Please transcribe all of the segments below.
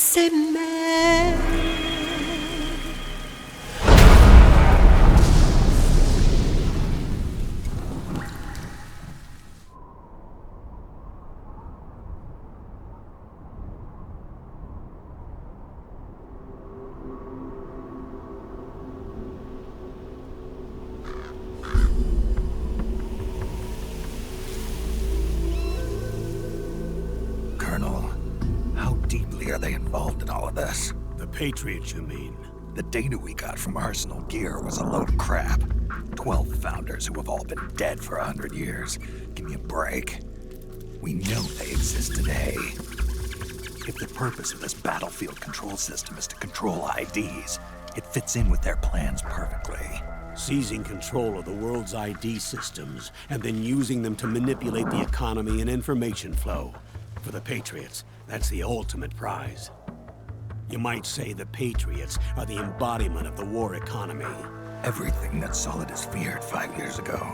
가슴에 Colonel, how deeply are they involved in all of this? The Patriots, you mean? The data we got from Arsenal Gear was a load of crap. 12 founders who have all been dead for 100 years. Give me a break. We know they exist today. If the purpose of this battlefield control system is to control IDs, it fits in with their plans perfectly. Seizing control of the world's ID systems and then using them to manipulate the economy and information flow. For the Patriots, that's the ultimate prize. You might say the Patriots are the embodiment of the war economy. Everything that Solidus feared 5 years ago,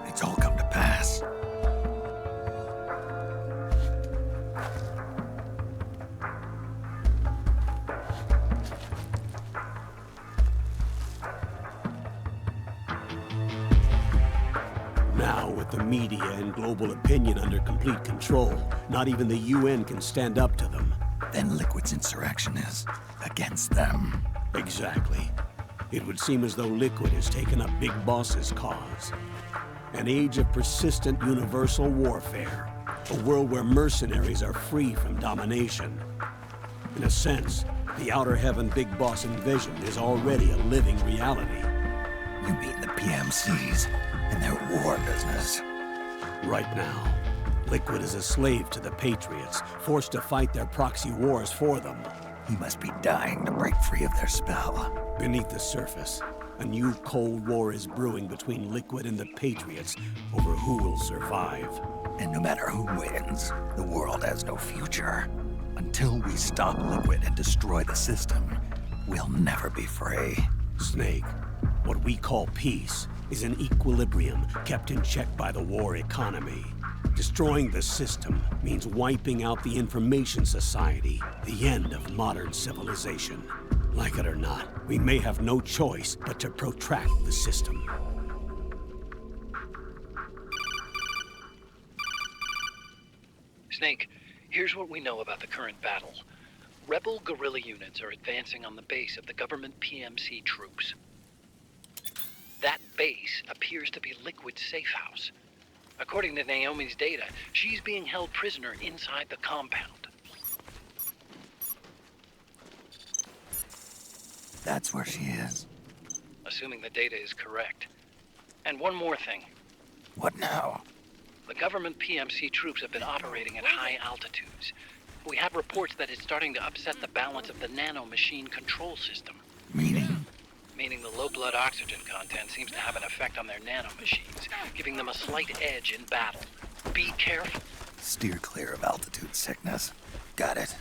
it's all come to pass. Now, with the media and global opinion under complete control, not even the UN can stand up to them. Then Liquid's insurrection is against them. Exactly. It would seem as though Liquid has taken up Big Boss's cause. An age of persistent universal warfare. A world where mercenaries are free from domination. In a sense, the Outer Heaven Big Boss envisioned is already a living reality. You mean the PMCs and their war business? Right now, Liquid is a slave to the Patriots, forced to fight their proxy wars for them. He must be dying to break free of their spell. Beneath the surface, a new Cold War is brewing between Liquid and the Patriots over who will survive. And no matter who wins, the world has no future. Until we stop Liquid and destroy the system, we'll never be free. Snake, what we call peace is an equilibrium kept in check by the war economy. Destroying the system means wiping out the information society, the end of modern civilization. Like it or not, we may have no choice but to protract the system. Snake, here's what we know about the current battle. Rebel guerrilla units are advancing on the base of the government PMC troops. That base appears to be Liquid's safe house. According to Naomi's data, she's being held prisoner inside the compound. That's where she is. Assuming the data is correct. And one more thing. What now? The government PMC troops have been operating at high altitudes. We have reports that it's starting to upset the balance of the nano-machine control system. Meaning? Meaning the low blood oxygen content seems to have an effect on their nano-machines, giving them a slight edge in battle. Be careful. Steer clear of altitude sickness. Got it.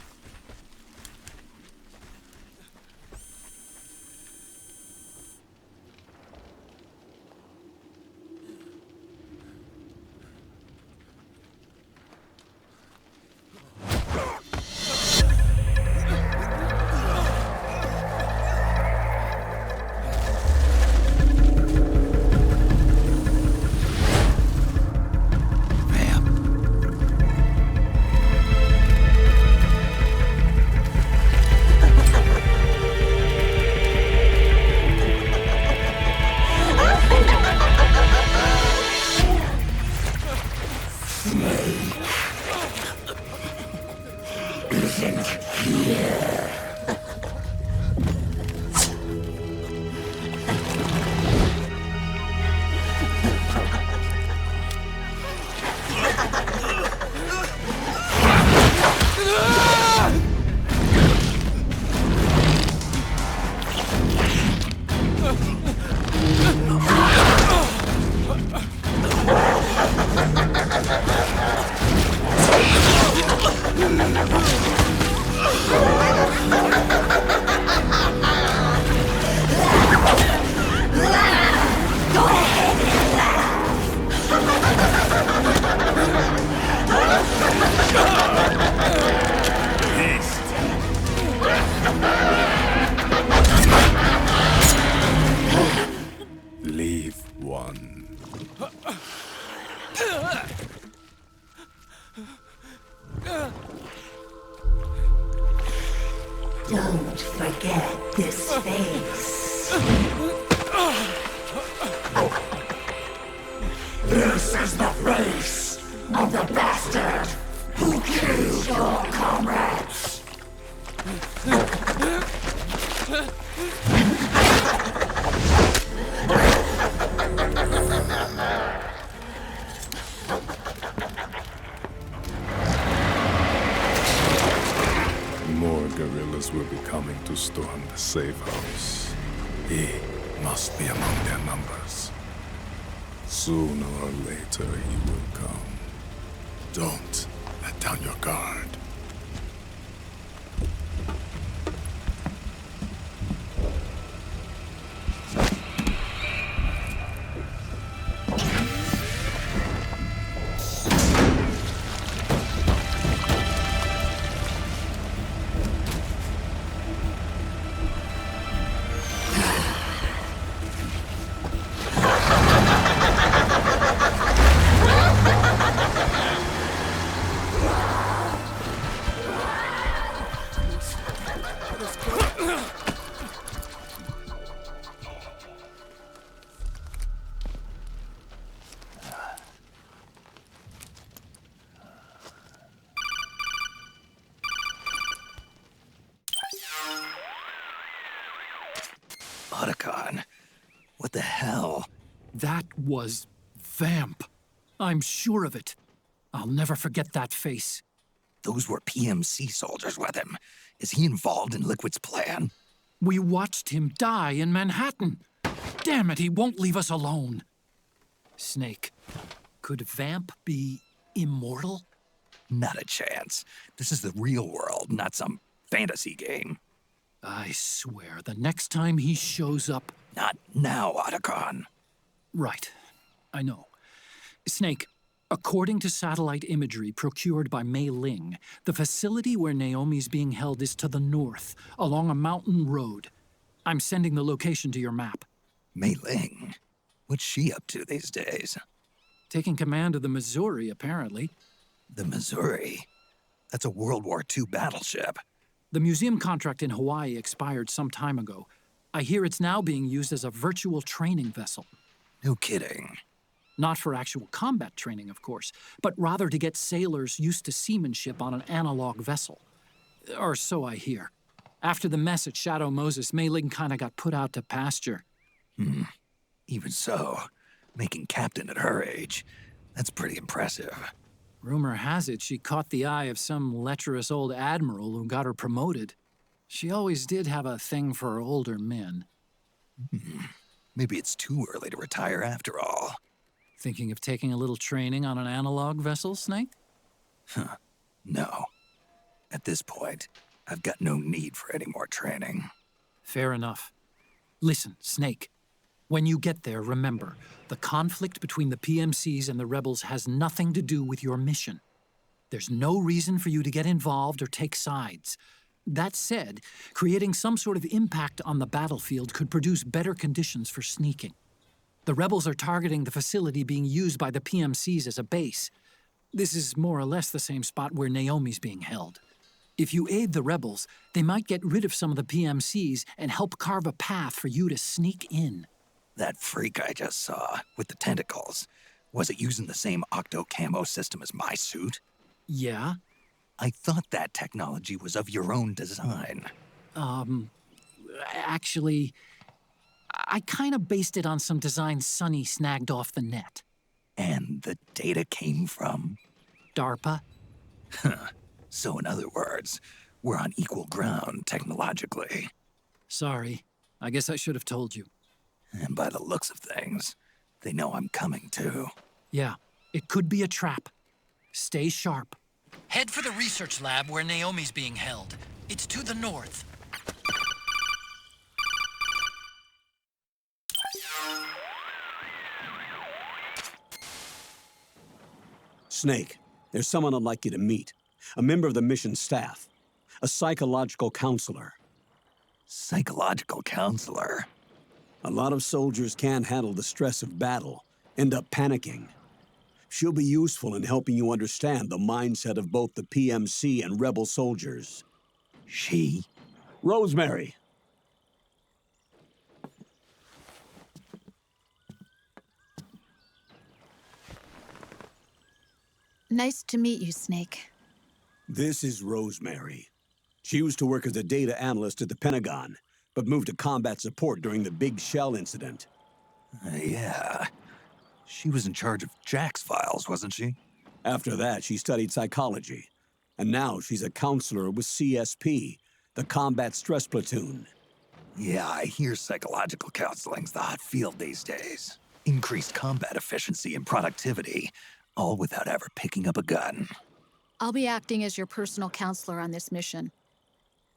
Don't forget this face. This is the face of the bastard who killed your comrades. More guerrillas will be coming to storm the safe house. He must be among their numbers. Sooner or later he will come. Don't let down your guard. Otacon, what the hell? That was Vamp. I'm sure of it. I'll never forget that face. Those were PMC soldiers with him. Is he involved in Liquid's plan? We watched him die in Manhattan. Damn it, he won't leave us alone. Snake, could Vamp be immortal? Not a chance. This is the real world, not some fantasy game. I swear, the next time he shows up... Not now, Otacon. Right, I know. Snake, according to satellite imagery procured by Mei Ling, the facility where Naomi's being held is to the north, along a mountain road. I'm sending the location to your map. Mei Ling? What's she up to these days? Taking command of the Missouri, apparently. The Missouri? That's a World War II battleship. The museum contract in Hawaii expired some time ago. I hear it's now being used as a virtual training vessel. No kidding. Not for actual combat training, of course, but rather to get sailors used to seamanship on an analog vessel. Or so I hear. After the mess at Shadow Moses, Mei Ling kinda got put out to pasture. Even so, making captain at her age, that's pretty impressive. Rumor has it she caught the eye of some lecherous old admiral who got her promoted. She always did have a thing for older men. Maybe it's too early to retire after all. Thinking of taking a little training on an analog vessel, Snake? No. At this point, I've got no need for any more training. Fair enough. Listen, Snake. When you get there, remember, the conflict between the PMCs and the rebels has nothing to do with your mission. There's no reason for you to get involved or take sides. That said, creating some sort of impact on the battlefield could produce better conditions for sneaking. The rebels are targeting the facility being used by the PMCs as a base. This is more or less the same spot where Naomi's being held. If you aid the rebels, they might get rid of some of the PMCs and help carve a path for you to sneak in. That freak I just saw, with the tentacles, was it using the same octo-camo system as my suit? Yeah? I thought that technology was of your own design. Actually, I kinda based it on some design Sonny snagged off the net. And the data came from? DARPA? So in other words, we're on equal ground technologically. Sorry, I guess I should have told you. And by the looks of things, they know I'm coming too. Yeah, it could be a trap. Stay sharp. Head for the research lab where Naomi's being held. It's to the north. Snake, there's someone I'd like you to meet. A member of the mission staff. A psychological counselor. Psychological counselor? A lot of soldiers can't handle the stress of battle, end up panicking. She'll be useful in helping you understand the mindset of both the PMC and rebel soldiers. She? Rosemary. Nice to meet you, Snake. This is Rosemary. She used to work as a data analyst at the Pentagon, but moved to combat support during the Big Shell incident. Yeah. She was in charge of Jack's files, wasn't she? After that, she studied psychology. And now she's a counselor with CSP, the Combat Stress Platoon. Yeah, I hear psychological counseling's the hot field these days. Increased combat efficiency and productivity, all without ever picking up a gun. I'll be acting as your personal counselor on this mission.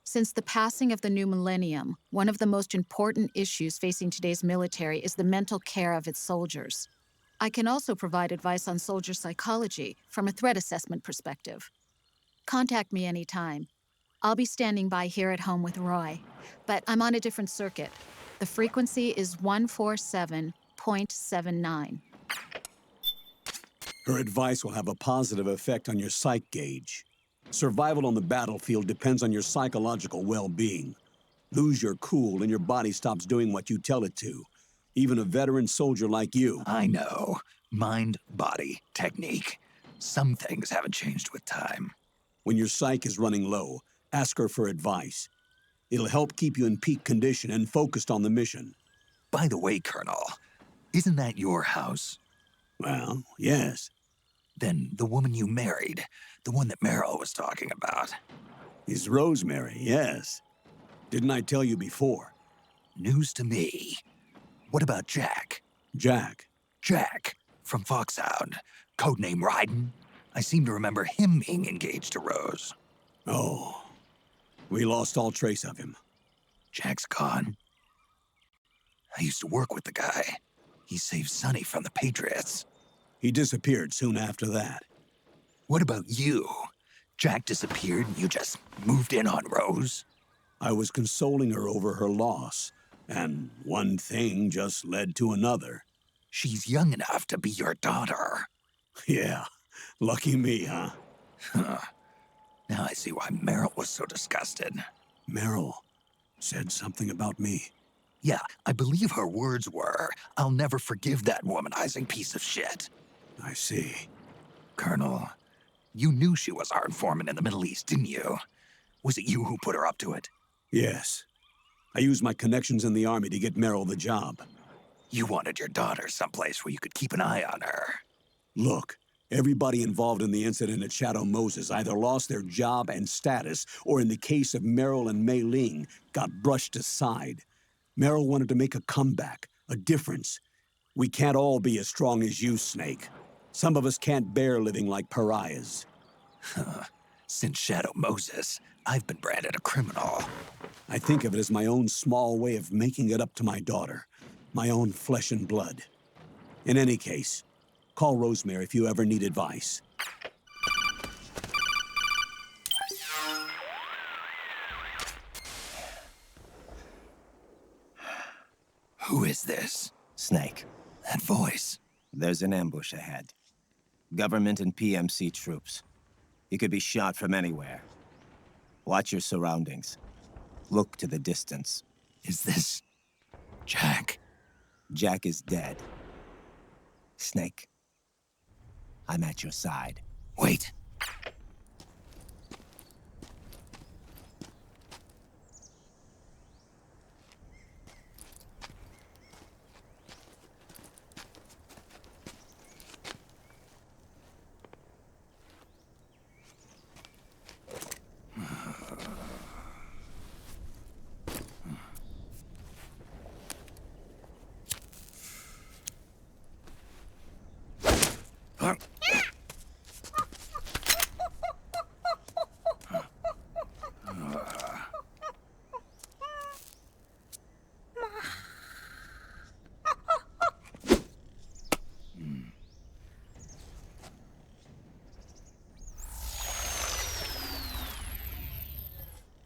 Since the passing of the new millennium, one of the most important issues facing today's military is the mental care of its soldiers. I can also provide advice on soldier psychology from a threat assessment perspective. Contact me anytime. I'll be standing by here at home with Roy, but I'm on a different circuit. The frequency is 147.79. Her advice will have a positive effect on your psych gauge. Survival on the battlefield depends on your psychological well-being. Lose your cool and your body stops doing what you tell it to. Even a veteran soldier like you. I know. Mind, body, technique. Some things haven't changed with time. When your psyche is running low, ask her for advice. It'll help keep you in peak condition and focused on the mission. By the way, Colonel, isn't that your house? Well, yes. Then the woman you married, the one that Meryl was talking about. Is Rosemary, yes. Didn't I tell you before? News to me. What about Jack? Jack. Jack, from Foxhound. Codename Ryden. I seem to remember him being engaged to Rose. Oh. We lost all trace of him. Jack's gone. I used to work with the guy. He saved Sonny from the Patriots. He disappeared soon after that. What about you? Jack disappeared and you just moved in on Rose? I was consoling her over her loss, and one thing just led to another. She's young enough to be your daughter. Yeah, lucky me, huh? Huh. Now I see why Meryl was so disgusted. Meryl said something about me. Yeah, I believe her words were, "I'll never forgive that womanizing piece of shit." I see. Colonel, you knew she was our informant in the Middle East, didn't you? Was it you who put her up to it? Yes. I used my connections in the Army to get Meryl the job. You wanted your daughter someplace where you could keep an eye on her. Look, everybody involved in the incident at Shadow Moses either lost their job and status, or in the case of Meryl and Mei Ling, got brushed aside. Meryl wanted to make a comeback, a difference. We can't all be as strong as you, Snake. Some of us can't bear living like pariahs. Since Shadow Moses, I've been branded a criminal. I think of it as my own small way of making it up to my daughter, my own flesh and blood. In any case, call Rosemary if you ever need advice. Who is this? Snake, That voice. there's an ambush ahead. Government and PMC troops. You could be shot from anywhere. Watch your surroundings. Look to the distance. Is this Jack? Jack is dead. Snake, I'm at your side. Wait.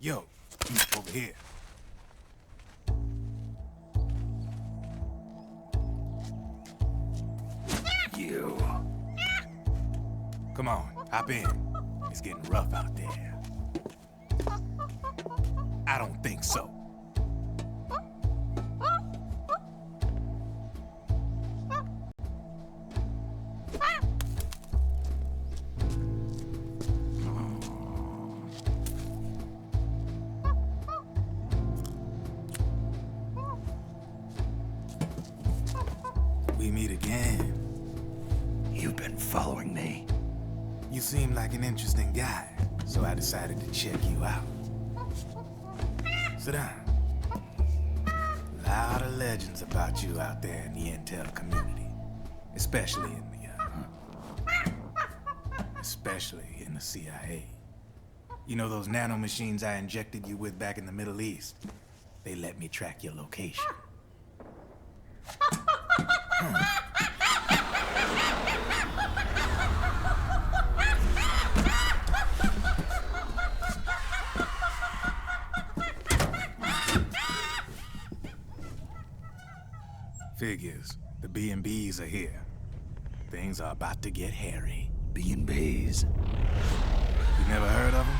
Yo, over here. You. Hop in. It's getting rough out there. I don't think so. We meet again. You've been following me. You seem like an interesting guy, so I decided to check you out. Sit down. A lot of legends about you out there in the intel community, especially in the CIA. You know those nanomachines I injected you with back in the Middle East? They let me track your location. Figures. The B&Bs are here. Things are about to get hairy. B&Bs. You never heard of them?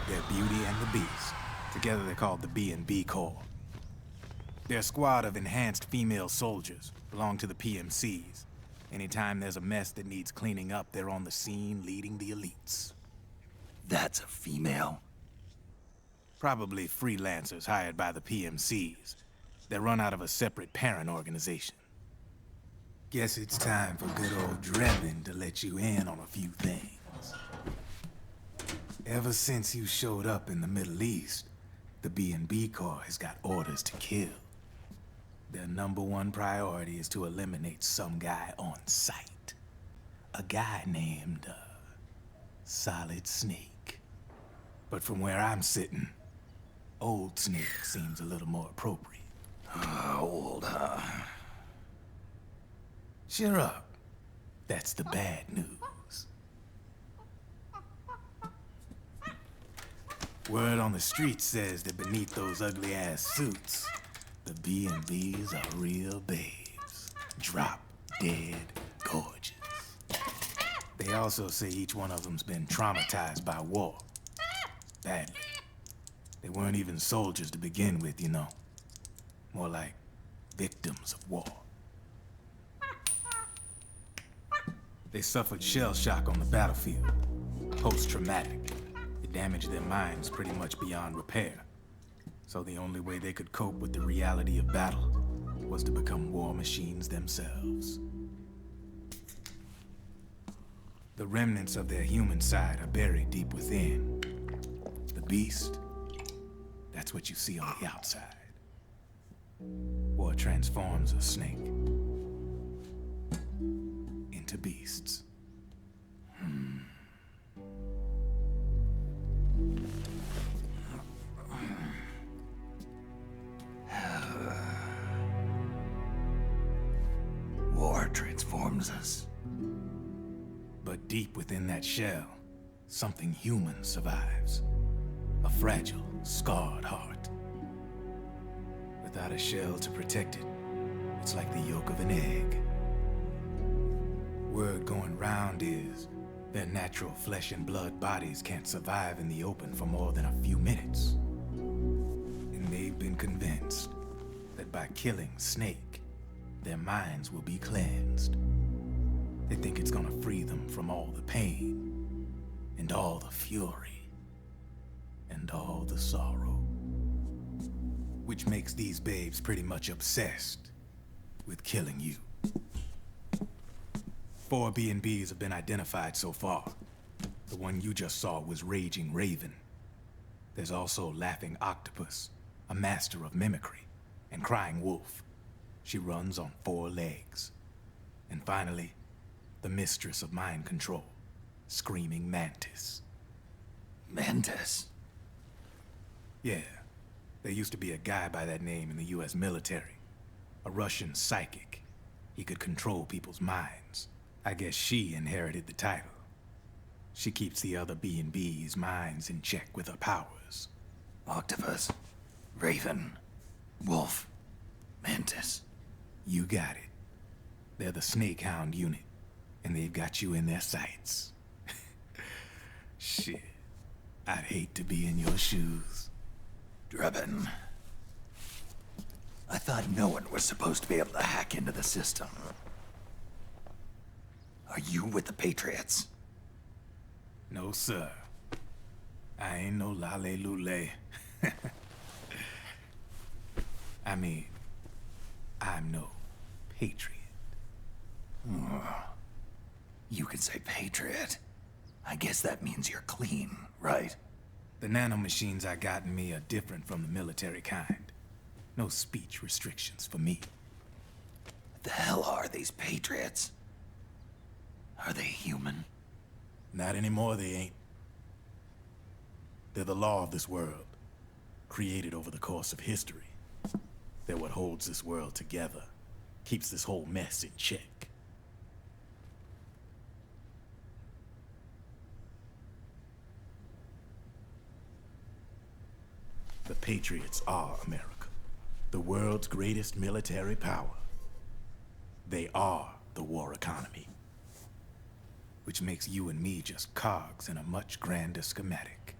They're Beauty and the Beast. Together they're called the B&B Corps. They're a squad of enhanced female soldiers, belong to the PMCs. Anytime there's a mess that needs cleaning up, they're on the scene leading the elites. That's a female. Probably freelancers hired by the PMCs. They're run out of a separate parent organization. Guess it's time for good old Drebin to let you in on a few things. Ever since you showed up in the Middle East, the B&B Corps has got orders to kill. Their #1 priority is to eliminate some guy on sight. A guy named, Solid Snake. But from where I'm sitting, Old Snake seems a little more appropriate. Old, huh? Cheer up. That's the bad news. Word on the street says that beneath those ugly-ass suits, the B&Bs are real babes. Drop dead gorgeous. They also say each one of them's been traumatized by war. Badly. They weren't even soldiers to begin with, you know. More like victims of war. They suffered shell shock on the battlefield. Post-traumatic. It damaged their minds pretty much beyond repair. So the only way they could cope with the reality of battle was to become war machines themselves. The remnants of their human side are buried deep within. The beast, that's what you see on the outside. War transforms a snake into beasts. War transforms us. But deep within that shell, something human survives. A fragile, scarred heart. Without a shell to protect it, it's like the yolk of an egg. Word going round is their natural flesh and blood bodies can't survive in the open for more than a few minutes. And they've been convinced that by killing Snake, their minds will be cleansed. They think it's gonna free them from all the pain, and all the fury, and all the sorrow. Which makes these babes pretty much obsessed with killing you. 4 B&Bs have been identified so far. The one you just saw was Raging Raven. There's also Laughing Octopus, a master of mimicry, and Crying Wolf. She runs on 4 legs. And finally, the mistress of mind control, Screaming Mantis. Mantis? Yeah, there used to be a guy by that name in the US military. A Russian psychic. He could control people's minds. I guess she inherited the title. She keeps the other B&B's minds in check with her powers. Octopus, Raven, Wolf, Mantis. You got it. They're the Snake Hound unit, and they've got you in their sights. Shit. I'd hate to be in your shoes. Drebin, I thought no one was supposed to be able to hack into the system. Are you with the Patriots? No, sir. I ain't no lale-lule. I mean, I'm no patriot. You can say Patriot. I guess that means you're clean, right? The nanomachines I got in me are different from the military kind. No speech restrictions for me. What the hell are these Patriots? Are they human? Not anymore, they ain't. They're the law of this world, created over the course of history. They're what holds this world together, keeps this whole mess in check. The Patriots are America, the world's greatest military power. They are the war economy, which makes you and me just cogs in a much grander schematic.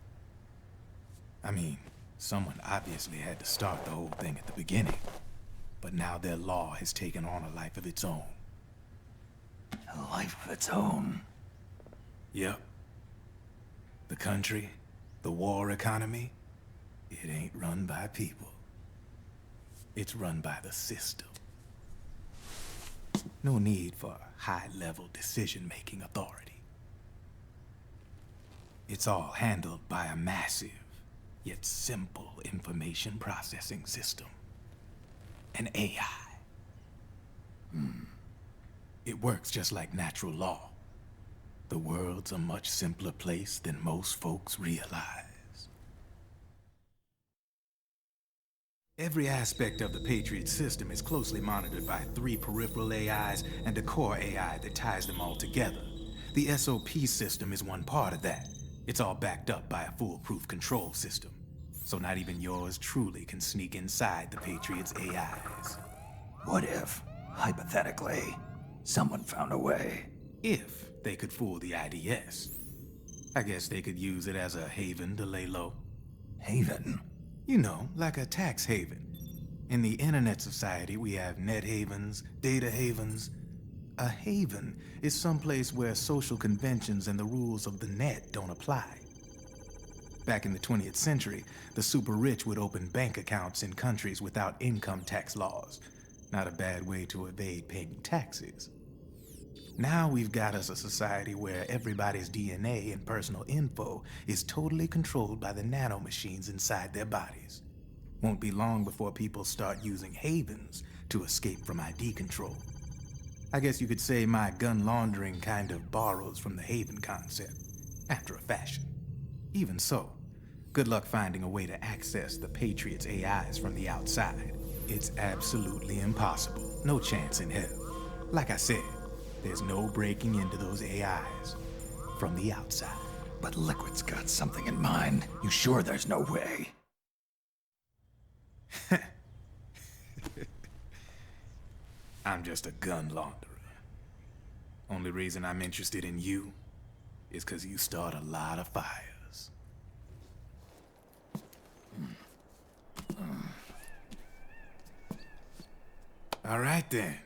I mean, someone obviously had to start the whole thing at the beginning, but now their law has taken on a life of its own. A life of its own? Yep. The country, the war economy, it ain't run by people. It's run by the system. No need for high-level decision-making authority. It's all handled by a massive, yet simple information processing system. An AI. It works just like natural law. The world's a much simpler place than most folks realize. Every aspect of the Patriot system is closely monitored by 3 peripheral AIs and a core AI that ties them all together. The SOP system is one part of that. It's all backed up by a foolproof control system. So not even yours truly can sneak inside the Patriots' AIs. What if, hypothetically, someone found a way? If they could fool the IDS. I guess they could use it as a haven to lay low. Haven? You know, like a tax haven. In the internet society, we have net havens, data havens. A haven is someplace where social conventions and the rules of the net don't apply. Back in the 20th century, the super rich would open bank accounts in countries without income tax laws. Not a bad way to evade paying taxes. Now we've got us a society where everybody's DNA and personal info is totally controlled by the nanomachines inside their bodies. Won't be long before people start using havens to escape from ID control. I guess you could say my gun laundering kind of borrows from the haven concept, after a fashion. Even so, good luck finding a way to access the Patriots' AIs from the outside. It's absolutely impossible. No chance in hell. Like I said, there's no breaking into those AIs from the outside. But Liquid's got something in mind. You sure there's no way? I'm just a gun launderer. Only reason I'm interested in you is because you start a lot of fires. All right then.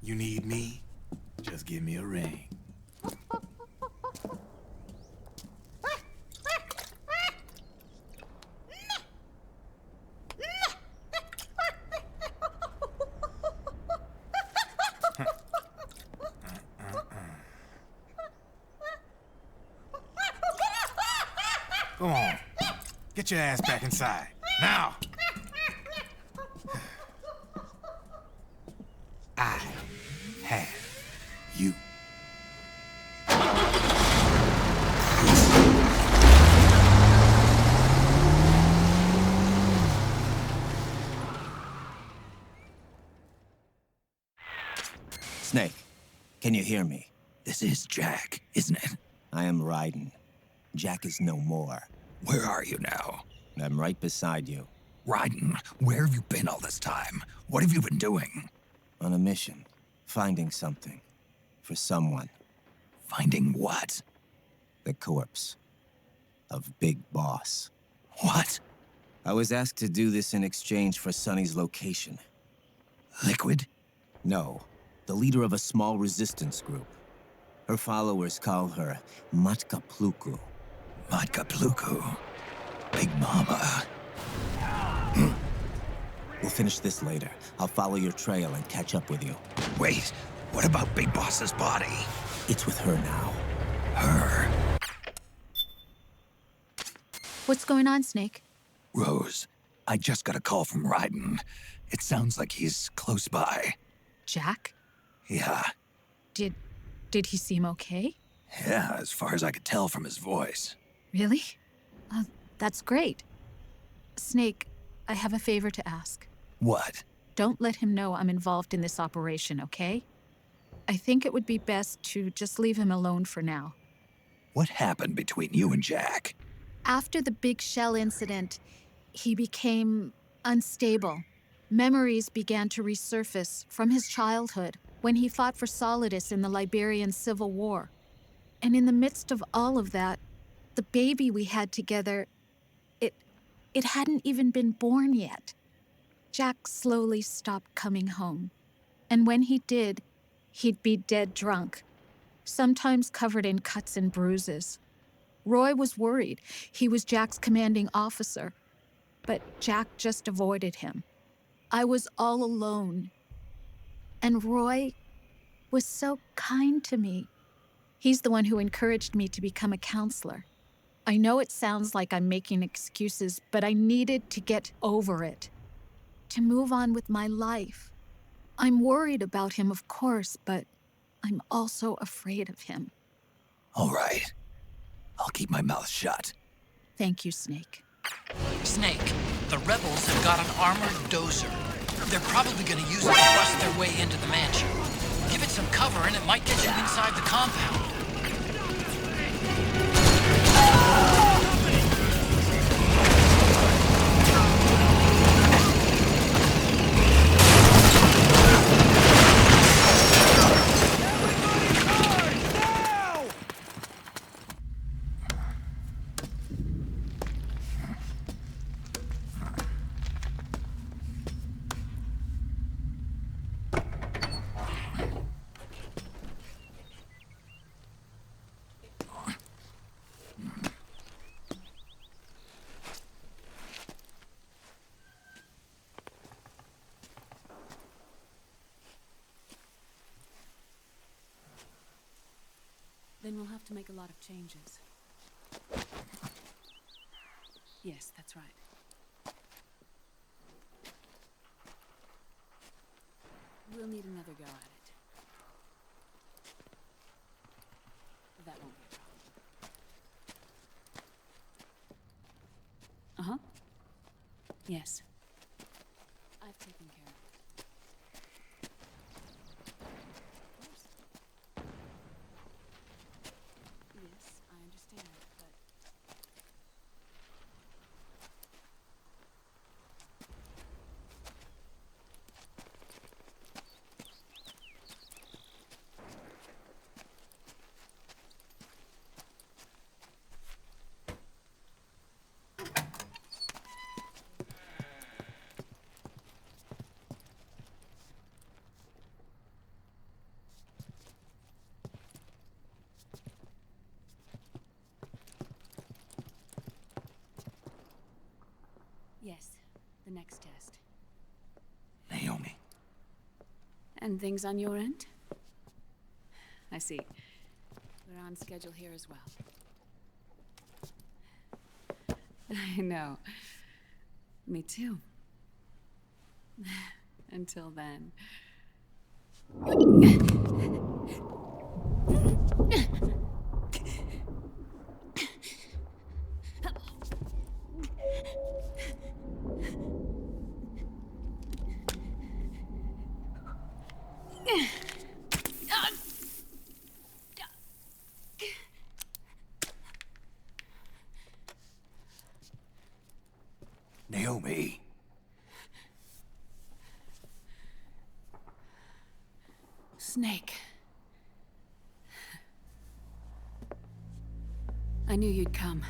You need me? Just give me a ring. Go on. Get your ass back inside. Now! I have you. Snake, can you hear me? This is Jack, isn't it? I am Raiden. Jack is no more. Where are you now? I'm right beside you. Raiden, where have you been all this time? What have you been doing? On a mission. Finding something. For someone. Finding what? The corpse of Big Boss. What? I was asked to do this in exchange for Sonny's location. Liquid? No, the leader of a small resistance group. Her followers call her Matka Pluku. Matka Pluku. Big Mama. We'll finish this later. I'll follow your trail and catch up with you. Wait, what about Big Boss's body? It's with her now. Her? What's going on, Snake? Rose, I just got a call from Ryden. It sounds like he's close by. Jack? Yeah. Did he seem okay? Yeah, as far as I could tell from his voice. Really? That's great. Snake, I have a favor to ask. What? Don't let him know I'm involved in this operation, okay? I think it would be best to just leave him alone for now. What happened between you and Jack? After the Big Shell incident, he became unstable. Memories began to resurface from his childhood when he fought for Solidus in the Liberian Civil War. And in the midst of all of that, the baby we had together, it hadn't even been born yet. Jack slowly stopped coming home. And when he did, he'd be dead drunk, sometimes covered in cuts and bruises. Roy was worried. He was Jack's commanding officer. But Jack just avoided him. I was all alone. And Roy was so kind to me. He's the one who encouraged me to become a counselor. I know it sounds like I'm making excuses, but I needed to get over it. To move on with my life. I'm worried about him, of course, but I'm also afraid of him. All right. I'll keep my mouth shut. Thank you, Snake. Snake, the rebels have got an armored dozer. They're probably gonna use it to bust their way into the mansion. Give it some cover and it might get you inside the compound. Then we'll have to make a lot of changes. Yes, that's right. We'll need another go at it. That won't be a problem. Uh-huh. Yes. I've taken care of it. Yes, I understand, but... Yes, the next test. Naomi. And things on your end? I see. We're on schedule here as well. I know. Me too. Until then. Naomi. Snake. I knew you'd come.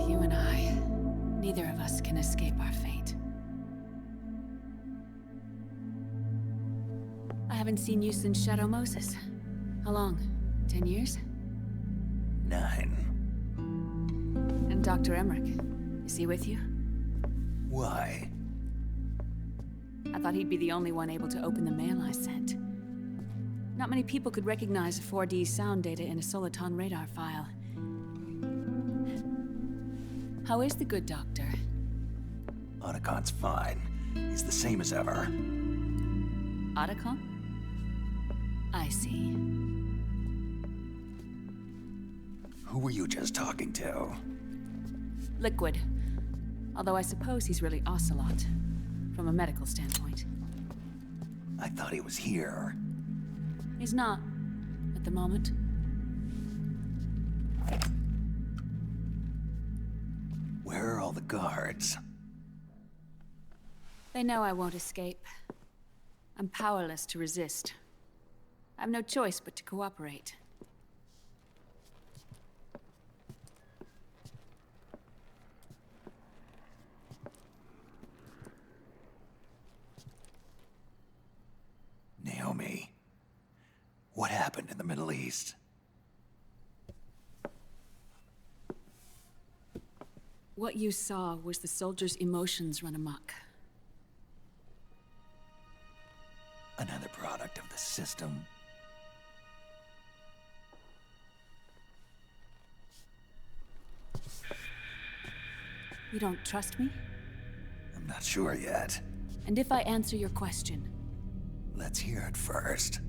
You and I, neither of us can escape our fate. I haven't seen you since Shadow Moses. How long? 10 years? 9. And Dr. Emmerich, is he with you? Why? I thought he'd be the only one able to open the mail I sent. Not many people could recognize 4D sound data in a Soliton radar file. How is the good doctor? Otacon's fine. He's the same as ever. Otacon? I see. Who were you just talking to? Liquid. Although I suppose he's really Ocelot, from a medical standpoint. I thought he was here. He's not, at the moment. Where are all the guards? They know I won't escape. I'm powerless to resist. I have no choice but to cooperate. Naomi, what happened in the Middle East? What you saw was the soldiers' emotions run amok. Another product of the system. You don't trust me? I'm not sure yet. And if I answer your question? Let's hear it first.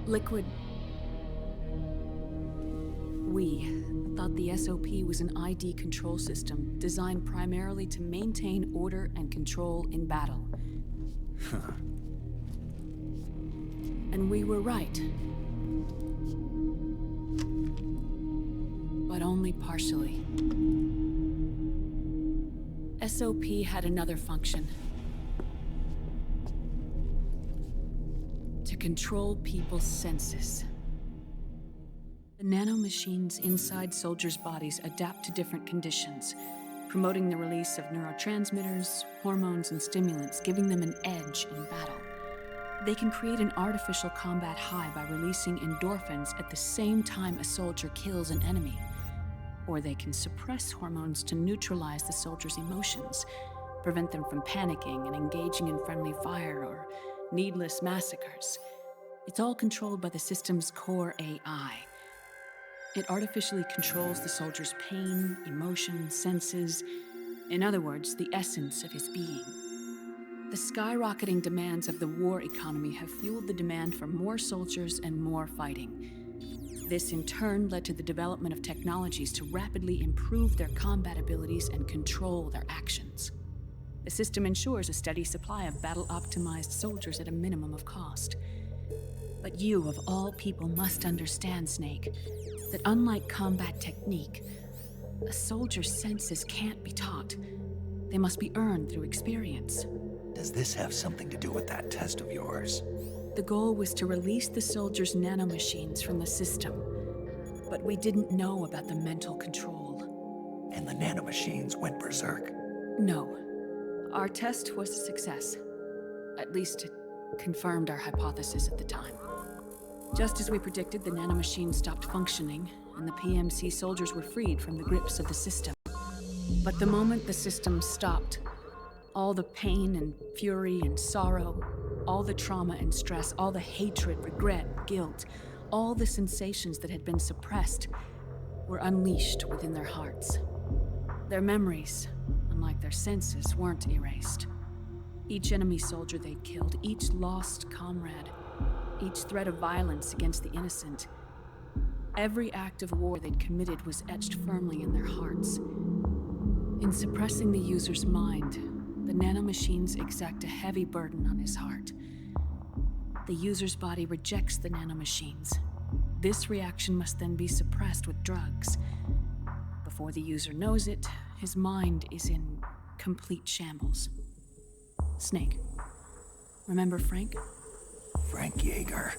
Liquid. We thought the SOP was an ID control system designed primarily to maintain order and control in battle. And we were right. But only partially. SOP had another function. To control people's senses. The nanomachines inside soldiers' bodies adapt to different conditions, promoting the release of neurotransmitters, hormones, and stimulants, giving them an edge in battle. They can create an artificial combat high by releasing endorphins at the same time a soldier kills an enemy. Or they can suppress hormones to neutralize the soldier's emotions, prevent them from panicking and engaging in friendly fire or needless massacres. It's all controlled by the system's core AI. It artificially controls the soldier's pain, emotion, senses, in other words, the essence of his being. The skyrocketing demands of the war economy have fueled the demand for more soldiers and more fighting. This in turn led to the development of technologies to rapidly improve their combat abilities and control their actions. The system ensures a steady supply of battle-optimized soldiers at a minimum of cost. But you, of all people, must understand, Snake, that unlike combat technique, a soldier's senses can't be taught. They must be earned through experience. Does this have something to do with that test of yours? The goal was to release the soldiers' nanomachines from the system, but we didn't know about the mental control. And the nanomachines went berserk? No. Our test was a success. At least it confirmed our hypothesis at the time. Just as we predicted, the nanomachines stopped functioning, and the PMC soldiers were freed from the grips of the system. But the moment the system stopped, all the pain and fury and sorrow, all the trauma and stress, all the hatred, regret, guilt, all the sensations that had been suppressed were unleashed within their hearts. Their memories, unlike their senses, weren't erased. Each enemy soldier they'd killed, each lost comrade, each threat of violence against the innocent, every act of war they'd committed was etched firmly in their hearts. In suppressing the user's mind, the nanomachines exact a heavy burden on his heart. The user's body rejects the nanomachines. This reaction must then be suppressed with drugs. Before the user knows it, his mind is in complete shambles. Snake, remember Frank? Frank Yeager.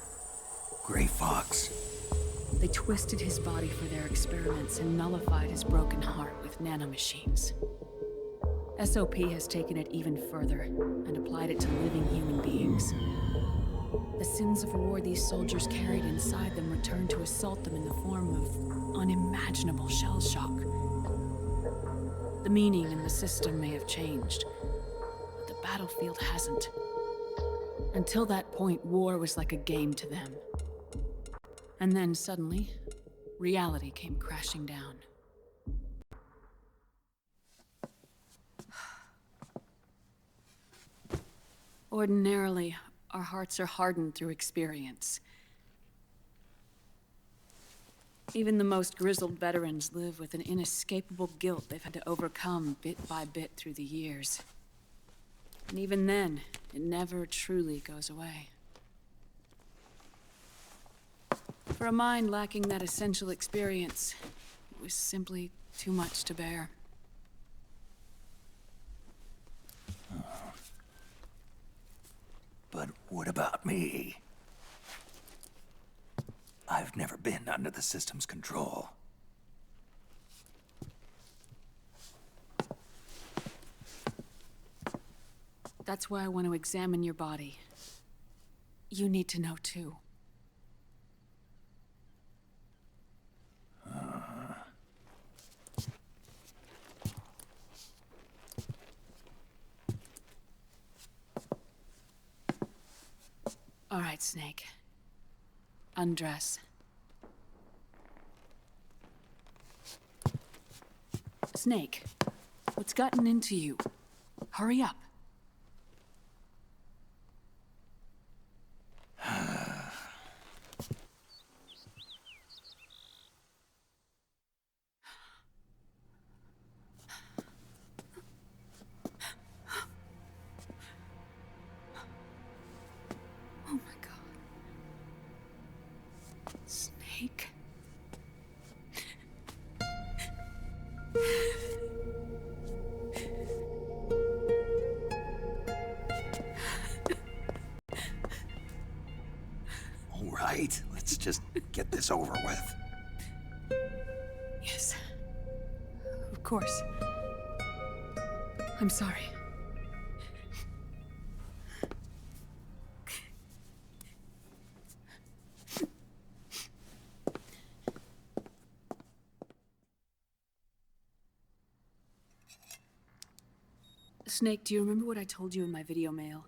Gray Fox. They twisted his body for their experiments and nullified his broken heart with nanomachines. SOP has taken it even further and applied it to living human beings. The sins of war these soldiers carried inside them returned to assault them in the form of unimaginable shell shock. The meaning in the system may have changed, but the battlefield hasn't. Until that point, war was like a game to them. And then suddenly, reality came crashing down. Ordinarily, our hearts are hardened through experience. Even the most grizzled veterans live with an inescapable guilt they've had to overcome bit by bit through the years. And even then, it never truly goes away. For a mind lacking that essential experience, it was simply too much to bear. But what about me? I've never been under the system's control. That's why I want to examine your body. You need to know too. All right, Snake. Undress. Snake, what's gotten into you? Hurry up. Oh my God. Snake. All right, let's just get this over with. Yes. Of course. I'm sorry. Snake, do you remember what I told you in my video mail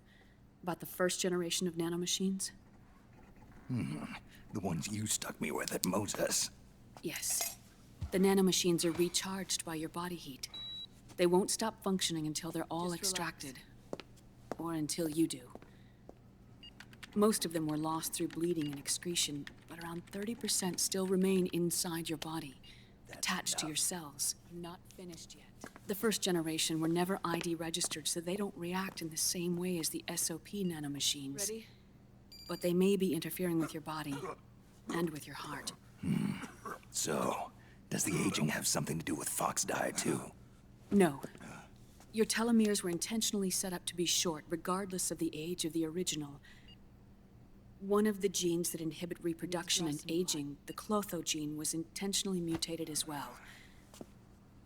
about the first generation of nanomachines? The ones you stuck me with at Moses. Yes. The nanomachines are recharged by your body heat. They won't stop functioning until they're all extracted. Or until you do. Most of them were lost through bleeding and excretion, but around 30% still remain inside your body, attached to your cells. Not finished yet. The first generation were never ID registered, so they don't react in the same way as the SOP nanomachines. Ready? But they may be interfering with your body and with your heart. So, does the aging have something to do with Fox diet too? No. Your telomeres were intentionally set up to be short, regardless of the age of the original. One of the genes that inhibit reproduction and aging, the Clotho gene, was intentionally mutated as well.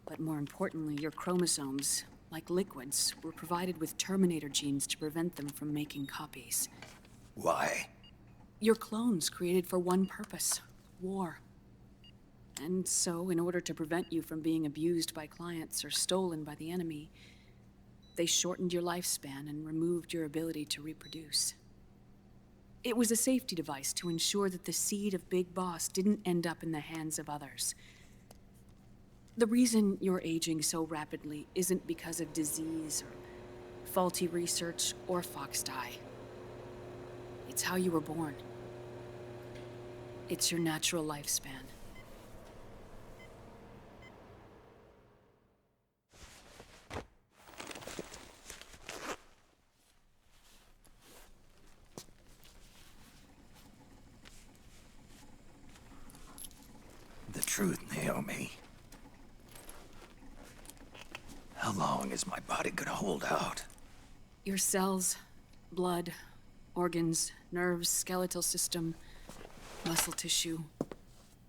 But more importantly, your chromosomes, like liquids, were provided with terminator genes to prevent them from making copies. Why? Your clones created for one purpose: war. And so, in order to prevent you from being abused by clients or stolen by the enemy, they shortened your lifespan and removed your ability to reproduce. It was a safety device to ensure that the seed of Big Boss didn't end up in the hands of others. The reason you're aging so rapidly isn't because of disease or faulty research or Fox die. It's how you were born. It's your natural lifespan. The truth, Naomi. How long is my body gonna hold out? Your cells, blood, Organs, nerves, skeletal system, muscle tissue.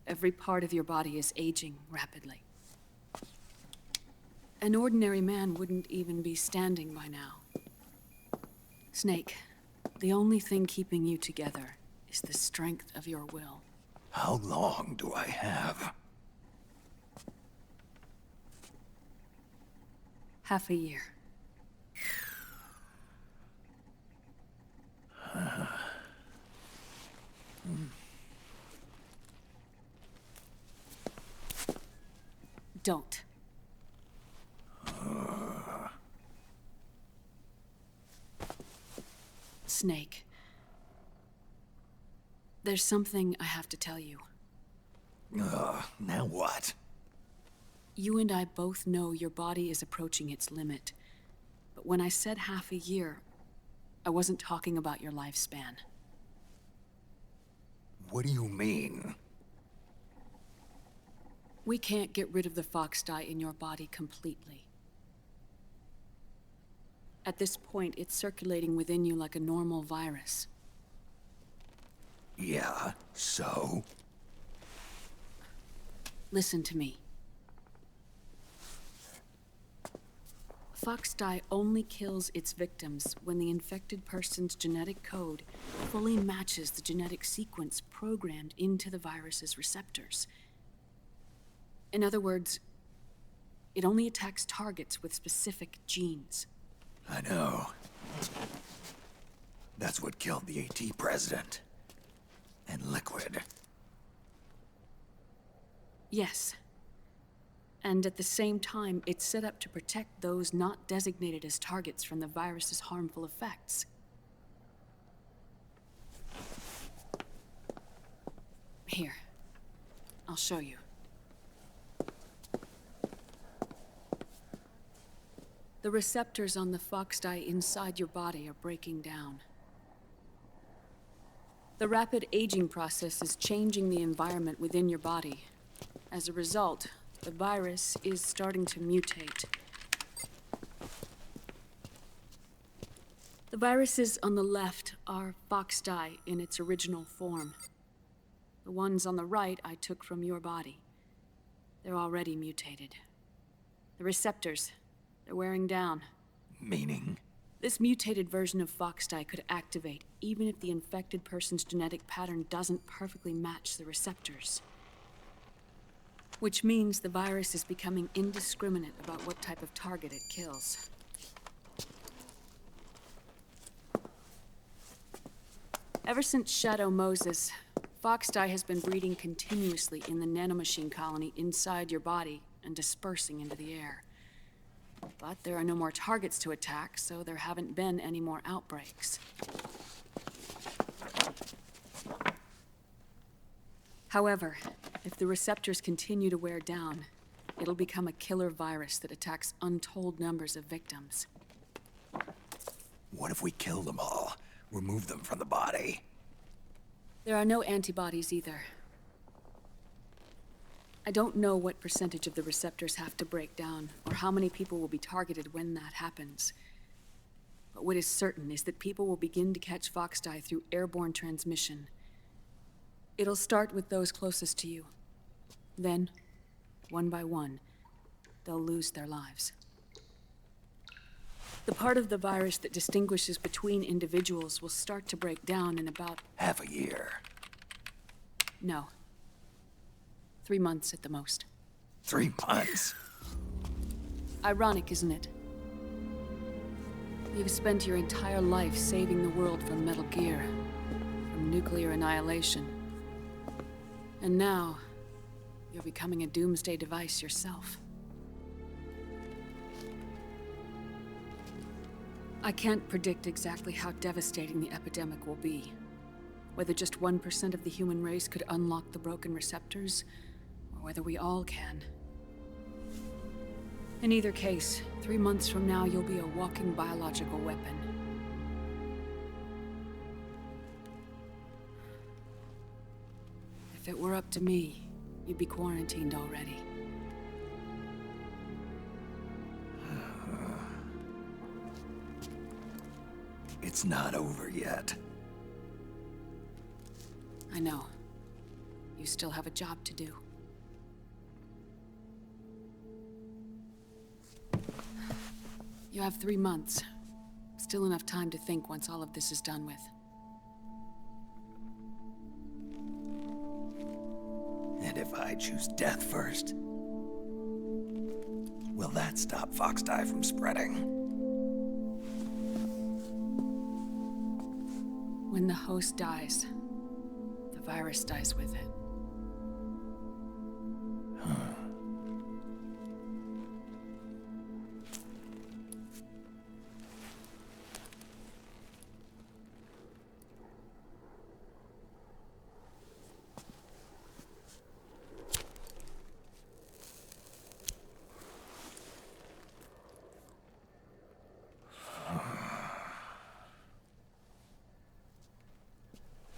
Every part of your body is aging rapidly. An ordinary man wouldn't even be standing by now. Snake, the only thing keeping you together is the strength of your will. How long do I have? Half a year. Don't. Snake. There's something I have to tell you. Now what? You and I both know your body is approaching its limit. But when I said half a year, I wasn't talking about your lifespan. What do you mean? We can't get rid of the fox dye in your body completely. At this point, it's circulating within you like a normal virus. Yeah, so? Listen to me. Fox dye only kills its victims when the infected person's genetic code fully matches the genetic sequence programmed into the virus's receptors. In other words, it only attacks targets with specific genes. I know. That's what killed the AT president. And Liquid. Yes. And at the same time, it's set up to protect those not designated as targets from the virus's harmful effects. Here. I'll show you. The receptors on the fox dye inside your body are breaking down. The rapid aging process is changing the environment within your body. As a result, the virus is starting to mutate. The viruses on the left are fox dye in its original form. The ones on the right I took from your body. They're already mutated. The receptors, they're wearing down. Meaning? This mutated version of fox dye could activate even if the infected person's genetic pattern doesn't perfectly match the receptors. Which means the virus is becoming indiscriminate about what type of target it kills. Ever since Shadow Moses, fox dye has been breeding continuously in the nanomachine colony inside your body and dispersing into the air. But there are no more targets to attack, so there haven't been any more outbreaks. However, if the receptors continue to wear down, it'll become a killer virus that attacks untold numbers of victims. What if we kill them all? Remove them from the body? There are no antibodies either. I don't know what percentage of the receptors have to break down, or how many people will be targeted when that happens. But what is certain is that people will begin to catch fox dye through airborne transmission. It'll start with those closest to you. Then, one by one, they'll lose their lives. The part of the virus that distinguishes between individuals will start to break down in about... half a year. No. 3 months at the most. 3 months? Ironic, isn't it? You've spent your entire life saving the world from Metal Gear, from nuclear annihilation. And now, you're becoming a doomsday device yourself. I can't predict exactly how devastating the epidemic will be. Whether just 1% of the human race could unlock the broken receptors, or whether we all can. In either case, 3 months from now, you'll be a walking biological weapon. If it were up to me, you'd be quarantined already. It's not over yet. I know. You still have a job to do. You have 3 months. Still enough time to think once all of this is done with. And if I choose death first, will that stop Foxdie from spreading? When the host dies, the virus dies with it.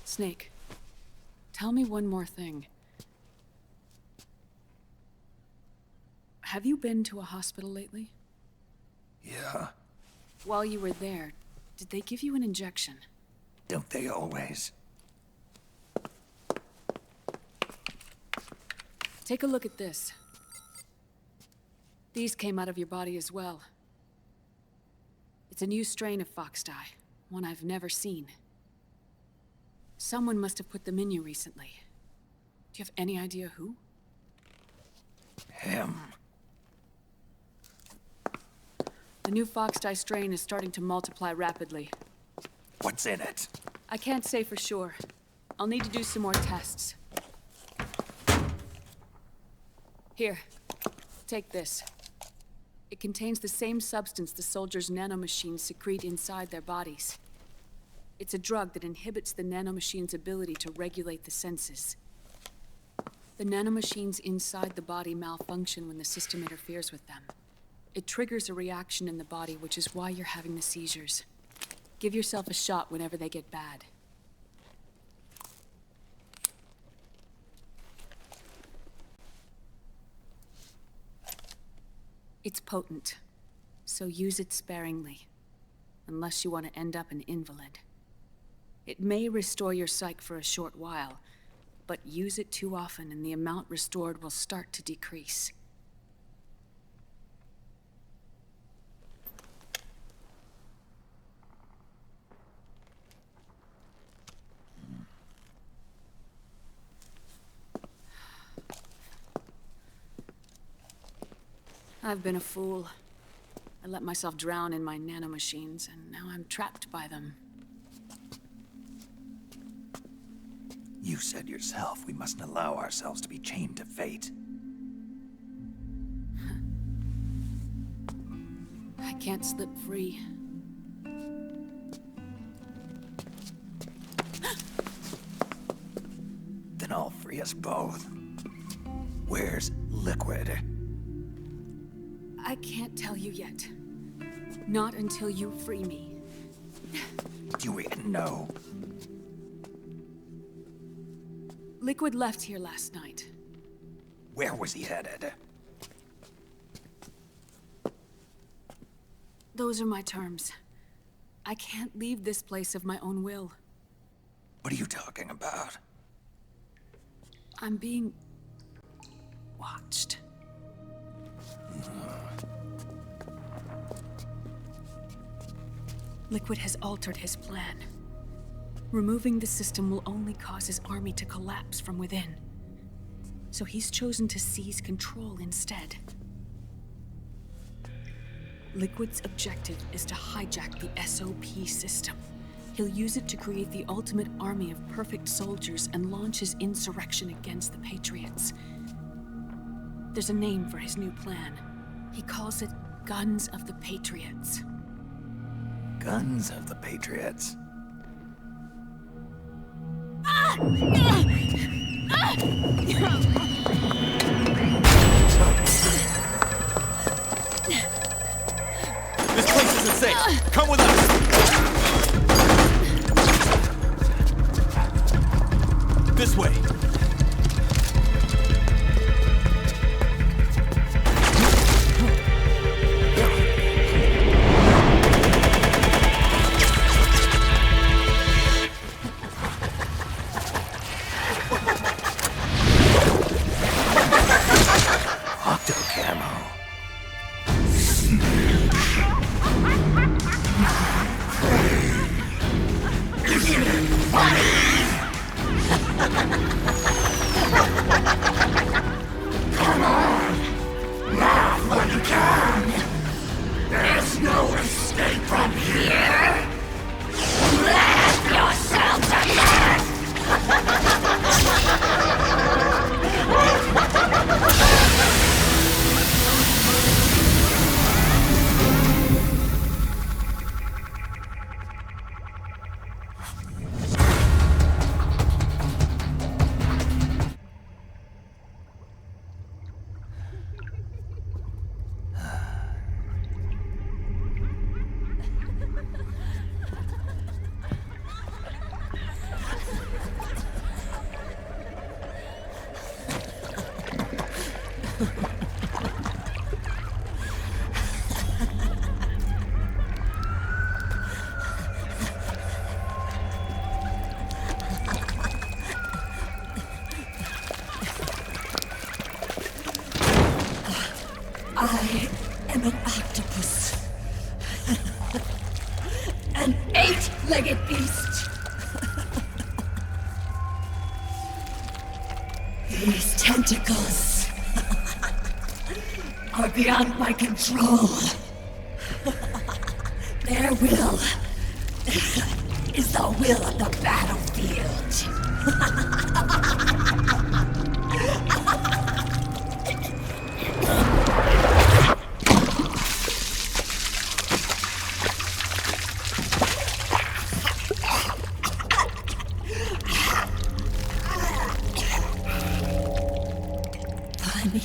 Snake, tell me one more thing. Have you been to a hospital lately? Yeah, While you were there, did they give you an injection? don't they always? Take a look at this. These came out of your body as well. It's a new strain of Foxdie, one I've never seen. Someone must have put them in you recently. Do you have any idea who? Him. The new Foxdie strain is starting to multiply rapidly. What's in it? I can't say for sure. I'll need to do some more tests. Here, take this. It contains the same substance the soldiers' nanomachines secrete inside their bodies. It's a drug that inhibits the nanomachine's ability to regulate the senses. The nanomachines inside the body malfunction when the system interferes with them. It triggers a reaction in the body, which is why you're having the seizures. Give yourself a shot whenever they get bad. It's potent, so use it sparingly, unless you want to end up an invalid. It may restore your psyche for a short while, but use it too often and the amount restored will start to decrease. I've been a fool. I let myself drown in my nanomachines, and now I'm trapped by them. You said yourself we mustn't allow ourselves to be chained to fate. I can't slip free. Then I'll free us both. Where's Liquid? I can't tell you yet. Not until you free me. Do we know? Liquid left here last night. Where was he headed? Those are my terms. I can't leave this place of my own will. What are you talking about? I'm being watched. Liquid has altered his plan. Removing the system will only cause his army to collapse from within. So he's chosen to seize control instead. Liquid's objective is to hijack the SOP system. He'll use it to create the ultimate army of perfect soldiers and launch his insurrection against the Patriots. There's a name for his new plan. He calls it Guns of the Patriots. Guns of the Patriots. This place isn't safe. Come with us. This way. Come on! Laugh when you can! There's no escape from here! Laugh yourself to death! I am an octopus. An 8-legged beast. These tentacles are beyond my control. Their will is the will of the battlefield. Funny.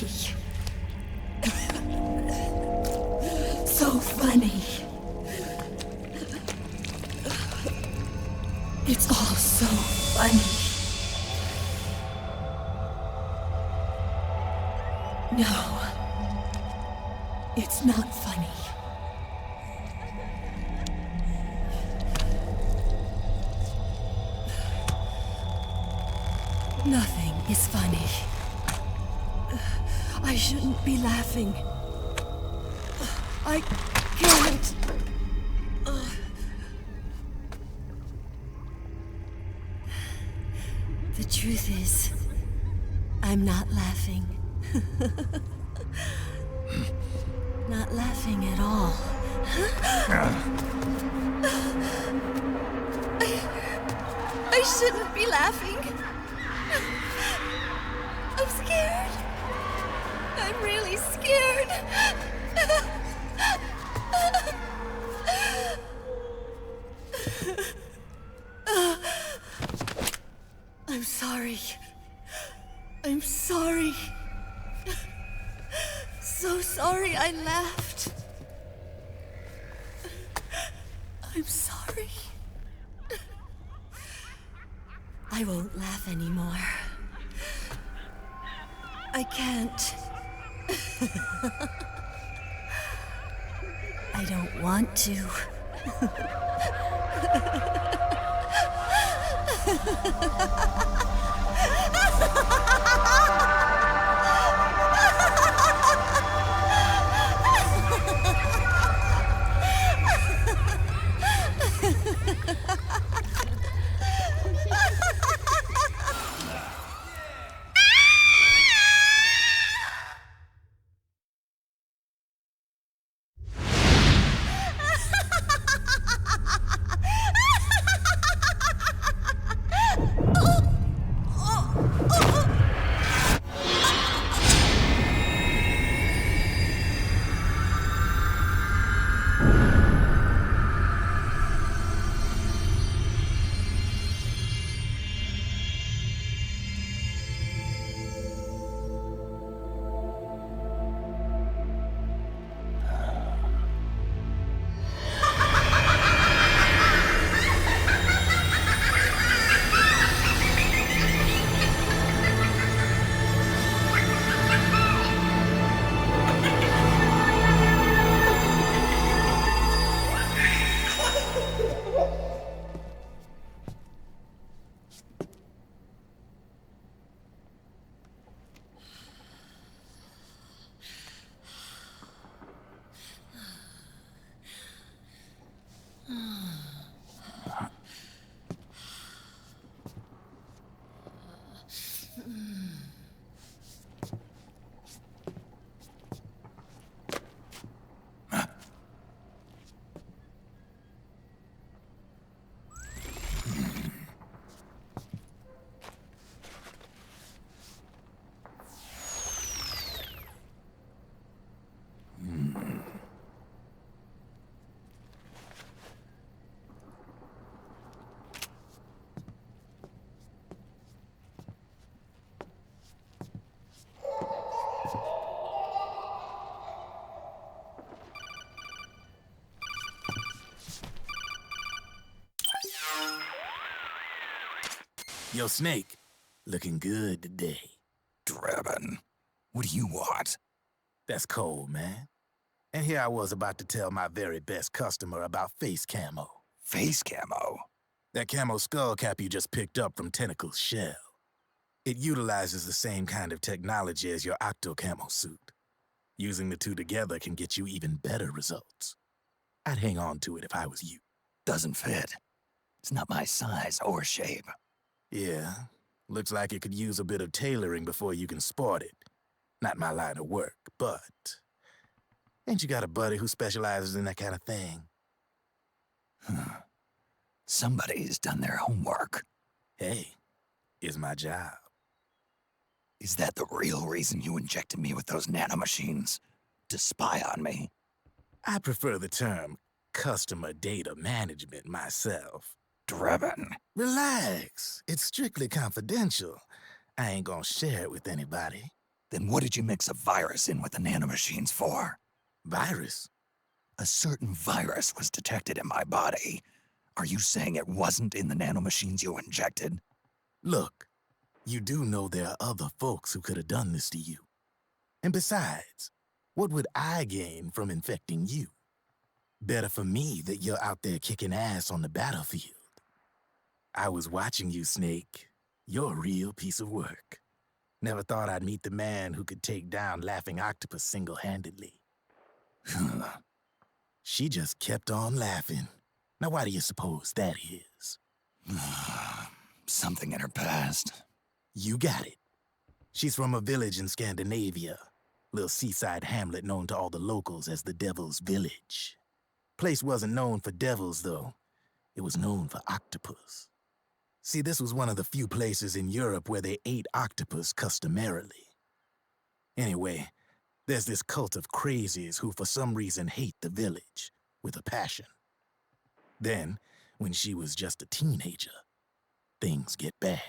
So funny. It's all so funny. No. It's not funny. Nothing is funny. I shouldn't be laughing. I can't. The truth is, I'm not laughing. Not laughing at all. I shouldn't be laughing. I'm scared. I'm really scared. I'm sorry. I'm sorry. So sorry I laughed. I'm sorry. I won't laugh anymore. I can't. I don't want to. Oh! Yo, Snake. Looking good today. Drebin, what do you want? That's cold, man. And here I was about to tell my very best customer about face camo. Face camo? That camo skull cap you just picked up from Tentacle's shell. It utilizes the same kind of technology as your octo camo suit. Using the two together can get you even better results. I'd hang on to it if I was you. Doesn't fit. It's not my size or shape. Yeah, looks like it could use a bit of tailoring before you can sport it. Not my line of work, but... Ain't you got a buddy who specializes in that kind of thing? Somebody's done their homework. Hey, it's my job. Is that the real reason you injected me with those nanomachines? To spy on me? I prefer the term customer data management myself. Drebin. Relax. It's strictly confidential. I ain't gonna share it with anybody. Then what did you mix a virus in with the nanomachines for? Virus? A certain virus was detected in my body. Are you saying it wasn't in the nanomachines you injected? Look, you do know there are other folks who could have done this to you. And besides, what would I gain from infecting you? Better for me that you're out there kicking ass on the battlefield. I was watching you, Snake. You're a real piece of work. Never thought I'd meet the man who could take down Laughing Octopus single-handedly. She just kept on laughing. Now why do you suppose that is? Something in her past. You got it. She's from a village in Scandinavia. Little seaside hamlet known to all the locals as the Devil's Village. Place wasn't known for devils, though. It was known for octopus. See, this was one of the few places in Europe where they ate octopus customarily. Anyway, there's this cult of crazies who for some reason hate the village with a passion. Then, when she was just a teenager, things get bad.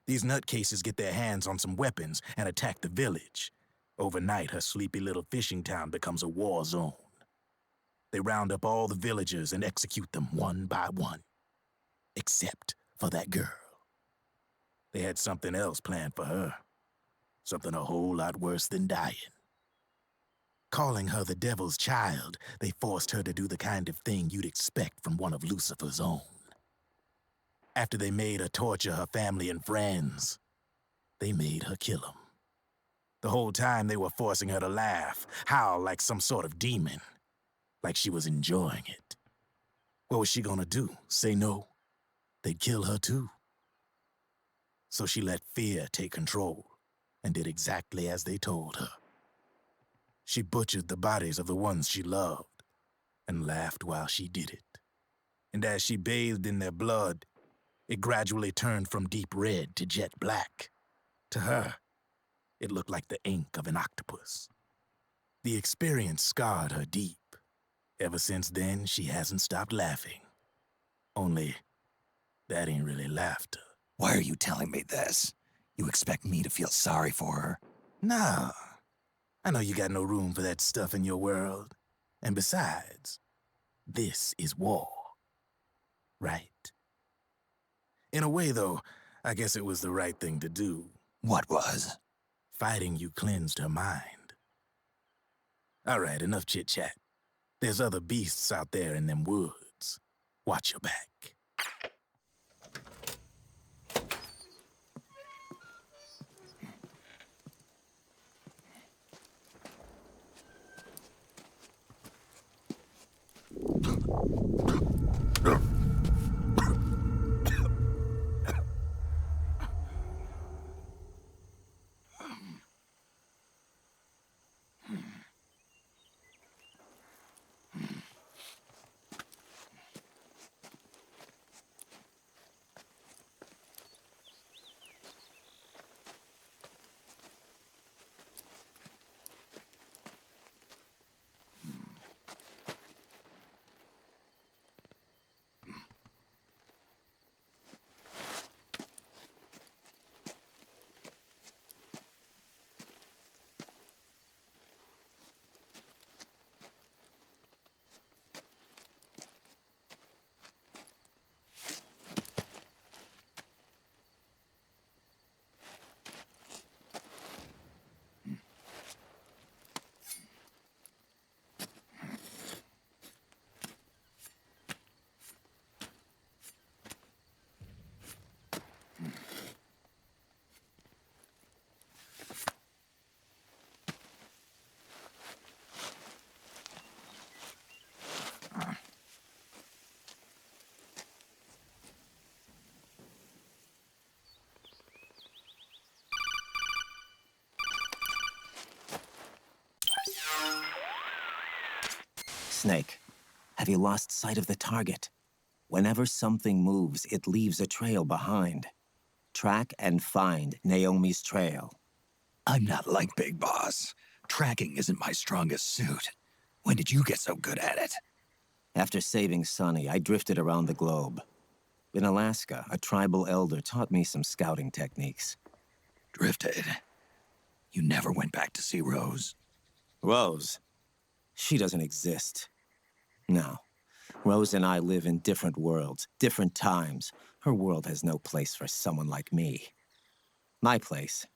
These nutcases get their hands on some weapons and attack the village. Overnight, her sleepy little fishing town becomes a war zone. They round up all the villagers and execute them one by one. Except for that girl. They had something else planned for her. Something a whole lot worse than dying. Calling her the Devil's Child, they forced her to do the kind of thing you'd expect from one of Lucifer's own. After they made her torture her family and friends, they made her kill them. The whole time they were forcing her to laugh, howl like some sort of demon. Like she was enjoying it. What was she gonna do? Say no? They'd kill her too. So she let fear take control and did exactly as they told her. She butchered the bodies of the ones she loved and laughed while she did it. And as she bathed in their blood, it gradually turned from deep red to jet black. To her, it looked like the ink of an octopus. The experience scarred her deep. Ever since then, she hasn't stopped laughing. Only, that ain't really laughter. Why are you telling me this? You expect me to feel sorry for her? Nah. I know you got no room for that stuff in your world. And besides, this is war. Right? In a way, though, I guess it was the right thing to do. What was? Fighting you cleansed her mind. All right, enough chit-chat. There's other beasts out there in them woods. Watch your back. Snake, have you lost sight of the target? Whenever something moves, it leaves a trail behind. Track and find Naomi's trail. I'm not like Big Boss. Tracking isn't my strongest suit. When did you get so good at it? After saving Sonny, I drifted around the globe. In Alaska, a tribal elder taught me some scouting techniques. Drifted? You never went back to see Rose? Rose? She doesn't exist. No. Rose and I live in different worlds, different times. Her world has no place for someone like me. My place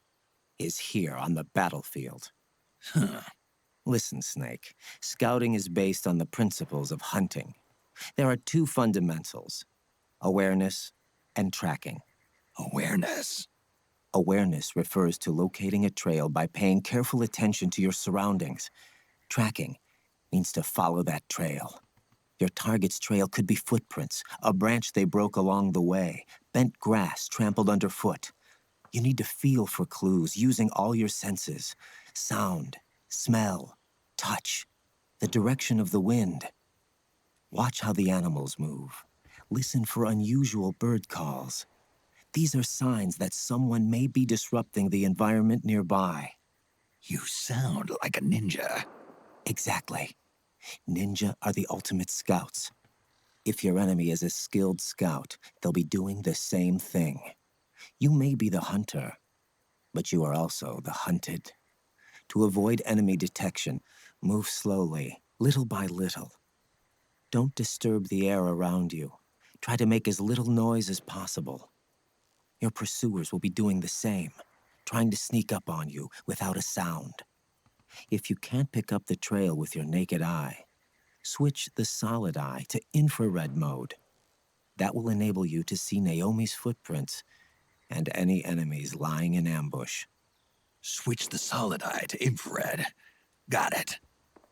is here on the battlefield. Huh. Listen, Snake. Scouting is based on the principles of hunting. There are two fundamentals: awareness and tracking. Awareness? Awareness refers to locating a trail by paying careful attention to your surroundings. Tracking means to follow that trail. Your target's trail could be footprints, a branch they broke along the way, bent grass trampled underfoot. You need to feel for clues using all your senses: sound, smell, touch, the direction of the wind. Watch how the animals move. Listen for unusual bird calls. These are signs that someone may be disrupting the environment nearby. You sound like a ninja. Exactly. Ninja are the ultimate scouts. If your enemy is a skilled scout, they'll be doing the same thing. You may be the hunter, but you are also the hunted. To avoid enemy detection, move slowly, little by little. Don't disturb the air around you. Try to make as little noise as possible. Your pursuers will be doing the same, trying to sneak up on you without a sound. If you can't pick up the trail with your naked eye, switch the solid eye to infrared mode. That will enable you to see Naomi's footprints and any enemies lying in ambush. Switch the solid eye to infrared. Got it.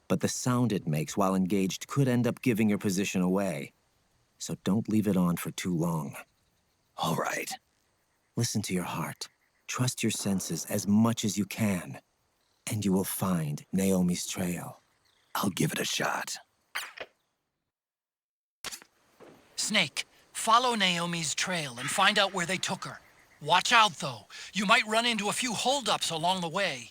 But the sound it makes while engaged could end up giving your position away. So don't leave it on for too long. All right. Listen to your heart. Trust your senses as much as you can. And you will find Naomi's trail. I'll give it a shot. Snake, follow Naomi's trail and find out where they took her. Watch out, though. You might run into a few holdups along the way.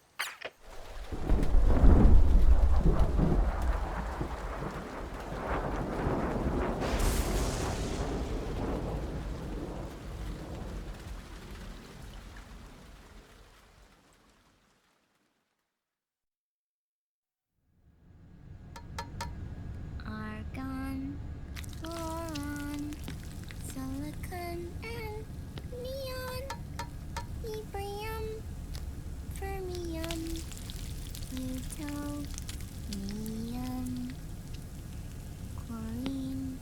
Argon, boron, silicon, and neon, yttrium, fermium, plutonium, chlorine,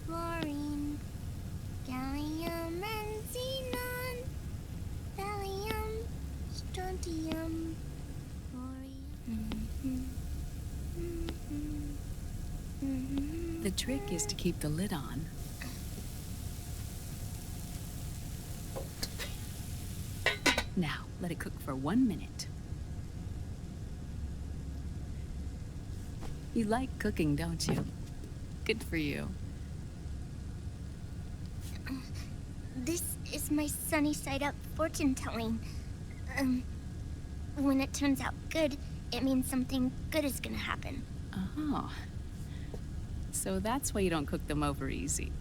fluorine, gallium, and xenon, thallium, strontium, thorium. The trick is to keep the lid on. Now, let it cook for 1 minute. You like cooking, don't you? Good for you. This is my sunny side up fortune telling. When it turns out good, it means something good is gonna happen. Oh. So that's why you don't cook them over easy.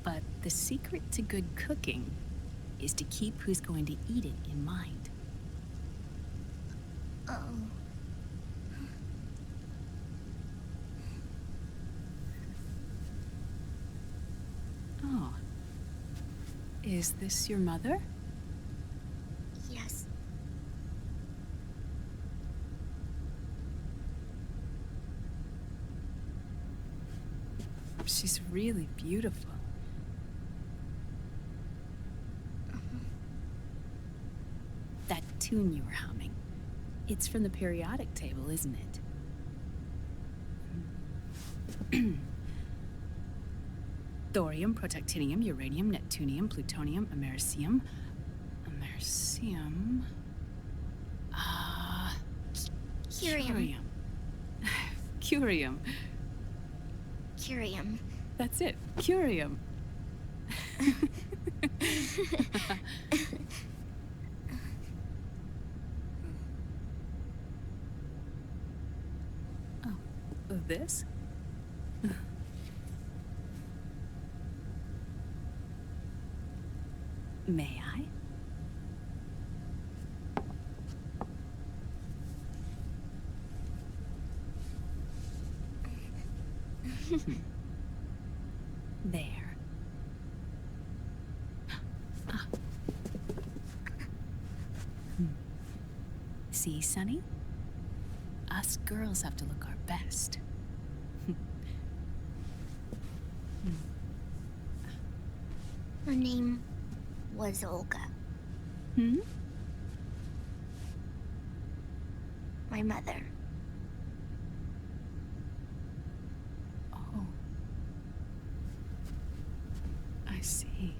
But the secret to good cooking is to keep who's going to eat it in mind. Oh. Oh. Is this your mother? Yes. She's really beautiful. That tune you were humming, it's from the periodic table, isn't it? thorium, protactinium, uranium, neptunium, plutonium, americium. Americium. Curium. Curium. Curium. That's it. Curium. Oh, this? May I? There. See, Sonny? Us girls have to look our best. Her name was Olga. Hmm? My mother. Oh. I see.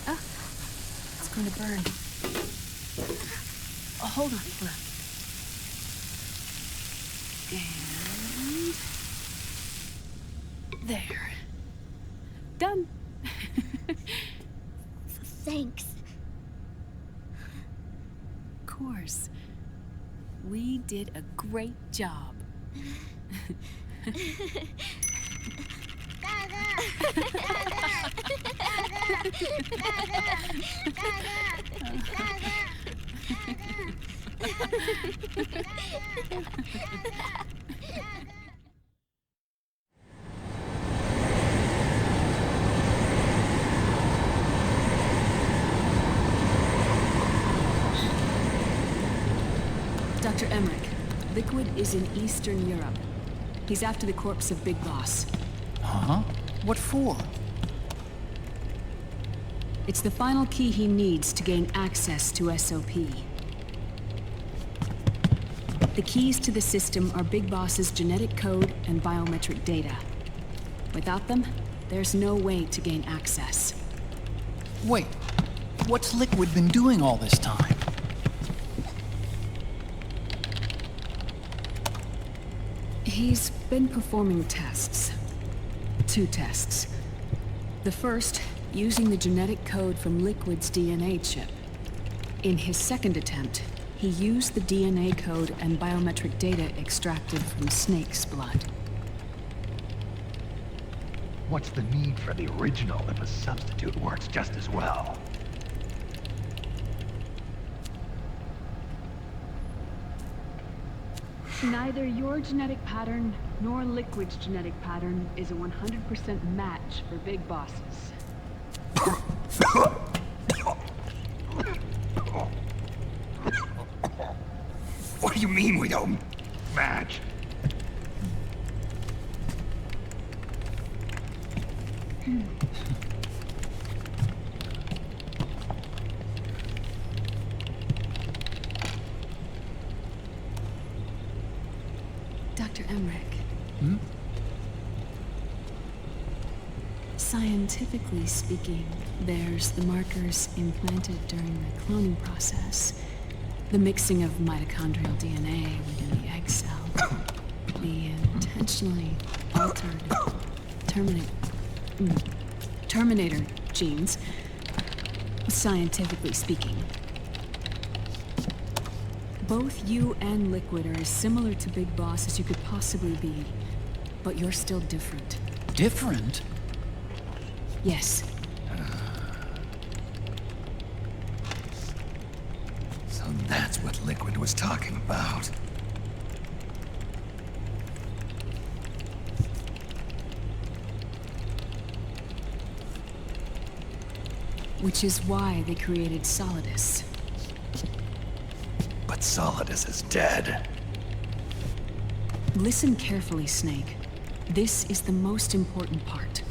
Ah! It's going to burn. Oh, hold on, hold on. And... there. Done. Thanks. Of course. We did a great job. Dr. Emmerich, Liquid is in Eastern Europe. He's after the corpse of Big Boss. Huh? What for? It's the final key he needs to gain access to SOP. The keys to the system are Big Boss's genetic code and biometric data. Without them, there's no way to gain access. Wait, what's Liquid been doing all this time? He's been performing tests. 2 tests. The first, using the genetic code from Liquid's DNA chip. In his second attempt, he used the DNA code and biometric data extracted from Snake's blood. What's the need for the original if a substitute works just as well? Neither your genetic pattern nor Liquid's genetic pattern is a 100% match for Big Bosses. What do you mean we don't match? Dr. Emmerich. Hmm? Scientifically speaking, there's the markers implanted during the cloning process. The mixing of mitochondrial DNA within the egg cell. The intentionally altered Terminator genes. Scientifically speaking. Both you and Liquid are as similar to Big Boss as you could possibly be, but you're still different. Different? Yes. So that's what Liquid was talking about. Which is why they created Solidus. But Solidus is dead. Listen carefully, Snake. This is the most important part.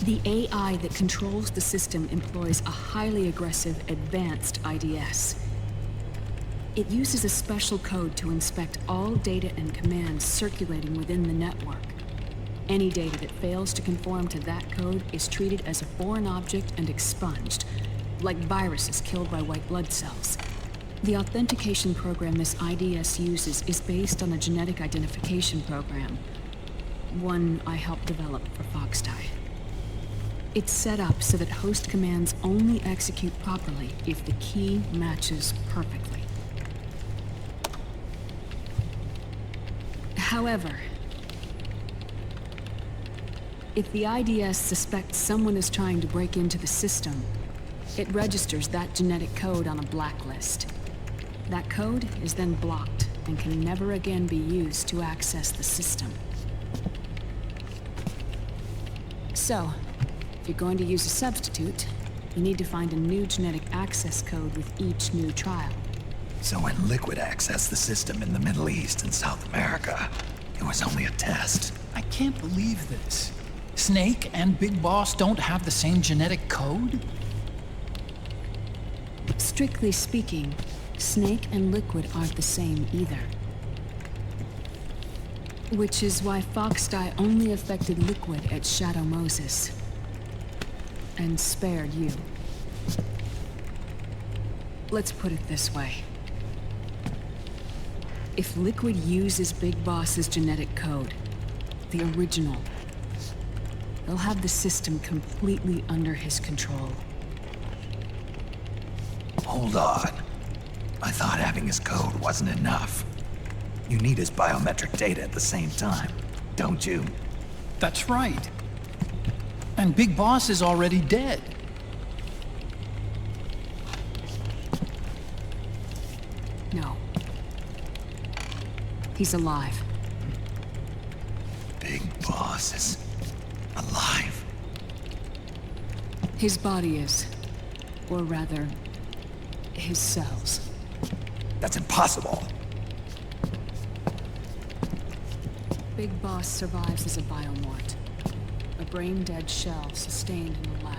The AI that controls the system employs a highly aggressive, advanced IDS. It uses a special code to inspect all data and commands circulating within the network. Any data that fails to conform to that code is treated as a foreign object and expunged, like viruses killed by white blood cells. The authentication program this IDS uses is based on a genetic identification program, one I helped develop for Foxdie. It's set up so that host commands only execute properly if the key matches perfectly. However, if the IDS suspects someone is trying to break into the system, it registers that genetic code on a blacklist. That code is then blocked and can never again be used to access the system. So, if you're going to use a substitute, you need to find a new genetic access code with each new trial. So when Liquid accessed the system in the Middle East and South America, it was only a test. I can't believe this. Snake and Big Boss don't have the same genetic code? Strictly speaking, Snake and Liquid aren't the same either. Which is why Foxdie only affected Liquid at Shadow Moses. And spared you. Let's put it this way. If Liquid uses Big Boss's genetic code, the original, they'll have the system completely under his control. Hold on. I thought having his code wasn't enough. You need his biometric data at the same time, don't you? That's right. And Big Boss is already dead. No. He's alive. Big Boss is alive. His body is. Or rather, his cells. That's impossible. Big Boss survives as a biomort. A brain-dead shell sustained in the lab.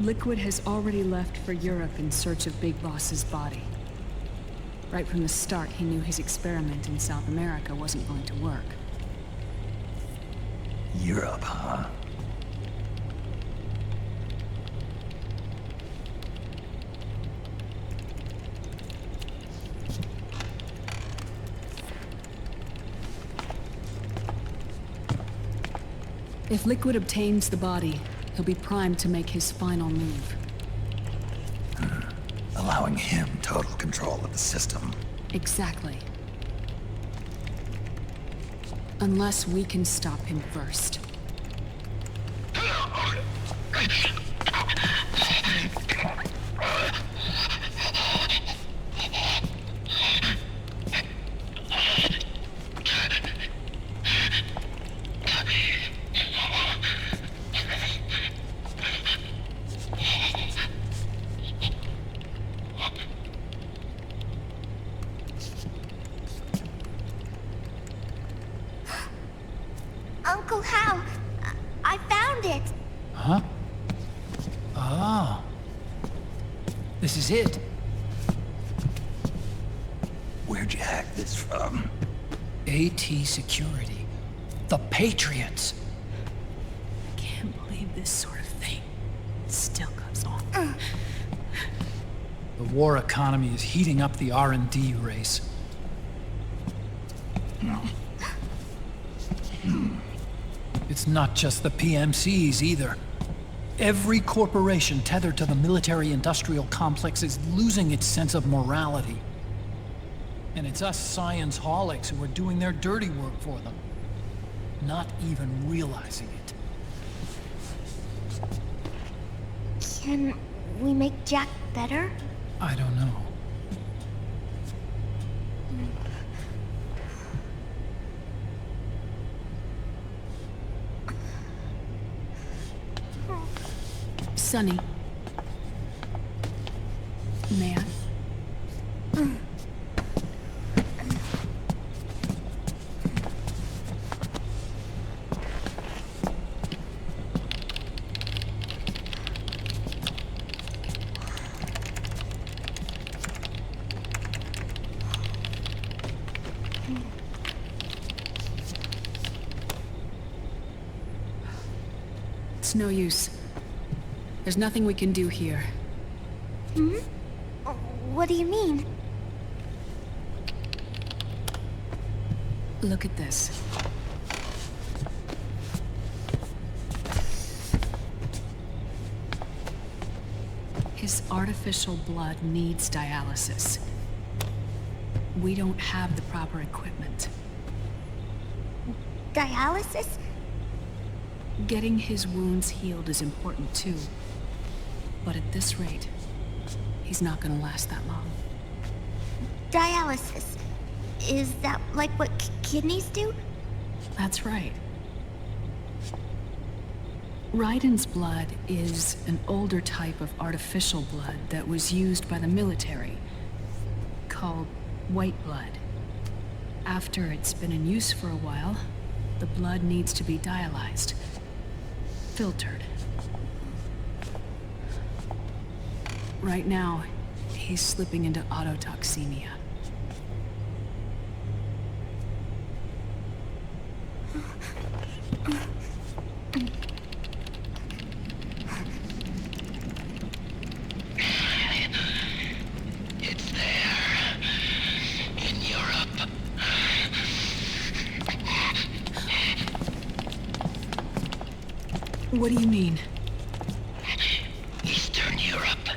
Liquid has already left for Europe in search of Big Boss's body. Right from the start, he knew his experiment in South America wasn't going to work. Europe, huh? If Liquid obtains the body, he'll be primed to make his final move. Allowing him total control of the system. Exactly. Unless we can stop him first. Uncle Hal, I found it. Huh? Ah. This is it. Where'd you hack this from? AT Security. The Patriots. I can't believe this sort of thing still goes on. The war economy is heating up the R&D race. It's not just the PMCs either. Every corporation tethered to the military-industrial complex is losing its sense of morality. And it's us science-holics who are doing their dirty work for them, not even realizing it. Can we make Jack better? I don't know. Sonny. May I? It's no use. There's nothing we can do here. Hmm? What do you mean? Look at this. His artificial blood needs dialysis. We don't have the proper equipment. Dialysis? Getting his wounds healed is important too. But at this rate, he's not gonna last that long. Dialysis. Is that like what kidneys do? That's right. Raiden's blood is an older type of artificial blood that was used by the military, called white blood. After it's been in use for a while, the blood needs to be dialyzed, filtered. Right now, he's slipping into autotoxemia. It's there. In Europe. What do you mean? Eastern Europe.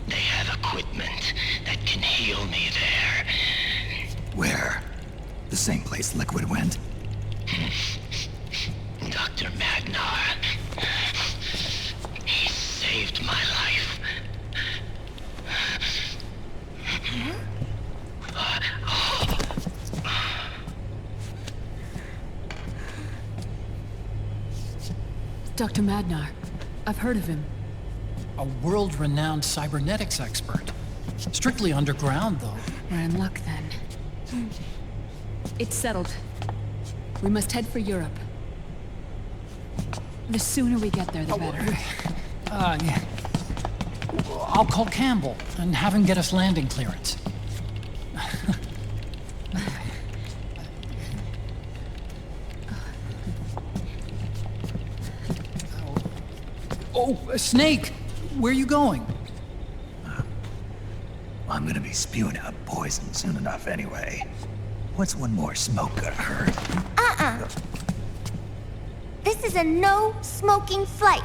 They have equipment that can heal me there. Where? The same place Liquid went? Dr. Magnar. He saved my life. Dr. Magnar. I've heard of him. A world-renowned cybernetics expert. Strictly underground, though. We're in luck then. It's settled. We must head for Europe. The sooner we get there, the better. Yeah. I'll call Campbell and have him get us landing clearance. Oh, Snake! Where are you going? I'm gonna be spewing out poison soon enough anyway. What's one more smoke gonna hurt? This is a no smoking flight.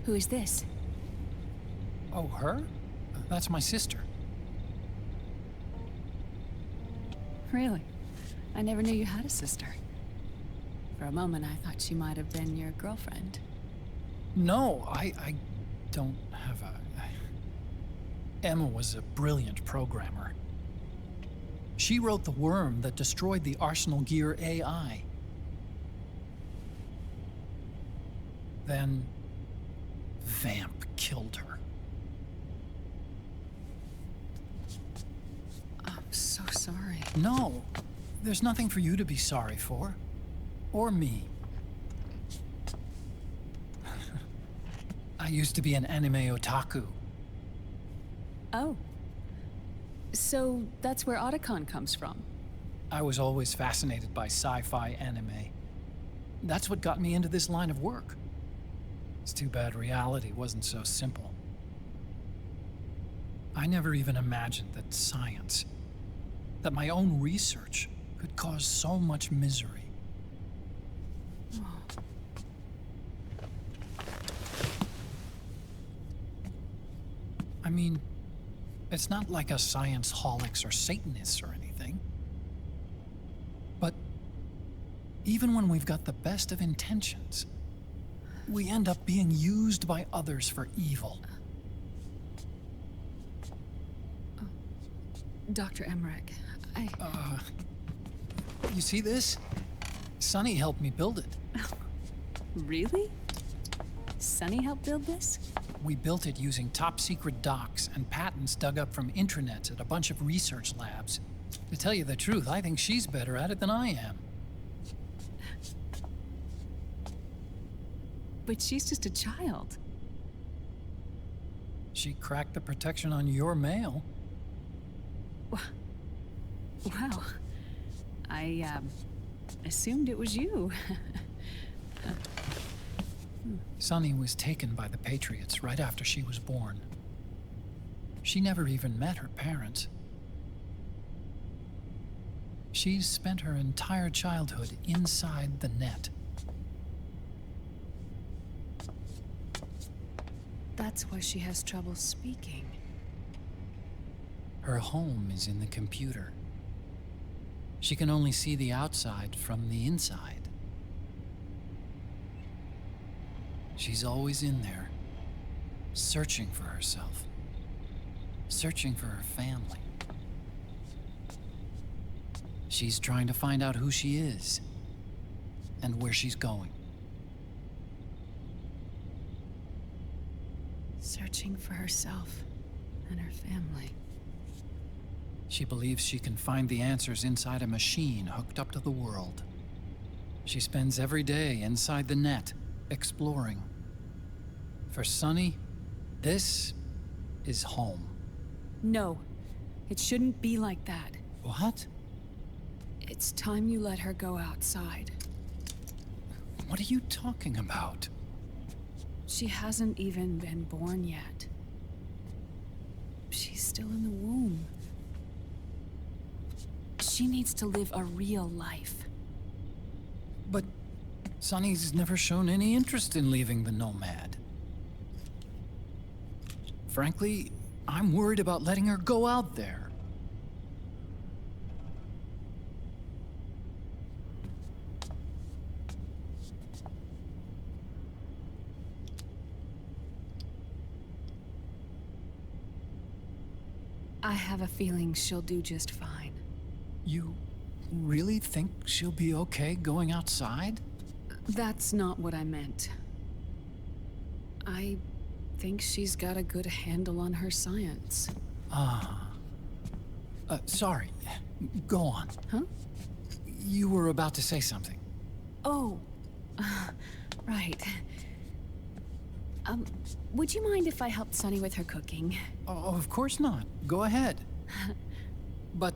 Who is this? Oh, her? That's my sister. Really? I never knew you had a sister. For a moment, I thought she might have been your girlfriend. No, I don't have a... Emma was a brilliant programmer. She wrote the worm that destroyed the Arsenal Gear AI. Then, Vamp killed her. I'm so sorry. No, there's nothing for you to be sorry for. Or me. I used to be an anime otaku. Oh. So that's where Otacon comes from. I was always fascinated by sci-fi anime. That's what got me into this line of work. It's too bad reality wasn't so simple. I never even imagined that science, that my own research, could cause so much misery. I mean, it's not like us science holics or Satanists or anything. But even when we've got the best of intentions, we end up being used by others for evil. Dr. Emmerich, You see this? Sonny helped me build it. Really? Sonny helped build this? We built it using top-secret docs and patents dug up from intranets at a bunch of research labs. To tell you the truth, I think she's better at it than I am. But she's just a child. She cracked the protection on your mail. Wow. I, assumed it was you. Sunny was taken by the Patriots right after she was born. She never even met her parents. She's spent her entire childhood inside the net. That's why she has trouble speaking. Her home is in the computer. She can only see the outside from the inside. She's always in there, searching for herself, searching for her family. She's trying to find out who she is and where she's going. Searching for herself and her family. She believes she can find the answers inside a machine hooked up to the world. She spends every day inside the net, exploring. For Sunny, this is home. No, it shouldn't be like that. What? It's time you let her go outside. What are you talking about? She hasn't even been born yet. She's still in the womb. She needs to live a real life. But Sunny's never shown any interest in leaving the Nomad. Frankly, I'm worried about letting her go out there. I have a feeling she'll do just fine. You really think she'll be okay going outside? That's not what I meant. I think she's got a good handle on her science. Sorry. Go on. Huh? You were about to say something. Oh, right. Would you mind if I helped Sunny with her cooking? Oh, of course not. Go ahead. But,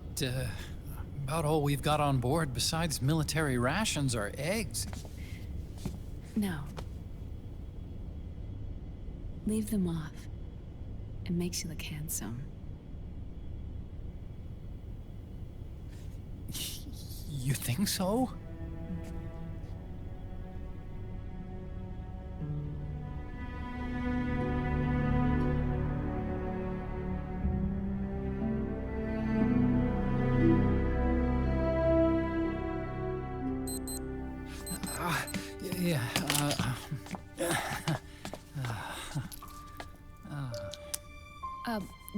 about all we've got on board besides military rations are eggs. No. Leave them off. It makes you look handsome. You think so?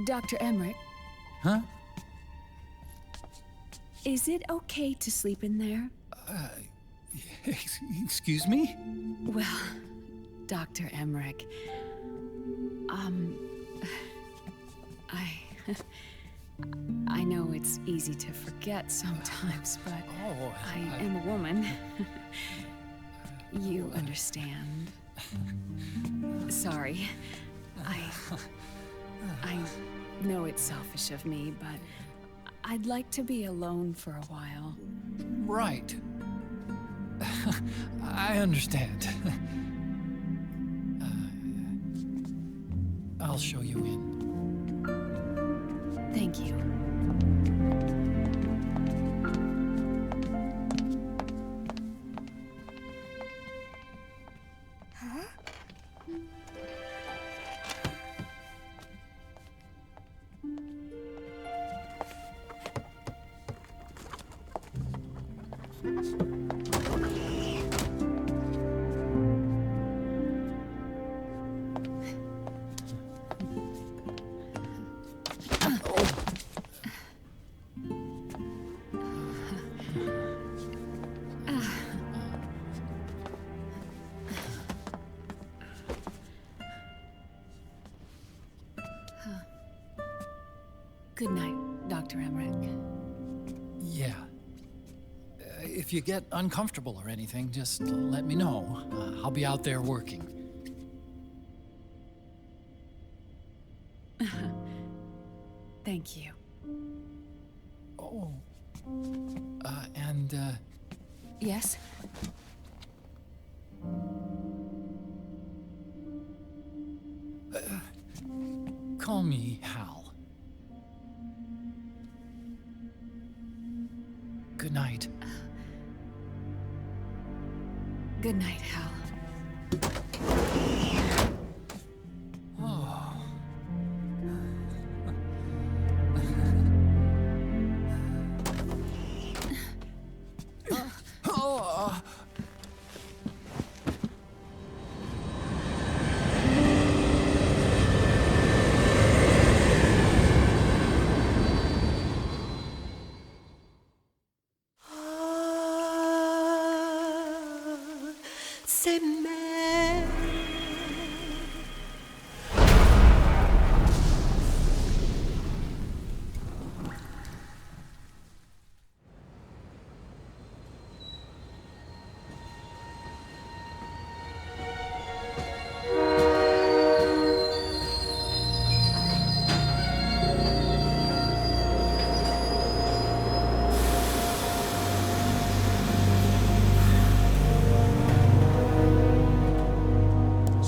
Dr. Emmerich? Huh? Is it okay to sleep in there? Excuse me? Well, Dr. Emmerich. I know it's easy to forget sometimes, but I am a woman. You understand. Sorry. I know it's selfish of me, but I'd like to be alone for a while. Right. I understand. I'll show you in. Thank you. Good night, Dr. Emmerich. Yeah. If you get uncomfortable or anything, just let me know. I'll be out there working. Thank you. Oh. Yes? Call me Hal. Good night. Good night, Hal.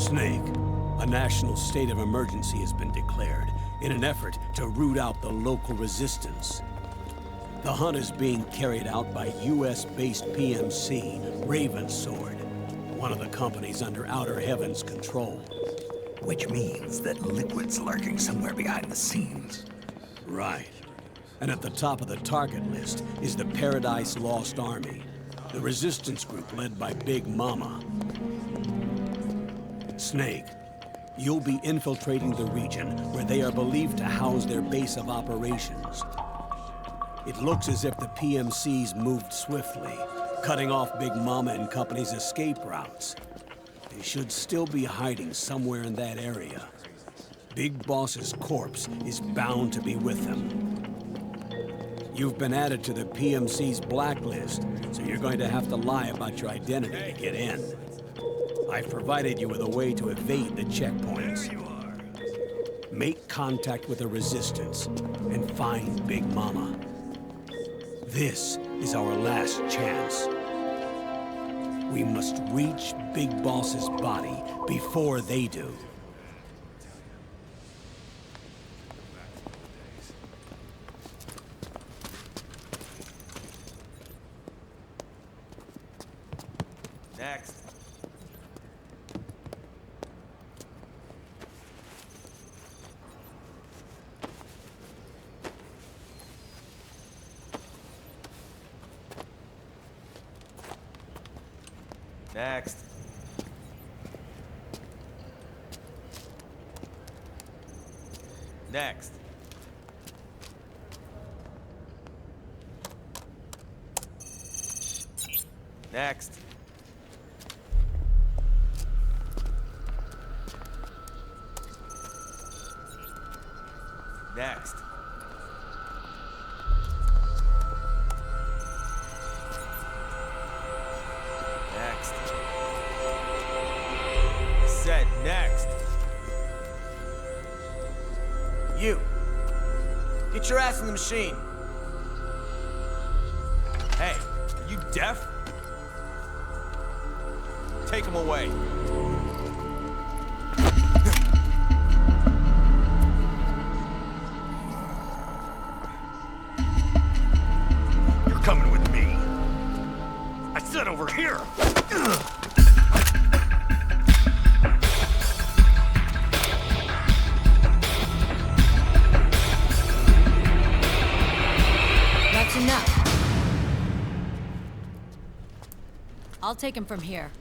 Snake, a national state of emergency has been declared in an effort to root out the local resistance. The hunt is being carried out by US-based PMC, Ravensword, one of the companies under Outer Heaven's control. Which means that Liquid's lurking somewhere behind the scenes. Right. And at the top of the target list is the Paradise Lost Army, the resistance group led by Big Mama. Snake, you'll be infiltrating the region where they are believed to house their base of operations. It looks as if the PMCs moved swiftly, cutting off Big Mama and company's escape routes. They should still be hiding somewhere in that area. Big Boss's corpse is bound to be with them. You've been added to the PMC's blacklist, so you're going to have to lie about your identity to get in. I've provided you with a way to evade the checkpoints. Make contact with the Resistance and find Big Mama. This is our last chance. We must reach Big Boss's body before they do. Next. Next. Next. Next. Next. Next. Said next. You. Get your ass in the machine. Hey, are you deaf? Take him away. You're coming with me. I said over here. That's enough. I'll take him from here.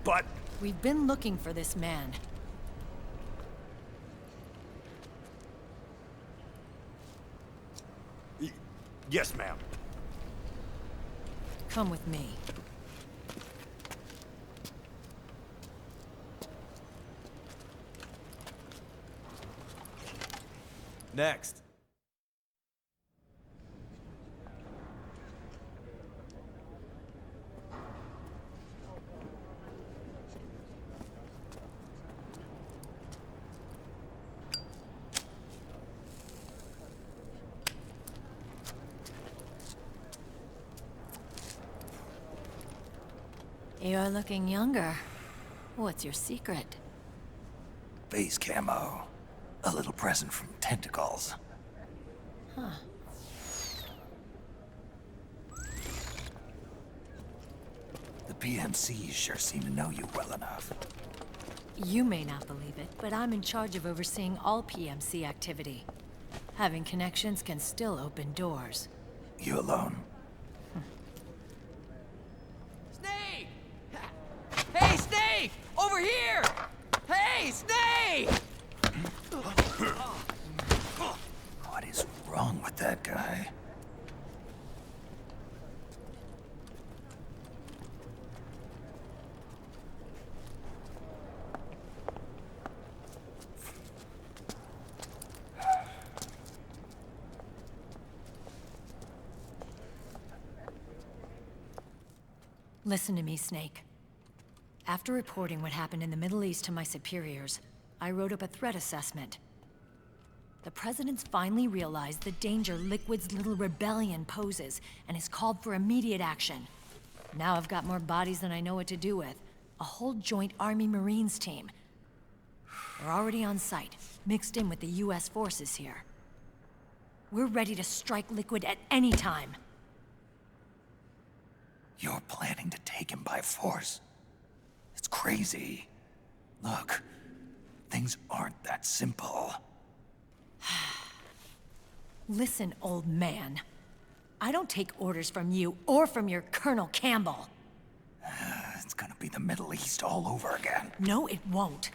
But... We've been looking for this man. Yes, ma'am. Come with me. Next. You're looking younger. What's your secret? Base camo. A little present from Tentacles. Huh. The PMCs sure seem to know you well enough. You may not believe it, but I'm in charge of overseeing all PMC activity. Having connections can still open doors. You alone? Snake! Hey, Snake! Over here! Hey, Snake! What is wrong with that guy? Listen to me, Snake. After reporting what happened in the Middle East to my superiors, I wrote up a threat assessment. The President's finally realized the danger Liquid's little rebellion poses and has called for immediate action. Now I've got more bodies than I know what to do with. A whole joint Army-Marines team. We're already on site, mixed in with the US forces here. We're ready to strike Liquid at any time. You're planning to take him by force? It's crazy. Look, things aren't that simple. Listen, old man. I don't take orders from you or from your Colonel Campbell. It's gonna be the Middle East all over again. No, it won't.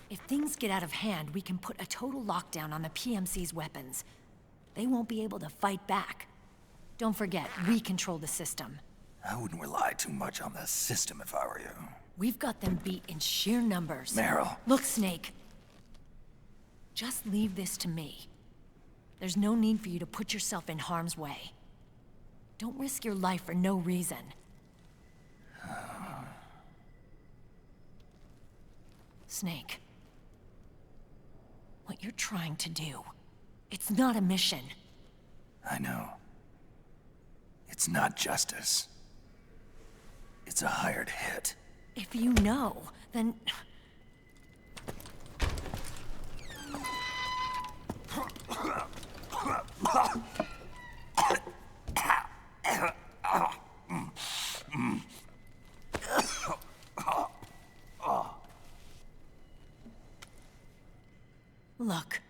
If things get out of hand, we can put a total lockdown on the PMC's weapons. They won't be able to fight back. Don't forget, we control the system. I wouldn't rely too much on the system if I were you. We've got them beat in sheer numbers. Meryl. Look, Snake. Just leave this to me. There's no need for you to put yourself in harm's way. Don't risk your life for no reason. Snake. What you're trying to do, it's not a mission. I know. It's not justice. It's a hired hit. If you know, then... Look,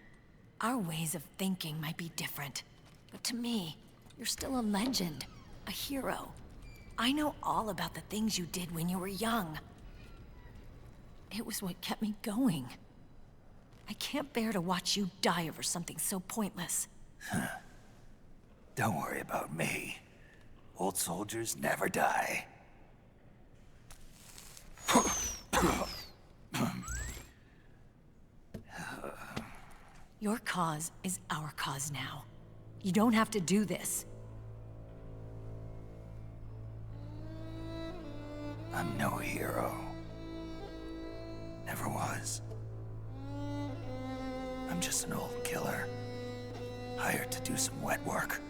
our ways of thinking might be different, but to me, you're still a legend, a hero. I know all about the things you did when you were young. It was what kept me going. I can't bear to watch you die over something so pointless. Don't worry about me. Old soldiers never die. Your cause is our cause now. You don't have to do this. I'm no hero. Never was. I'm just an old killer, hired to do some wet work.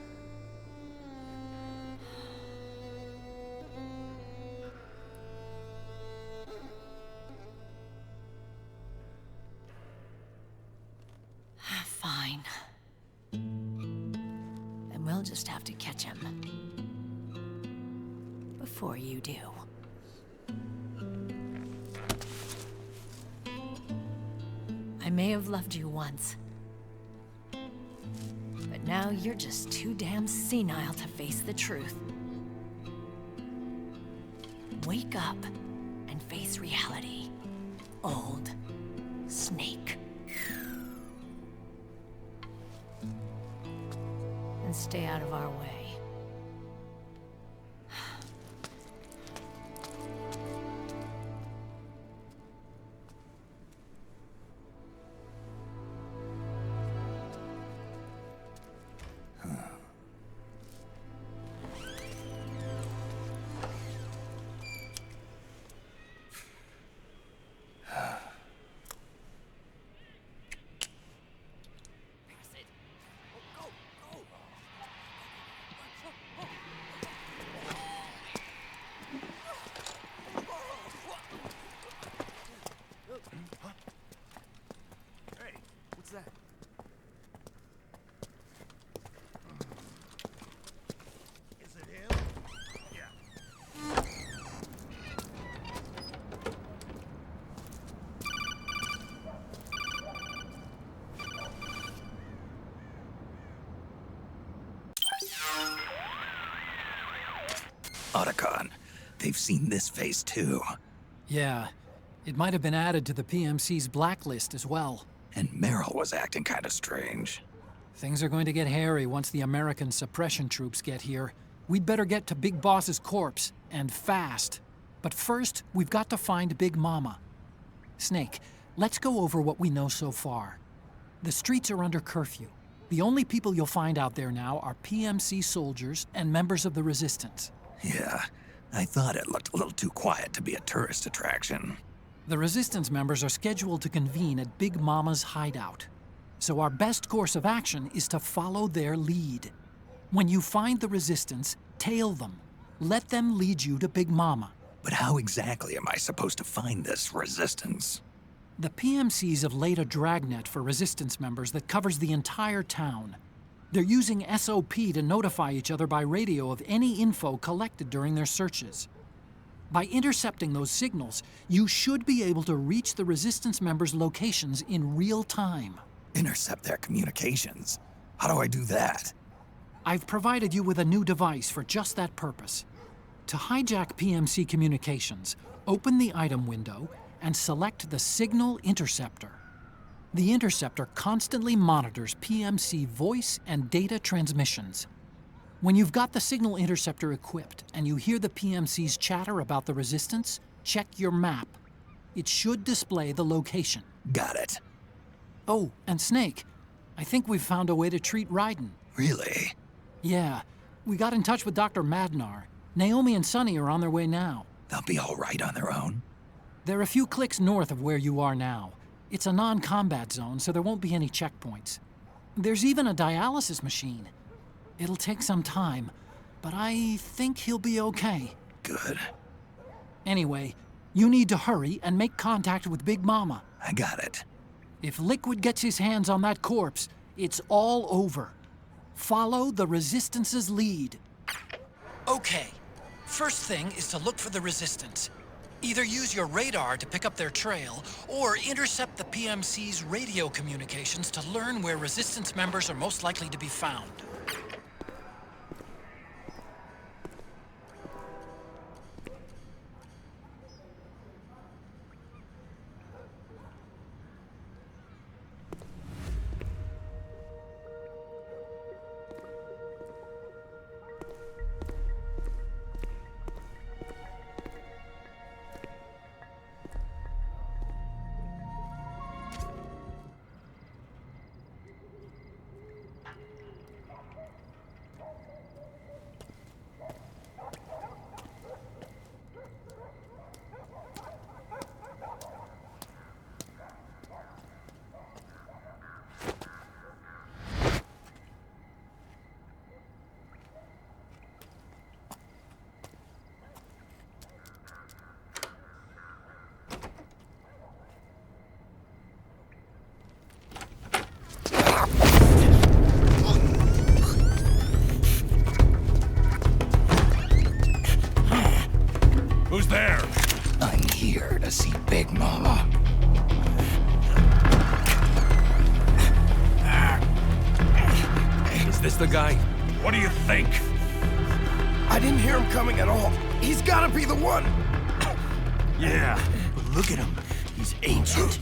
Fine. Then we'll just have to catch him. Before you do. I may have loved you once. But now you're just too damn senile to face the truth. Wake up and face reality. Old Snake. And stay out of our way. Otacon, they've seen this face too. Yeah, it might have been added to the PMC's blacklist as well. And Meryl was acting kind of strange. Things are going to get hairy once the American suppression troops get here. We'd better get to Big Boss's corpse, and fast. But first, we've got to find Big Mama. Snake, let's go over what we know so far. The streets are under curfew. The only people you'll find out there now are PMC soldiers and members of the Resistance. Yeah, I thought it looked a little too quiet to be a tourist attraction. The Resistance members are scheduled to convene at Big Mama's hideout. So our best course of action is to follow their lead. When you find the Resistance, tail them. Let them lead you to Big Mama. But how exactly am I supposed to find this Resistance? The PMCs have laid a dragnet for Resistance members that covers the entire town. They're using SOP to notify each other by radio of any info collected during their searches. By intercepting those signals, you should be able to reach the Resistance members' locations in real time. Intercept their communications? How do I do that? I've provided you with a new device for just that purpose. To hijack PMC communications, open the item window and select the Signal Interceptor. The interceptor constantly monitors PMC voice and data transmissions. When you've got the Signal Interceptor equipped and you hear the PMC's chatter about the Resistance, check your map. It should display the location. Got it. Oh, and Snake, I think we've found a way to treat Raiden. Really? Yeah, we got in touch with Dr. Madnar. Naomi and Sonny are on their way now. They'll be all right on their own? They're a few clicks north of where you are now. It's a non-combat zone, so there won't be any checkpoints. There's even a dialysis machine. It'll take some time, but I think he'll be okay. Good. Anyway, you need to hurry and make contact with Big Mama. I got it. If Liquid gets his hands on that corpse, it's all over. Follow the Resistance's lead. Okay, first thing is to look for the Resistance. Either use your radar to pick up their trail, or intercept the PMC's radio communications to learn where Resistance members are most likely to be found. this the guy? What do you think? I didn't hear him coming at all. He's gotta be the one! Yeah, but look at him. He's ancient.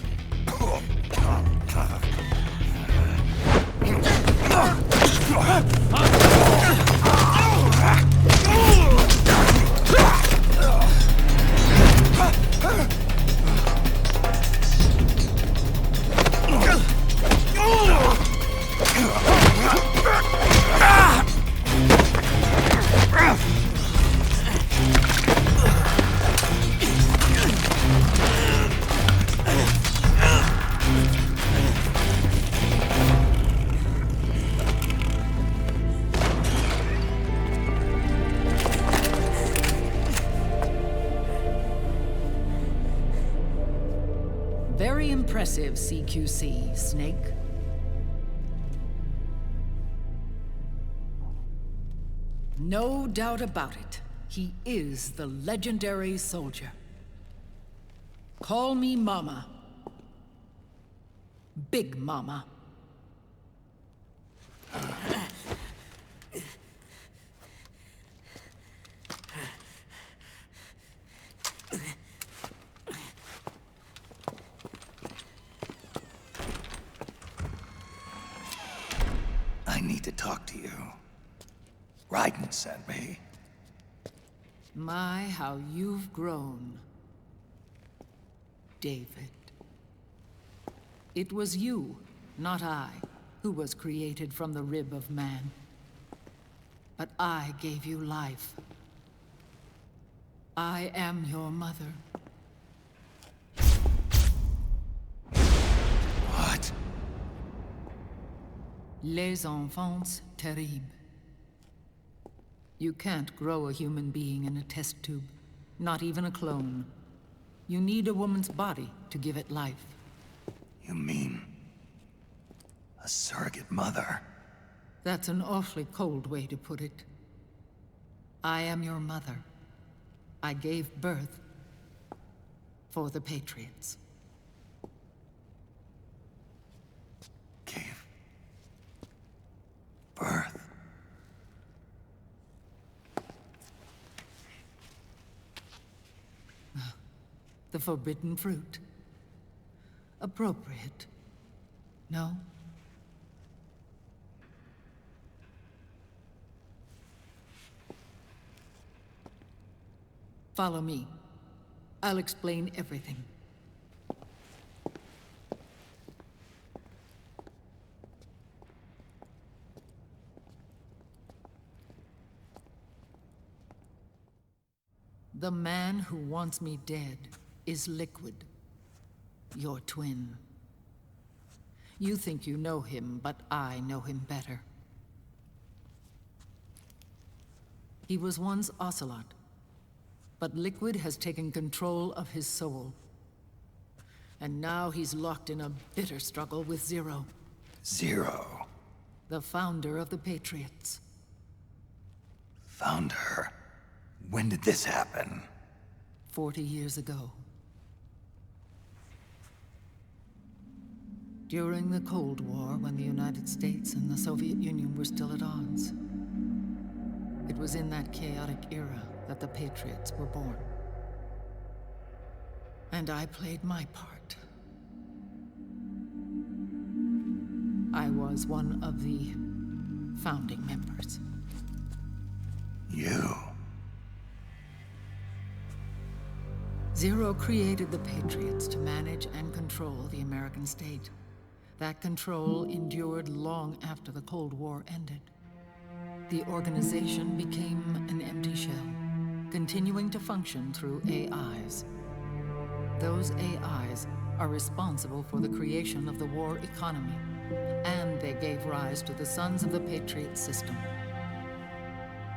Very impressive, CQC, Snake. No doubt about it. He is the legendary soldier. Call me Mama. Big Mama. I need to talk to you. Raiden sent me. My, how you've grown, David. It was you, not I, who was created from the rib of man. But I gave you life. I am your mother. What? Les enfants terribles. You can't grow a human being in a test tube, not even a clone. You need a woman's body to give it life. You mean a surrogate mother? That's an awfully cold way to put it. I am your mother. I gave birth for the Patriots. Gave birth? The forbidden fruit. Appropriate. No? Follow me. I'll explain everything. The man who wants me dead is Liquid, your twin. You think you know him, but I know him better. He was once Ocelot, but Liquid has taken control of his soul. And now he's locked in a bitter struggle with Zero. Zero? The founder of the Patriots. Founder? When did this happen? 40 years ago. During the Cold War, when the United States and the Soviet Union were still at odds. It was in that chaotic era that the Patriots were born. And I played my part. I was one of the founding members. You? Zero created the Patriots to manage and control the American state. That control endured long after the Cold War ended. The organization became an empty shell, continuing to function through AIs. Those AIs are responsible for the creation of the war economy, and they gave rise to the Sons of the Patriot system.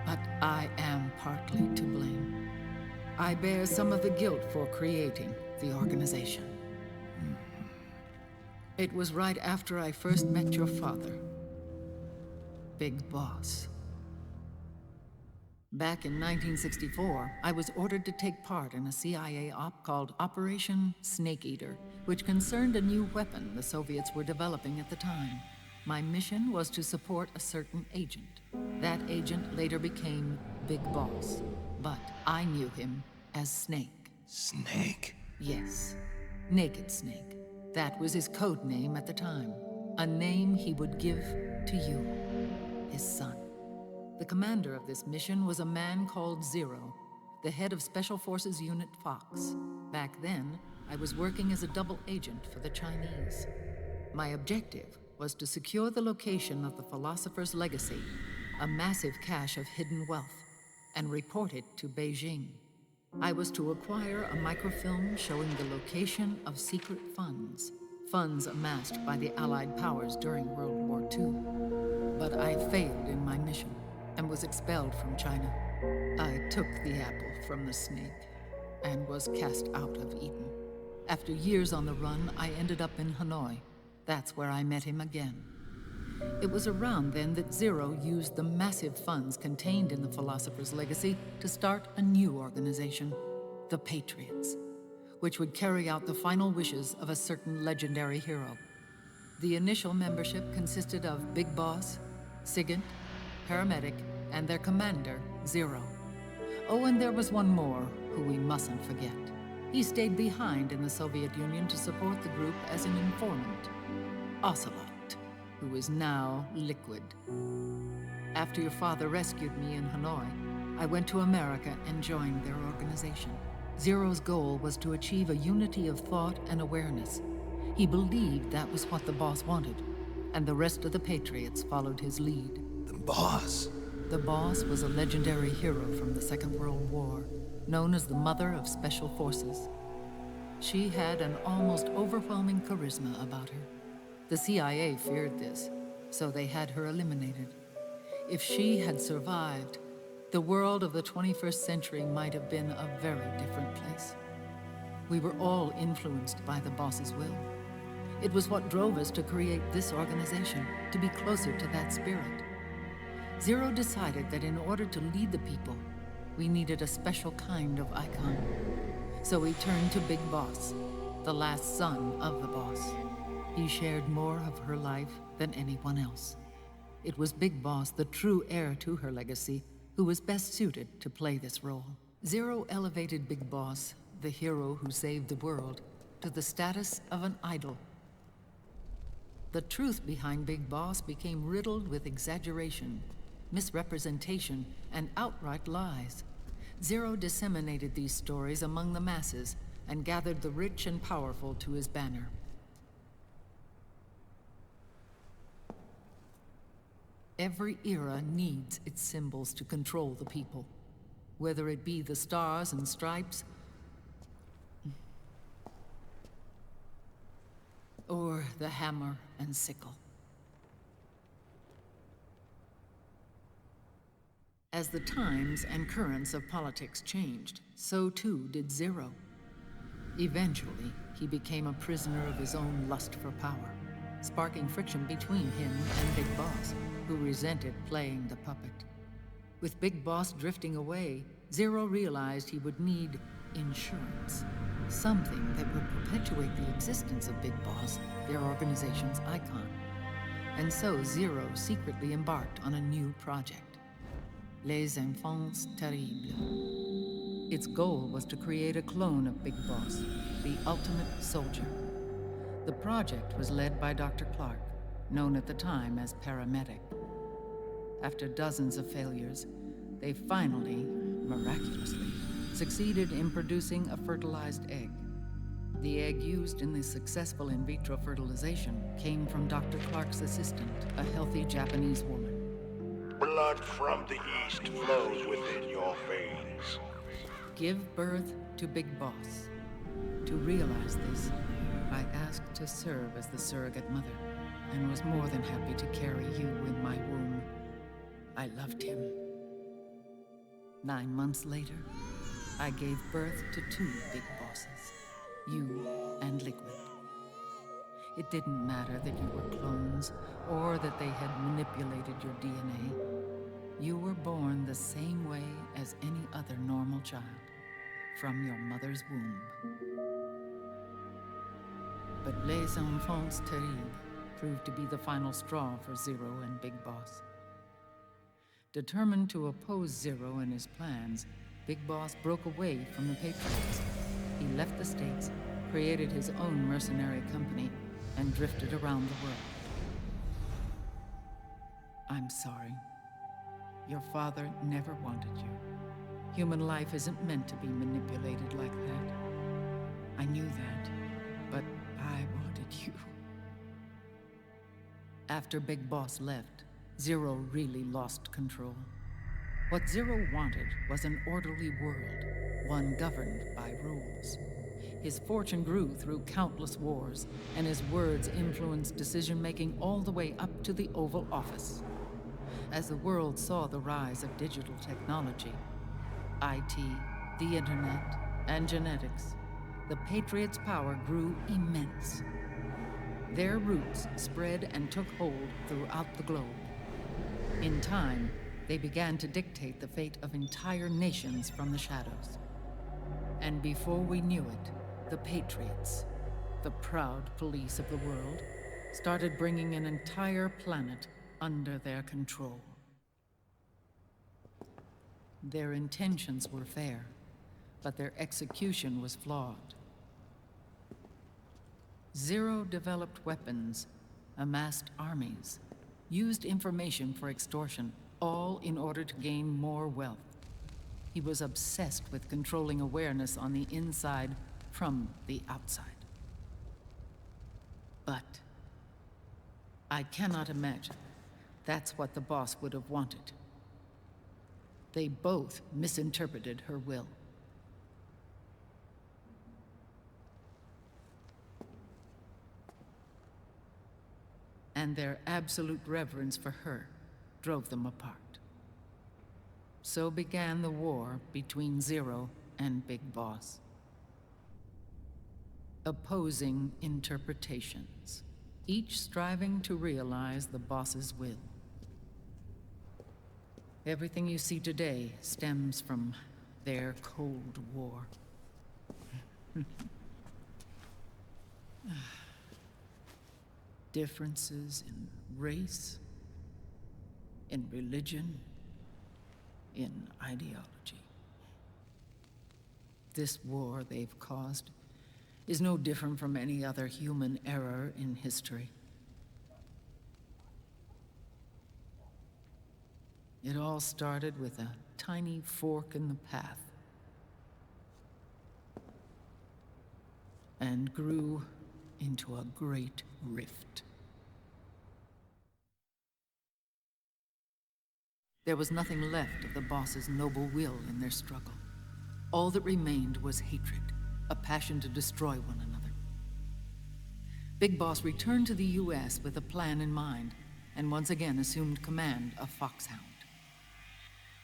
But I am partly to blame. I bear some of the guilt for creating the organization. It was right after I first met your father, Big Boss. Back in 1964, I was ordered to take part in a CIA op called Operation Snake Eater, which concerned a new weapon the Soviets were developing at the time. My mission was to support a certain agent. That agent later became Big Boss, but I knew him as Snake. Snake? Yes, Naked Snake. That was his code name at the time. A name he would give to you, his son. The commander of this mission was a man called Zero, the head of Special Forces Unit Fox. Back then, I was working as a double agent for the Chinese. My objective was to secure the location of the Philosopher's Legacy, a massive cache of hidden wealth, and report it to Beijing. I was to acquire a microfilm showing the location of secret funds, funds amassed by the Allied powers during World War II. But I failed in my mission and was expelled from China. I took the apple from the snake and was cast out of Eden. After years on the run, I ended up in Hanoi. That's where I met him again. It was around then that Zero used the massive funds contained in the Philosopher's Legacy to start a new organization, the Patriots, which would carry out the final wishes of a certain legendary hero. The initial membership consisted of Big Boss, Sigint, Paramedic, and their commander, Zero. Oh, and there was one more who we mustn't forget. He stayed behind in the Soviet Union to support the group as an informant, Ocelot, who is now Liquid. After your father rescued me in Hanoi, I went to America and joined their organization. Zero's goal was to achieve a unity of thought and awareness. He believed that was what the boss wanted, and the rest of the Patriots followed his lead. The boss? The boss was a legendary hero from the Second World War, known as the Mother of Special Forces. She had an almost overwhelming charisma about her. The CIA feared this, so they had her eliminated. If she had survived, the world of the 21st century might have been a very different place. We were all influenced by the boss's will. It was what drove us to create this organization, to be closer to that spirit. Zero decided that in order to lead the people, we needed a special kind of icon. So he turned to Big Boss, the last son of the boss. He shared more of her life than anyone else. It was Big Boss, the true heir to her legacy, who was best suited to play this role. Zero elevated Big Boss, the hero who saved the world, to the status of an idol. The truth behind Big Boss became riddled with exaggeration, misrepresentation, and outright lies. Zero disseminated these stories among the masses and gathered the rich and powerful to his banner. Every era needs its symbols to control the people, whether it be the stars and stripes, or the hammer and sickle. As the times and currents of politics changed, so too did Zero. Eventually, he became a prisoner of his own lust for power, sparking friction between him and Big Boss, who resented playing the puppet. With Big Boss drifting away, Zero realized he would need insurance, something that would perpetuate the existence of Big Boss, their organization's icon. And so Zero secretly embarked on a new project, Les Enfants Terribles. Its goal was to create a clone of Big Boss, the ultimate soldier. The project was led by Dr. Clark, known at the time as Paramedic. After dozens of failures, they finally, miraculously, succeeded in producing a fertilized egg. The egg used in the successful in vitro fertilization came from Dr. Clark's assistant, a healthy Japanese woman. Blood from the east flows within your veins. Give birth to Big Boss. To realize this, I asked to serve as the surrogate mother, and was more than happy to carry you in my womb. I loved him. 9 months later, I gave birth to 2 Big Bosses, you and Liquid. It didn't matter that you were clones, or that they had manipulated your DNA. You were born the same way as any other normal child, from your mother's womb. But Les Enfants Terribles proved to be the final straw for Zero and Big Boss. Determined to oppose Zero and his plans, Big Boss broke away from the Patriots. He left the States, created his own mercenary company, and drifted around the world. I'm sorry. Your father never wanted you. Human life isn't meant to be manipulated like that. I knew that, but I wanted you. After Big Boss left, Zero really lost control. What Zero wanted was an orderly world, one governed by rules. His fortune grew through countless wars, and his words influenced decision-making all the way up to the Oval Office. As the world saw the rise of digital technology, IT, the internet, and genetics, the Patriots' power grew immense. Their roots spread and took hold throughout the globe. In time, they began to dictate the fate of entire nations from the shadows. And before we knew it, the Patriots, the proud police of the world, started bringing an entire planet under their control. Their intentions were fair, but their execution was flawed. Zero developed weapons, amassed armies, used information for extortion, all in order to gain more wealth. He was obsessed with controlling awareness on the inside from the outside. But I cannot imagine that's what the boss would have wanted. They both misinterpreted her will. And their absolute reverence for her drove them apart. So began the war between Zero and Big Boss. Opposing interpretations, each striving to realize the boss's will. Everything you see today stems from their Cold War. Differences in race, in religion, in ideology. This war they've caused is no different from any other human error in history. It all started with a tiny fork in the path and grew into a great rift. There was nothing left of the boss's noble will in their struggle. All that remained was hatred, a passion to destroy one another. Big Boss returned to the US with a plan in mind, and once again assumed command of Foxhound.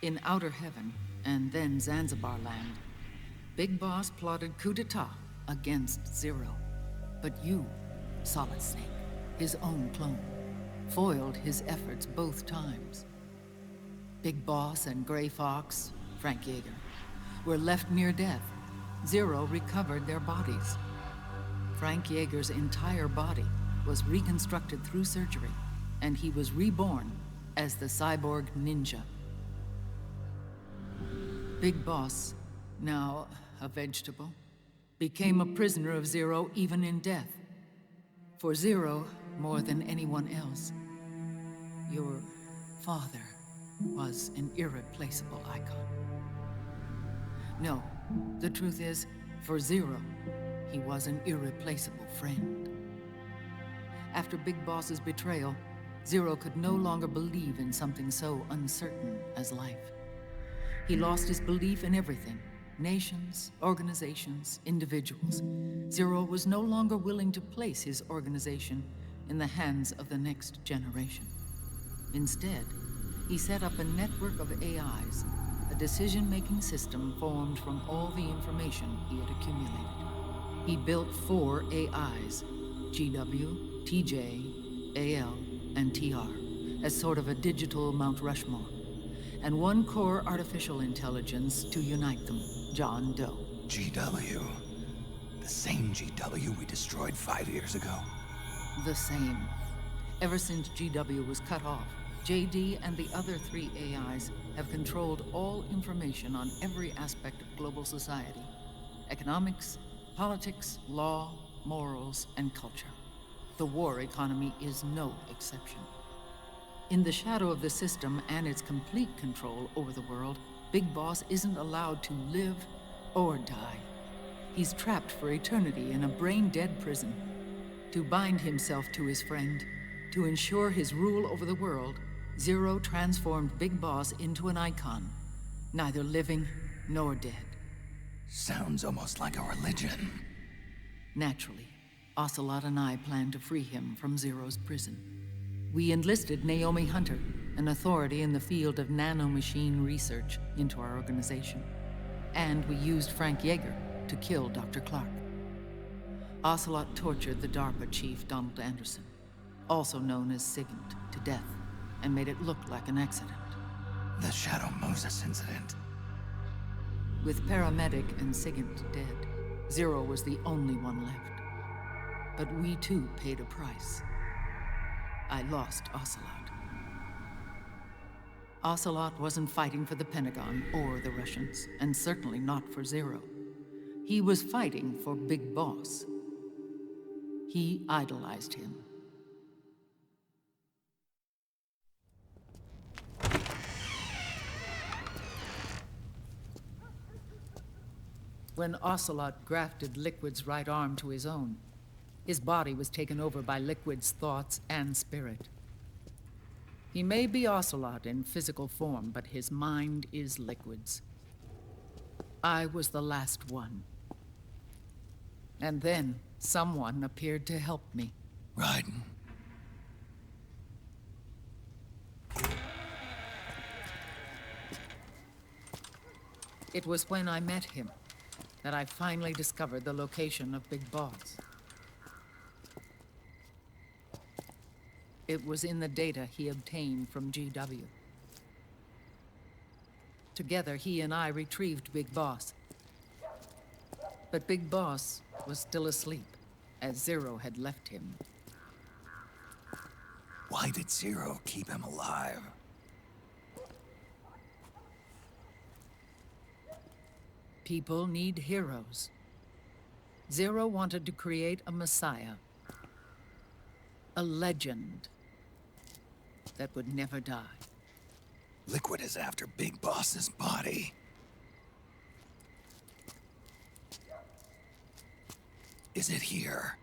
In Outer Heaven, and then Zanzibar Land, Big Boss plotted coup d'etat against Zero. But you, Solid Snake, his own clone, foiled his efforts both times. Big Boss and Gray Fox, Frank Yeager, were left near death. Zero recovered their bodies. Frank Yeager's entire body was reconstructed through surgery, and he was reborn as the cyborg ninja. Big Boss, now a vegetable, became a prisoner of Zero even in death. For Zero, more than anyone else, your father was an irreplaceable icon. No, the truth is, for Zero, he was an irreplaceable friend. After Big Boss's betrayal, Zero could no longer believe in something so uncertain as life. He lost his belief in everything. Nations, organizations, individuals. Zero was no longer willing to place his organization in the hands of the next generation. Instead, he set up a network of AIs, a decision-making system formed from all the information he had accumulated. He built 4 AIs, GW, TJ, AL, and TR, as sort of a digital Mount Rushmore, and 1 core artificial intelligence to unite them, John Doe. GW? The same GW we destroyed 5 years ago? The same. Ever since GW was cut off, JD and the other 3 AIs have controlled all information on every aspect of global society. Economics, politics, law, morals, and culture. The war economy is no exception. In the shadow of the system and its complete control over the world, Big Boss isn't allowed to live or die. He's trapped for eternity in a brain-dead prison. To bind himself to his friend, to ensure his rule over the world, Zero transformed Big Boss into an icon, neither living nor dead. Sounds almost like a religion. Naturally, Ocelot and I plan to free him from Zero's prison. We enlisted Naomi Hunter, an authority in the field of nanomachine research, into our organization. And we used Frank Yeager to kill Dr. Clark. Ocelot tortured the DARPA chief, Donald Anderson, also known as Sigint, to death, and made it look like an accident. The Shadow Moses incident. With Paramedic and Sigint dead, Zero was the only one left. But we too paid a price. I lost Ocelot. Ocelot wasn't fighting for the Pentagon or the Russians, and certainly not for Zero. He was fighting for Big Boss. He idolized him. When Ocelot grafted Liquid's right arm to his own, his body was taken over by Liquid's thoughts and spirit. He may be Ocelot in physical form, but his mind is Liquid's. I was the last one. And then someone appeared to help me. Raiden. It was when I met him that I finally discovered the location of Big Boss. It was in the data he obtained from GW. Together, he and I retrieved Big Boss. But Big Boss was still asleep, as Zero had left him. Why did Zero keep him alive? People need heroes. Zero wanted to create a messiah. A legend that would never die. Liquid is after Big Boss's body. Is it here?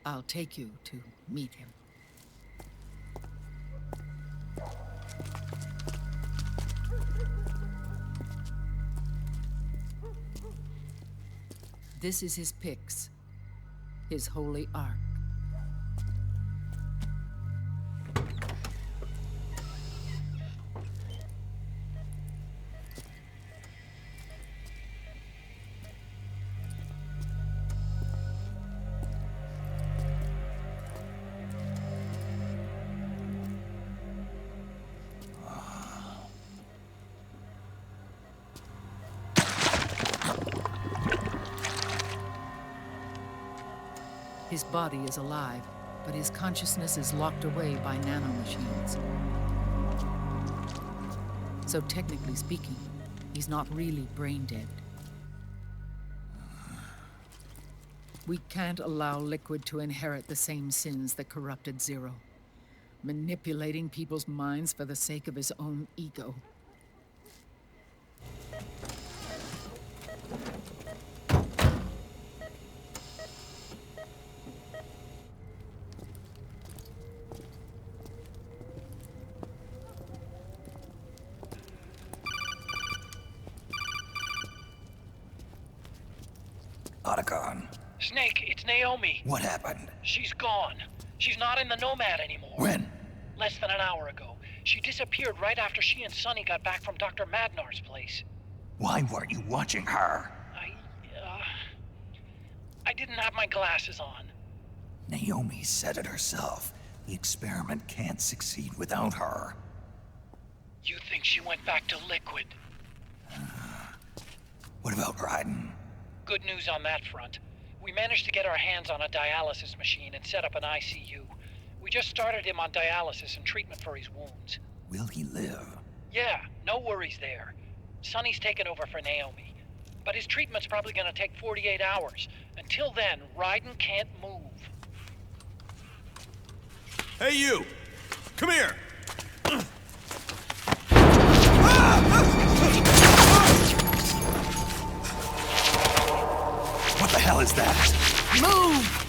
I'll take you to meet him. This is his pyx, his holy ark. His body is alive, but his consciousness is locked away by nanomachines. So technically speaking, he's not really brain dead. We can't allow Liquid to inherit the same sins that corrupted Zero, manipulating people's minds for the sake of his own ego. Otacon. Snake, it's Naomi. What happened? She's gone. She's not in the Nomad anymore. When? Less than an hour ago. She disappeared right after she and Sonny got back from Dr. Madnar's place. Why weren't you watching her? I didn't have my glasses on. Naomi said it herself. The experiment can't succeed without her. You think she went back to Liquid? What about Raiden? Good news on that front. We managed to get our hands on a dialysis machine and set up an ICU. We just started him on dialysis and treatment for his wounds. Will he live? Yeah, no worries there. Sonny's taken over for Naomi. But his treatment's probably gonna take 48 hours. Until then, Raiden can't move. Hey, you! Come here! What the hell is that? Move!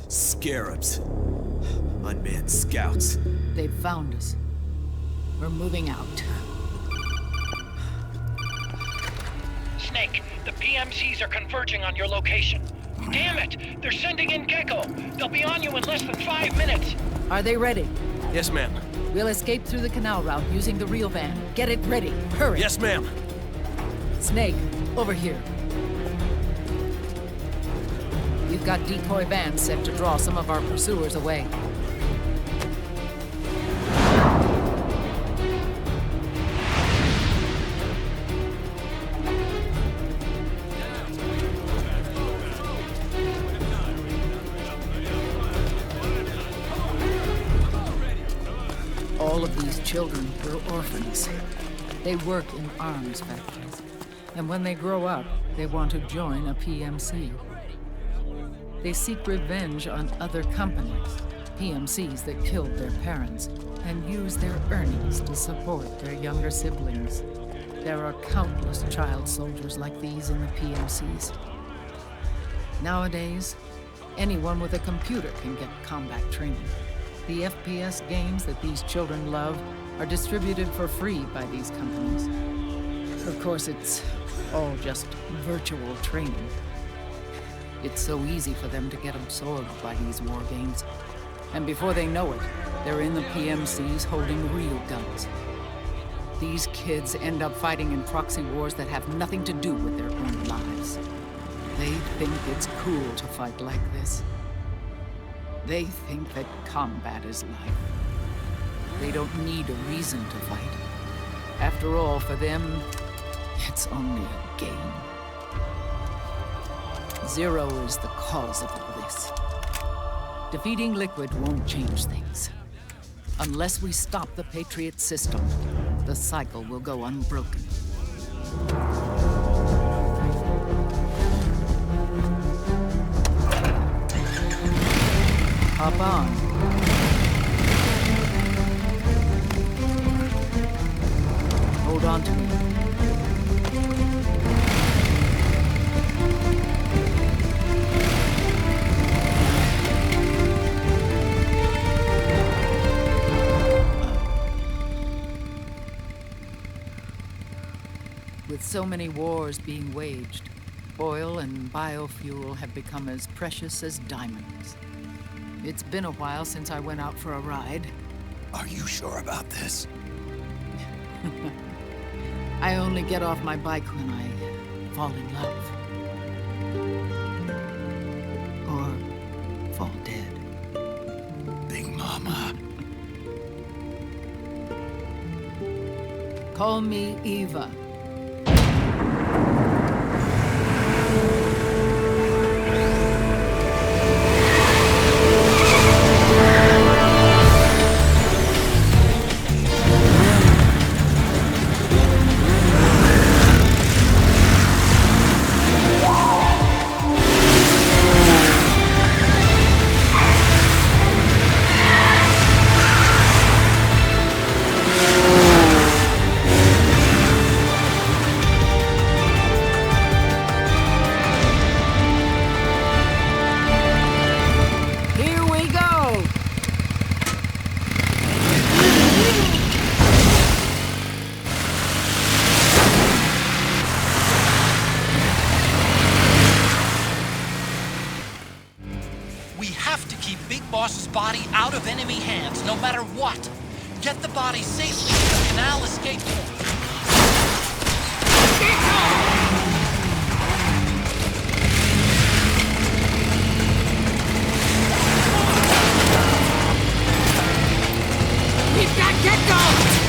Scarabs. Unmanned scouts. They've found us. We're moving out. Snake, the PMCs are converging on your location. Damn it! They're sending in Gecko! They'll be on you in less than 5 minutes! Are they ready? Yes, ma'am. We'll escape through the canal route using the real van. Get it ready. Hurry. Yes, ma'am. Snake, over here. We've got decoy vans set to draw some of our pursuers away. All of these children were orphans. They work in arms factories. And when they grow up, they want to join a PMC. They seek revenge on other companies, PMCs that killed their parents, and use their earnings to support their younger siblings. There are countless child soldiers like these in the PMCs. Nowadays, anyone with a computer can get combat training. The FPS games that these children love are distributed for free by these companies. Of course, it's all just virtual training. It's so easy for them to get absorbed by these war games. And before they know it, they're in the PMCs holding real guns. These kids end up fighting in proxy wars that have nothing to do with their own lives. They think it's cool to fight like this. They think that combat is life. They don't need a reason to fight. After all, for them, it's only a game. Zero is the cause of all this. Defeating Liquid won't change things. Unless we stop the Patriot system, the cycle will go unbroken. Hop on. Hold on to me. With so many wars being waged, oil and biofuel have become as precious as diamonds. It's been a while since I went out for a ride. Are you sure about this? I only get off my bike when I fall in love. Or fall dead. Big Mama. Call me Eva. enemy hands, no matter what. Get the body safely to the canal escape point. We've got Gecko!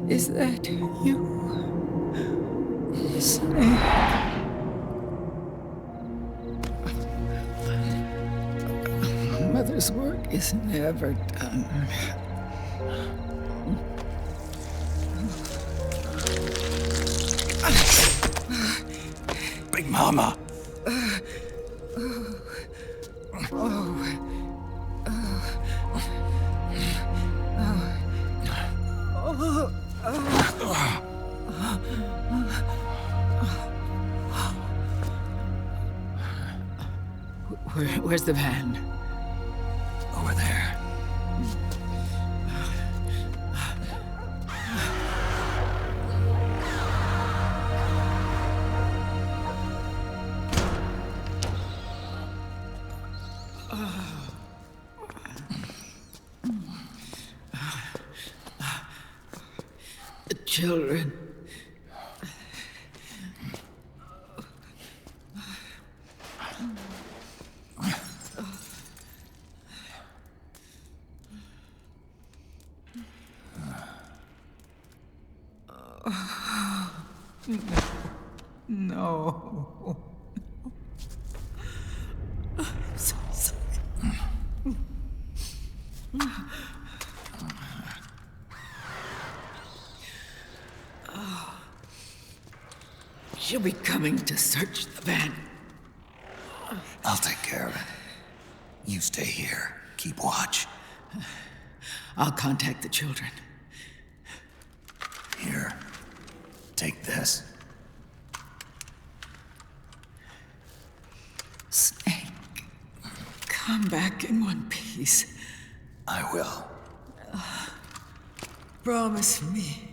Is that you? Snake? Mother's work is never done. Big Mama! Where's the van? Over there. The children. No. I'm so sorry. She'll be coming to search the van. I'll take care of it. You stay here. Keep watch. I'll contact the children. Here. Take this. Snake, come back in one piece. I will. Promise me.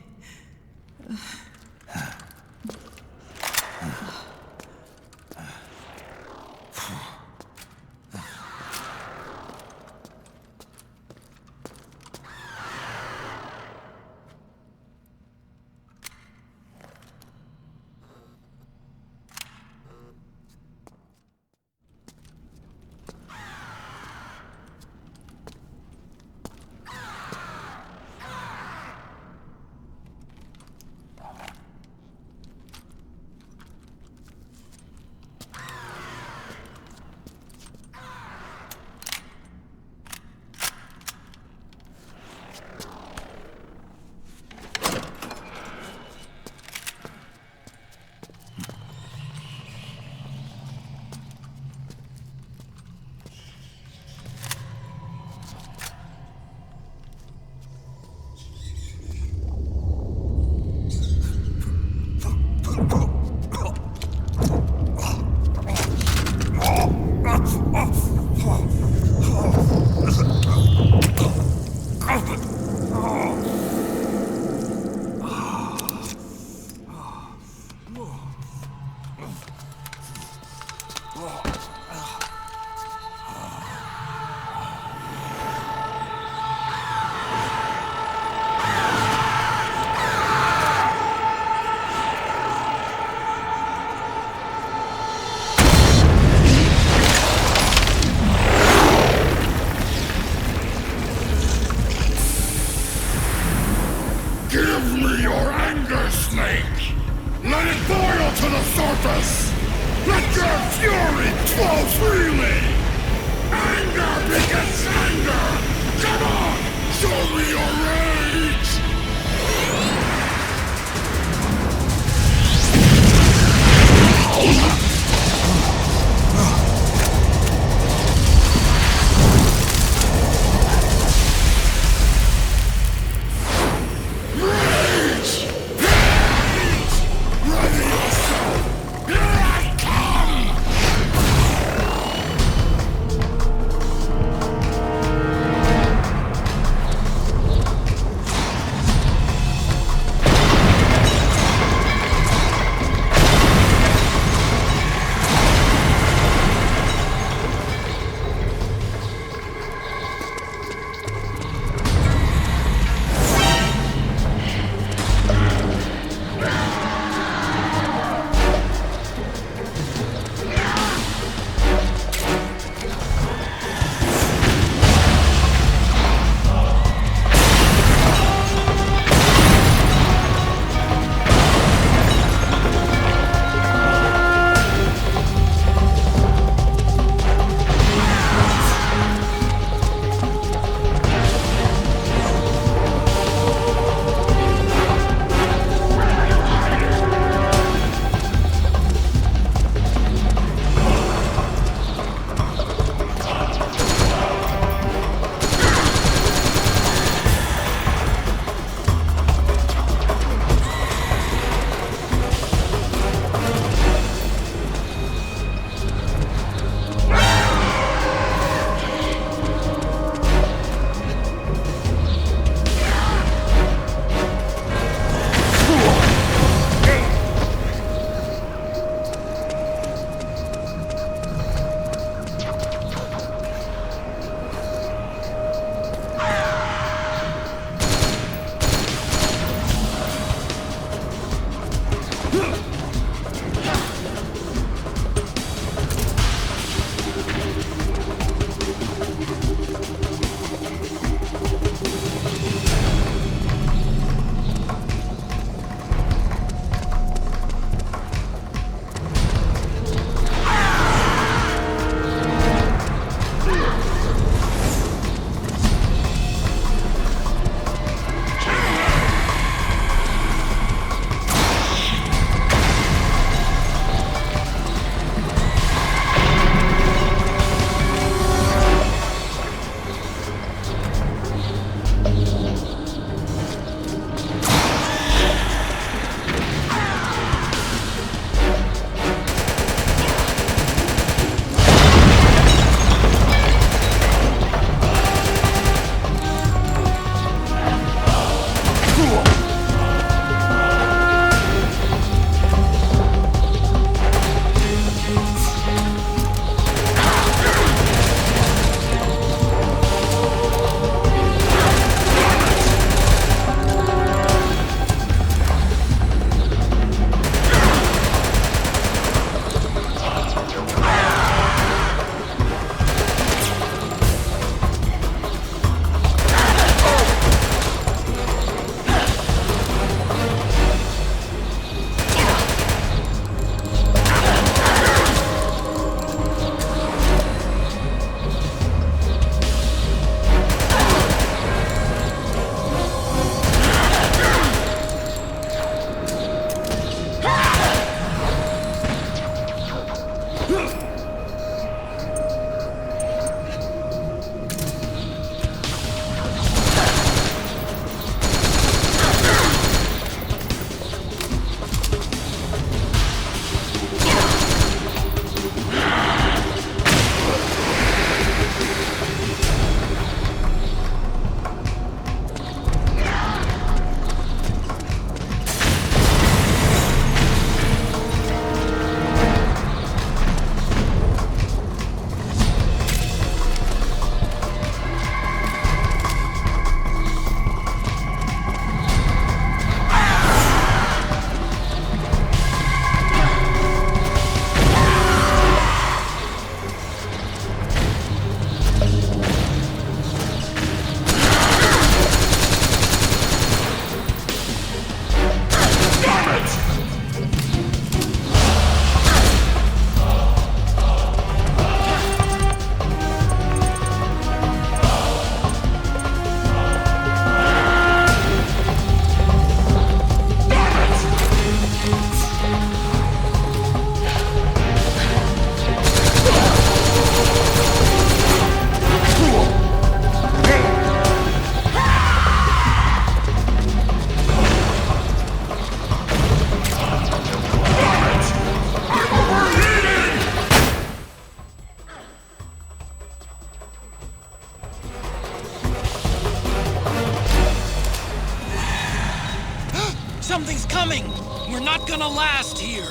Something's coming! We're not gonna last here!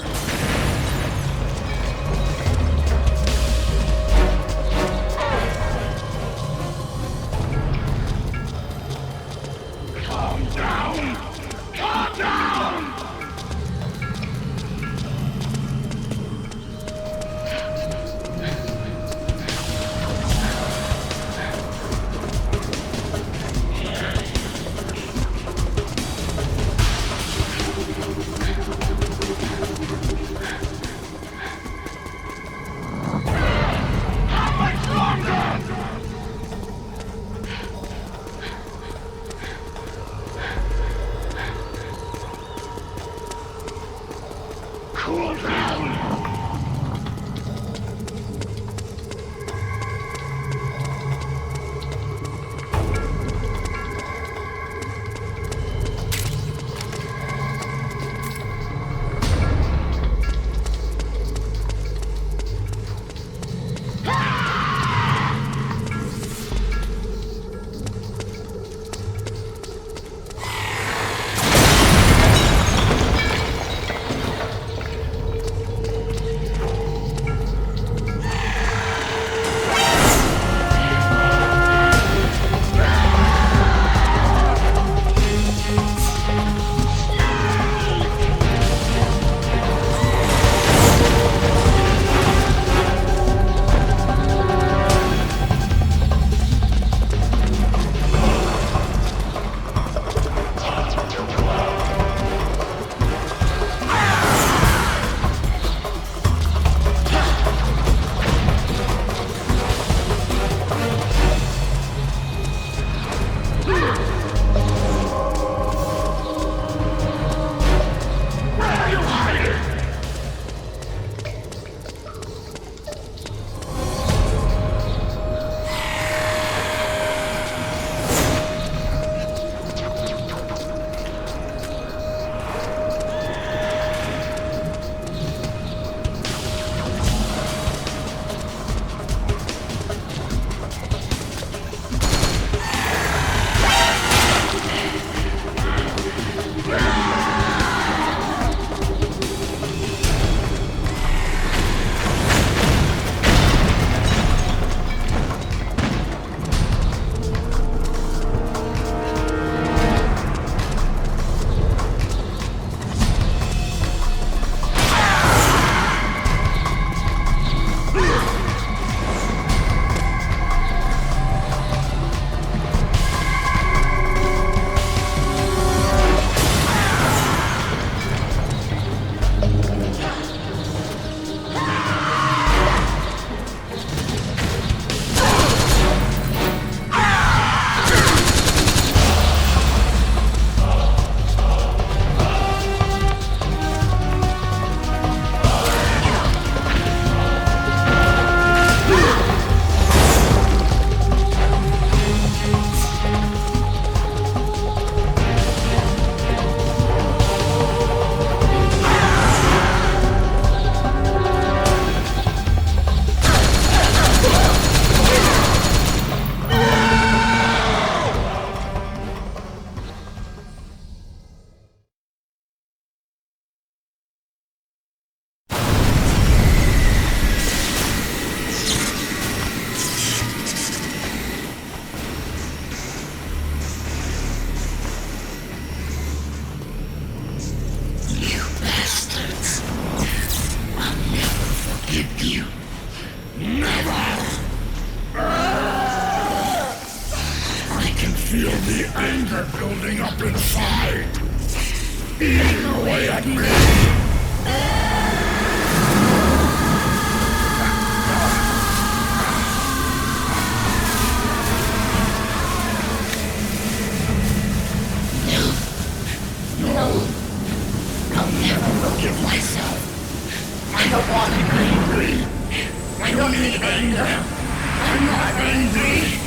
Calm down! Calm down! Cool down! feel the anger building up inside, eating away at me. I'll never forgive myself. I don't want to be angry. I don't need anger. I'm not angry.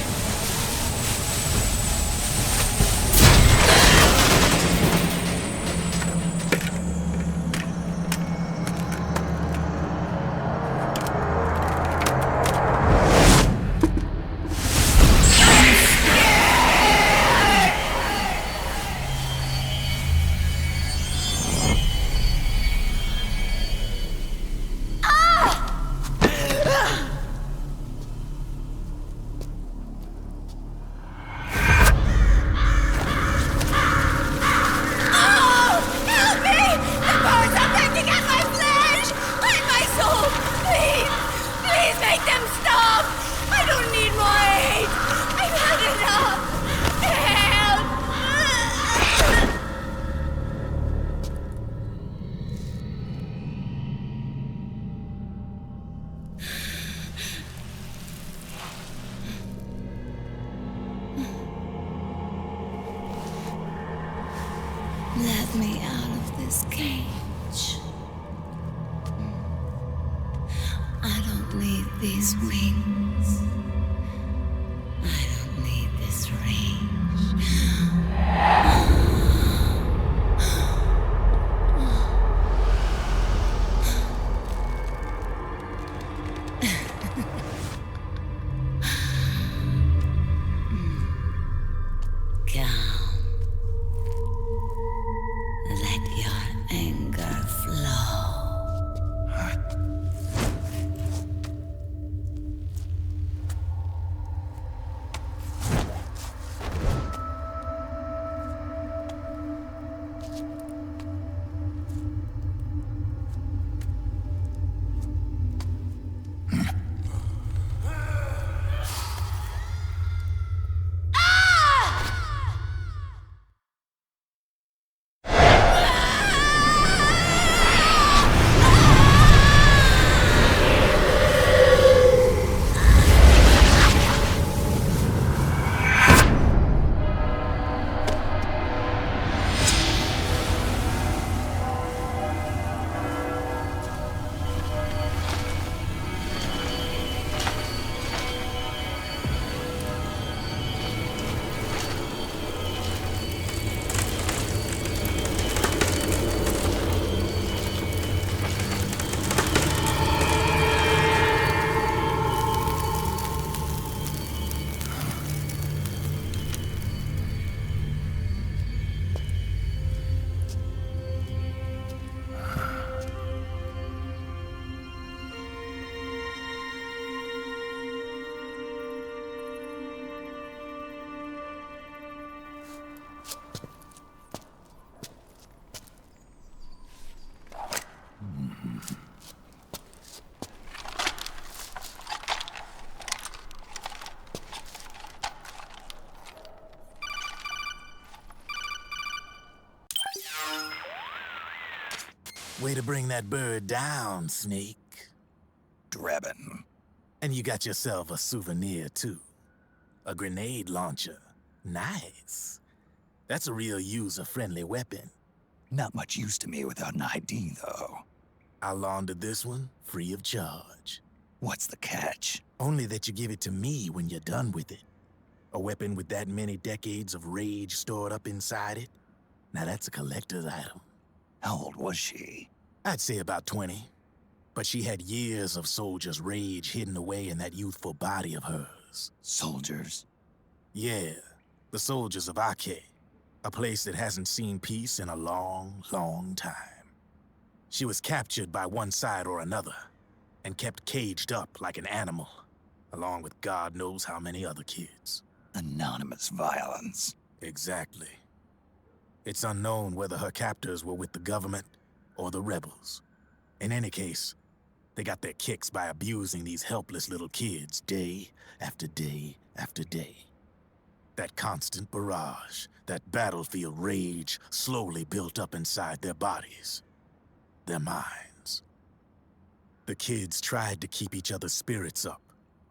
Let me out of this cage. I don't need these wings. I don't need this rage. Calm. Let your anger flow. Way to bring that bird down, Snake. Drebin. And you got yourself a souvenir, too. A grenade launcher. Nice. That's a real user-friendly weapon. Not much use to me without an ID, though. I'll launder this one free of charge. What's the catch? Only that you give it to me when you're done with it. A weapon with that many decades of rage stored up inside it? Now that's a collector's item. How old was she? I'd say about 20. But she had years of soldiers' rage hidden away in that youthful body of hers. Soldiers? Yeah, the soldiers of Ake. A place that hasn't seen peace in a long, long time. She was captured by one side or another, and kept caged up like an animal, along with God knows how many other kids. Anonymous violence. Exactly. It's unknown whether her captors were with the government or the rebels. In any case, they got their kicks by abusing these helpless little kids day after day after day. That constant barrage, that battlefield rage slowly built up inside their bodies, their minds. The kids tried to keep each other's spirits up,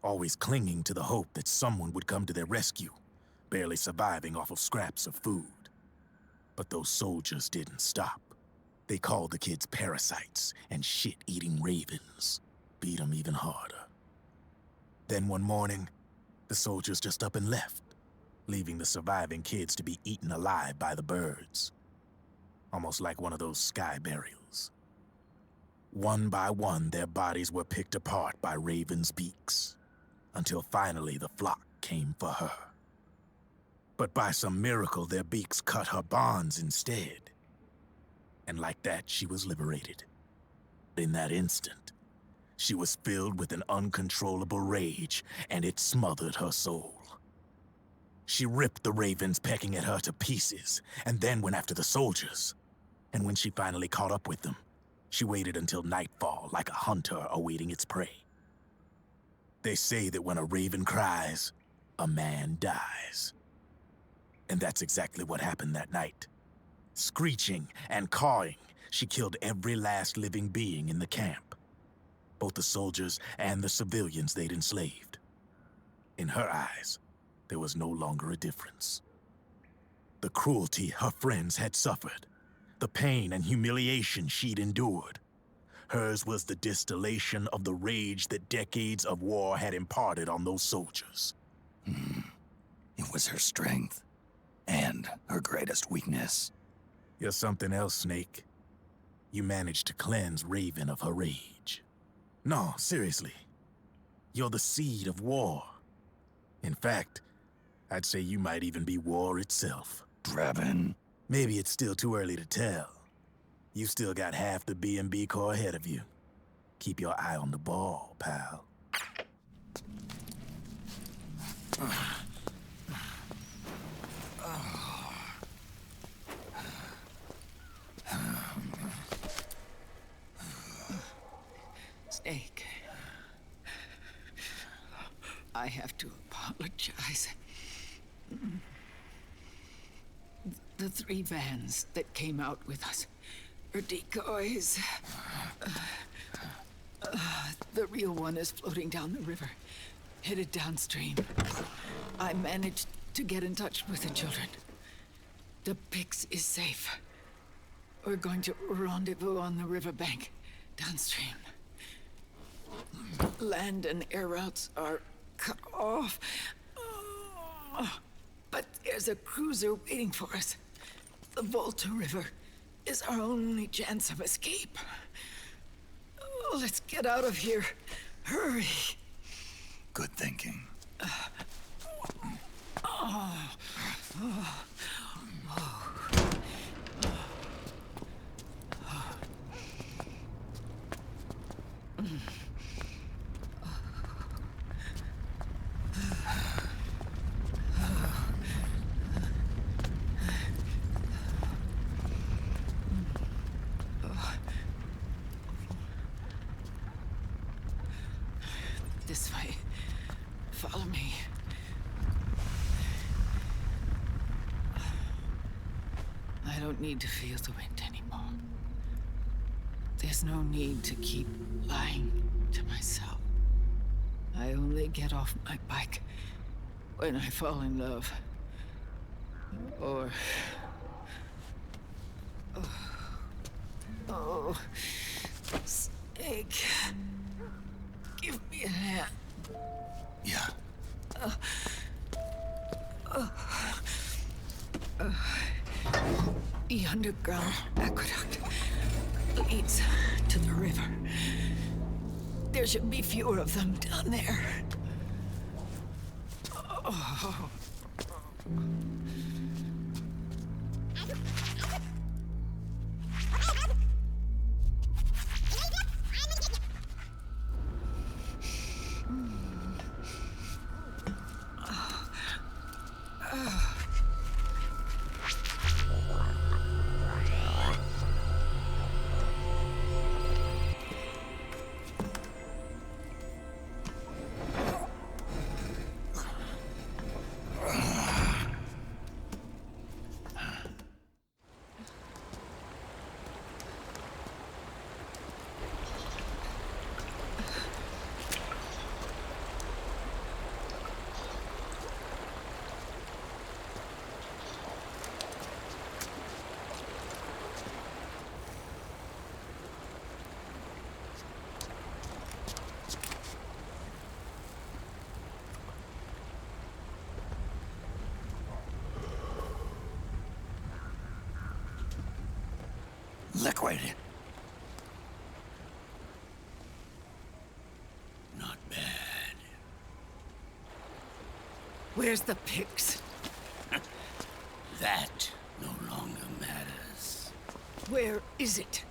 always clinging to the hope that someone would come to their rescue, barely surviving off of scraps of food. But those soldiers didn't stop. They called the kids parasites and shit-eating ravens, beat them even harder. Then one morning, the soldiers just up and left, leaving the surviving kids to be eaten alive by the birds. Almost like one of those sky burials. One by one, their bodies were picked apart by ravens' beaks, until finally the flock came for her. But by some miracle, their beaks cut her bonds instead. And like that, she was liberated. In that instant, she was filled with an uncontrollable rage, and it smothered her soul. She ripped the ravens pecking at her to pieces, and then went after the soldiers. And when she finally caught up with them, she waited until nightfall like a hunter awaiting its prey. They say that when a raven cries, a man dies. And that's exactly what happened that night. Screeching and cawing, she killed every last living being in the camp. Both the soldiers and the civilians they'd enslaved. In her eyes, there was no longer a difference. The cruelty her friends had suffered, the pain and humiliation she'd endured. Hers was the distillation of the rage that decades of war had imparted on those soldiers. It was her strength, and her greatest weakness. You're something else, Snake. You managed to cleanse Raven of her rage. No, seriously. You're the seed of war. In fact, I'd say you might even be war itself. Drebin. Maybe it's still too early to tell. You still got half the B&B Corps ahead of you. Keep your eye on the ball, pal. Snake, I have to apologize. The 3 vans that came out with us are decoys. The real one is floating down the river, headed downstream. I managed to get in touch with the children. The Pix is safe. We're going to rendezvous on the riverbank, downstream. Land and air routes are cut off. But there's a cruiser waiting for us. The Volta River is our only chance of escape. Let's get out of here. Hurry. Good thinking. This way. Follow me. I don't need to feel the wind anymore. There's no need to keep lying to myself. I only get off my bike when I fall in love. Or... Oh... Snake... Give me a hand. Yeah. The underground aqueduct leads to the river. There should be fewer of them down there. Oh. Liquid. Not bad. Where's the Pix? That no longer matters. Where is it?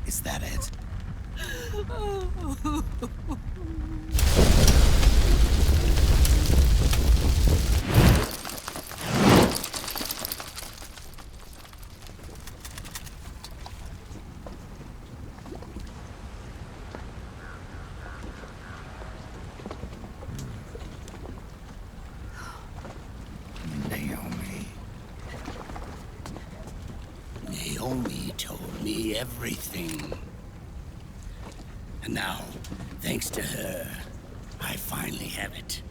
Is that it? Naomi told me everything. And now, thanks to her, I finally have it.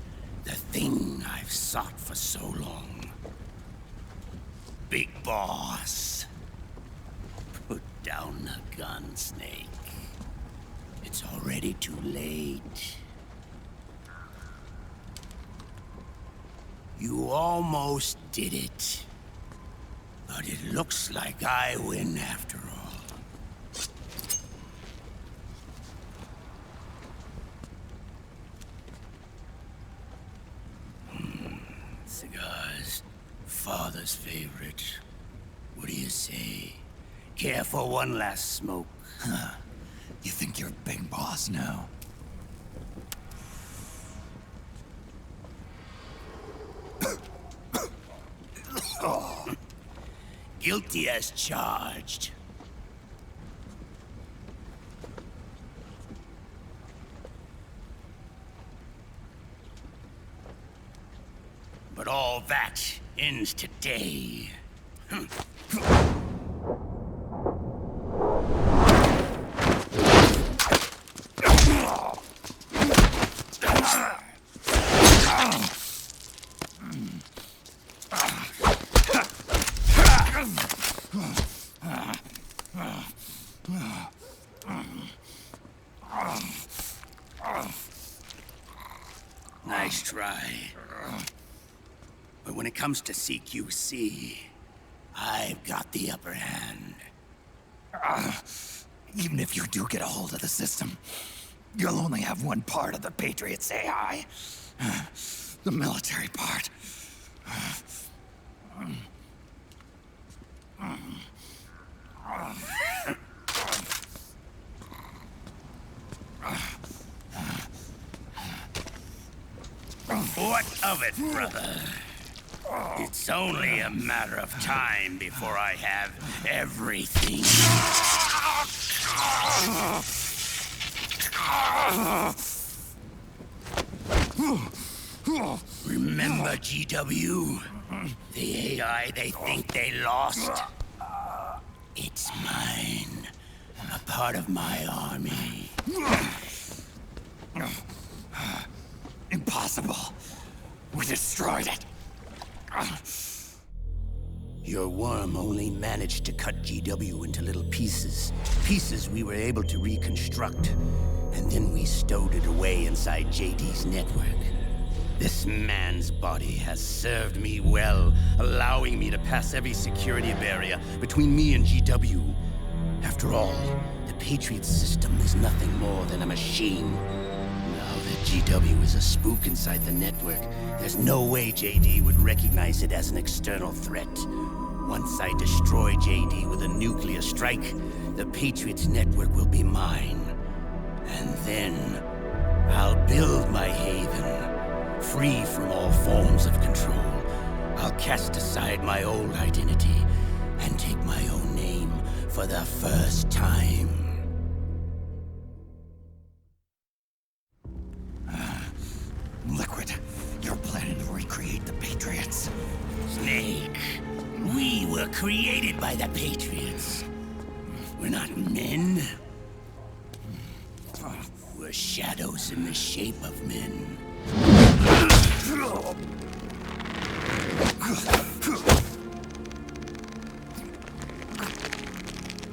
The thing I've sought for so long. Big Boss. Put down the gun, Snake. It's already too late. You almost did it. But it looks like I win after all. Cigars. Father's favorite. What do you say? Care for one last smoke? Huh. You think you're Big Boss now? Guilty as charged. But all that ends today. Nice try. But when it comes to CQC, I've got the upper hand. Even if you do get a hold of the system, you'll only have one part of the Patriots AI. The military part. What of it, brother? It's only a matter of time before I have everything. Remember, GW? The AI they think they lost? It's mine. A part of my army. Impossible. We destroyed it. Your worm only managed to cut GW into little pieces. Pieces we were able to reconstruct. And then we stowed it away inside JD's network. This man's body has served me well, allowing me to pass every security barrier between me and GW. After all, the Patriot system is nothing more than a machine. Now that GW is a spook inside the network, there's no way JD would recognize it as an external threat. Once I destroy JD with a nuclear strike, the Patriots network will be mine. And then, I'll build my haven, free from all forms of control. I'll cast aside my old identity and take my own name for the first time. Liquid, you're planning to recreate the Patriots. Snake, we were created by the Patriots. We're not men. We're shadows in the shape of men.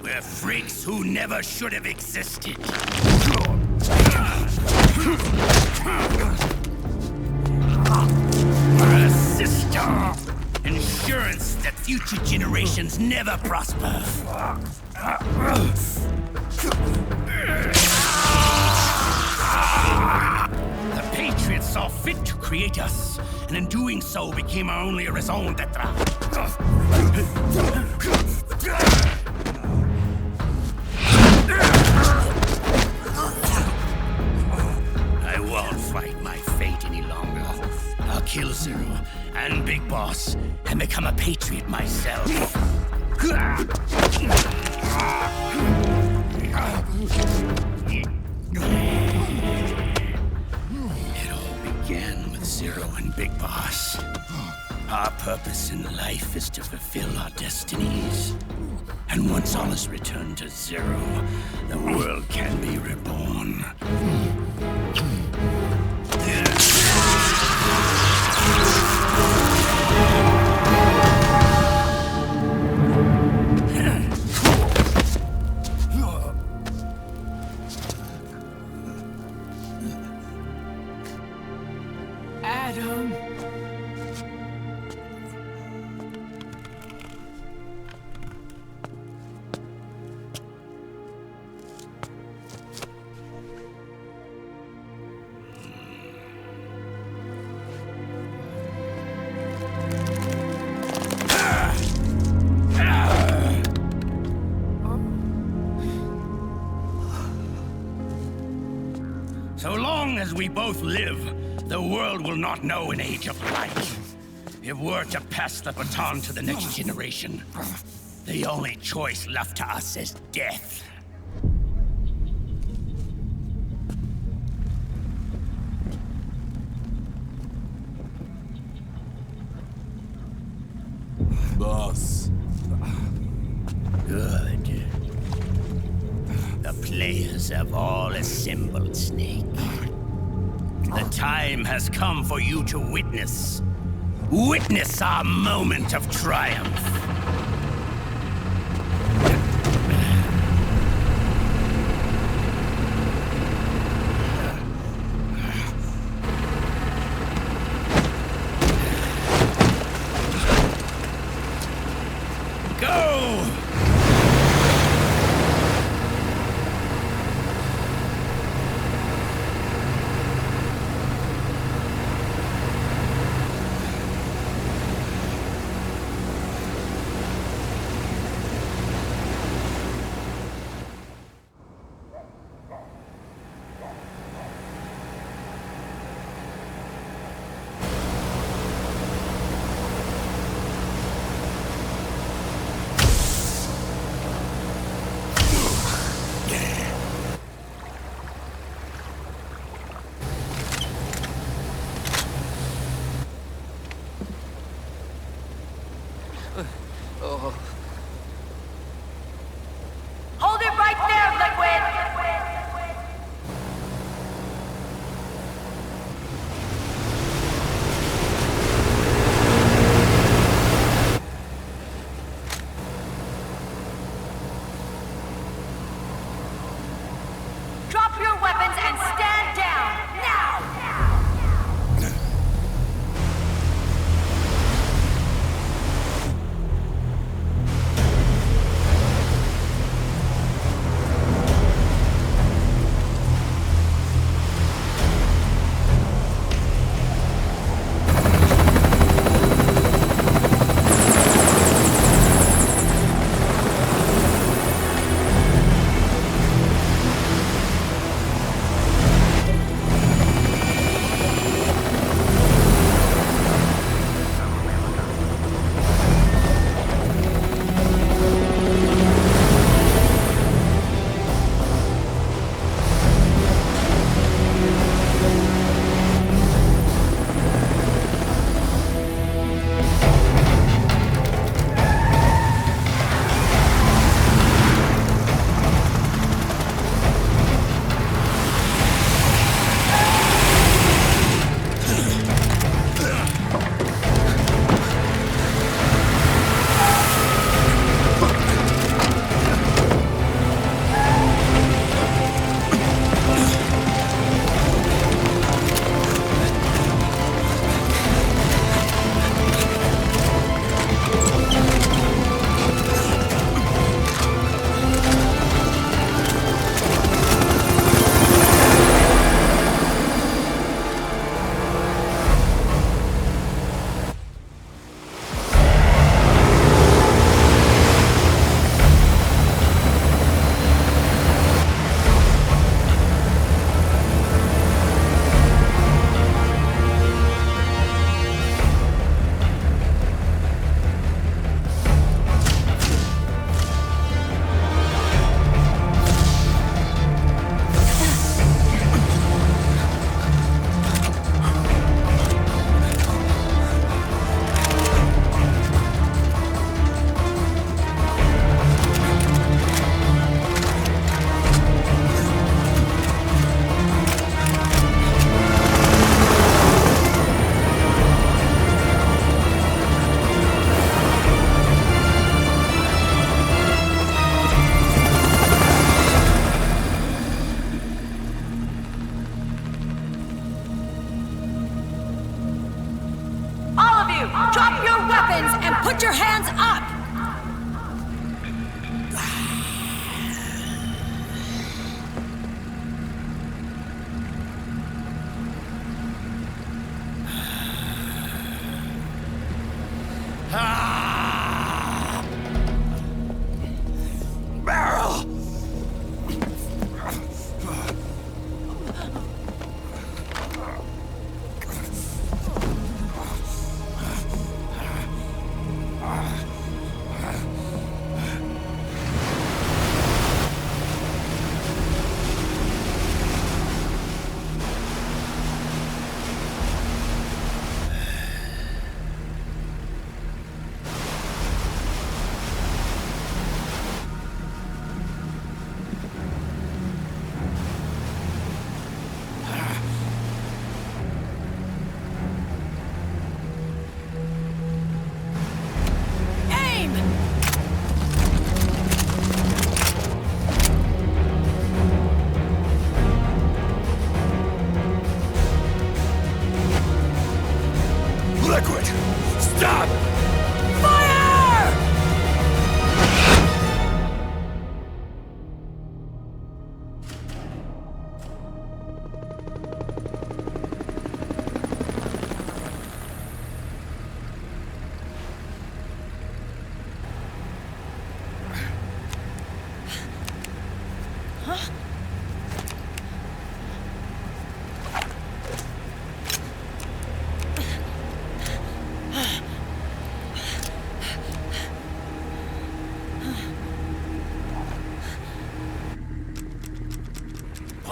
We're freaks who never should have existed. We're a system. Insurance that future generations never prosper. The Patriots saw fit to create us, and in doing so became our only raison d'etre. I won't fight my fate any longer. I'll kill Zero and Big Boss and become a Patriot myself. It all began with Zero and Big Boss. Our purpose in life surface to fulfill our destinies. And once all is returned to zero, the world can be reborn. Adam. So long as we both live, the world will not know an age of light. If we're to pass the baton to the next generation, the only choice left to us is death. Boss. Good. The players have all assembled, Snake. The time has come for you to witness our moment of triumph. Go!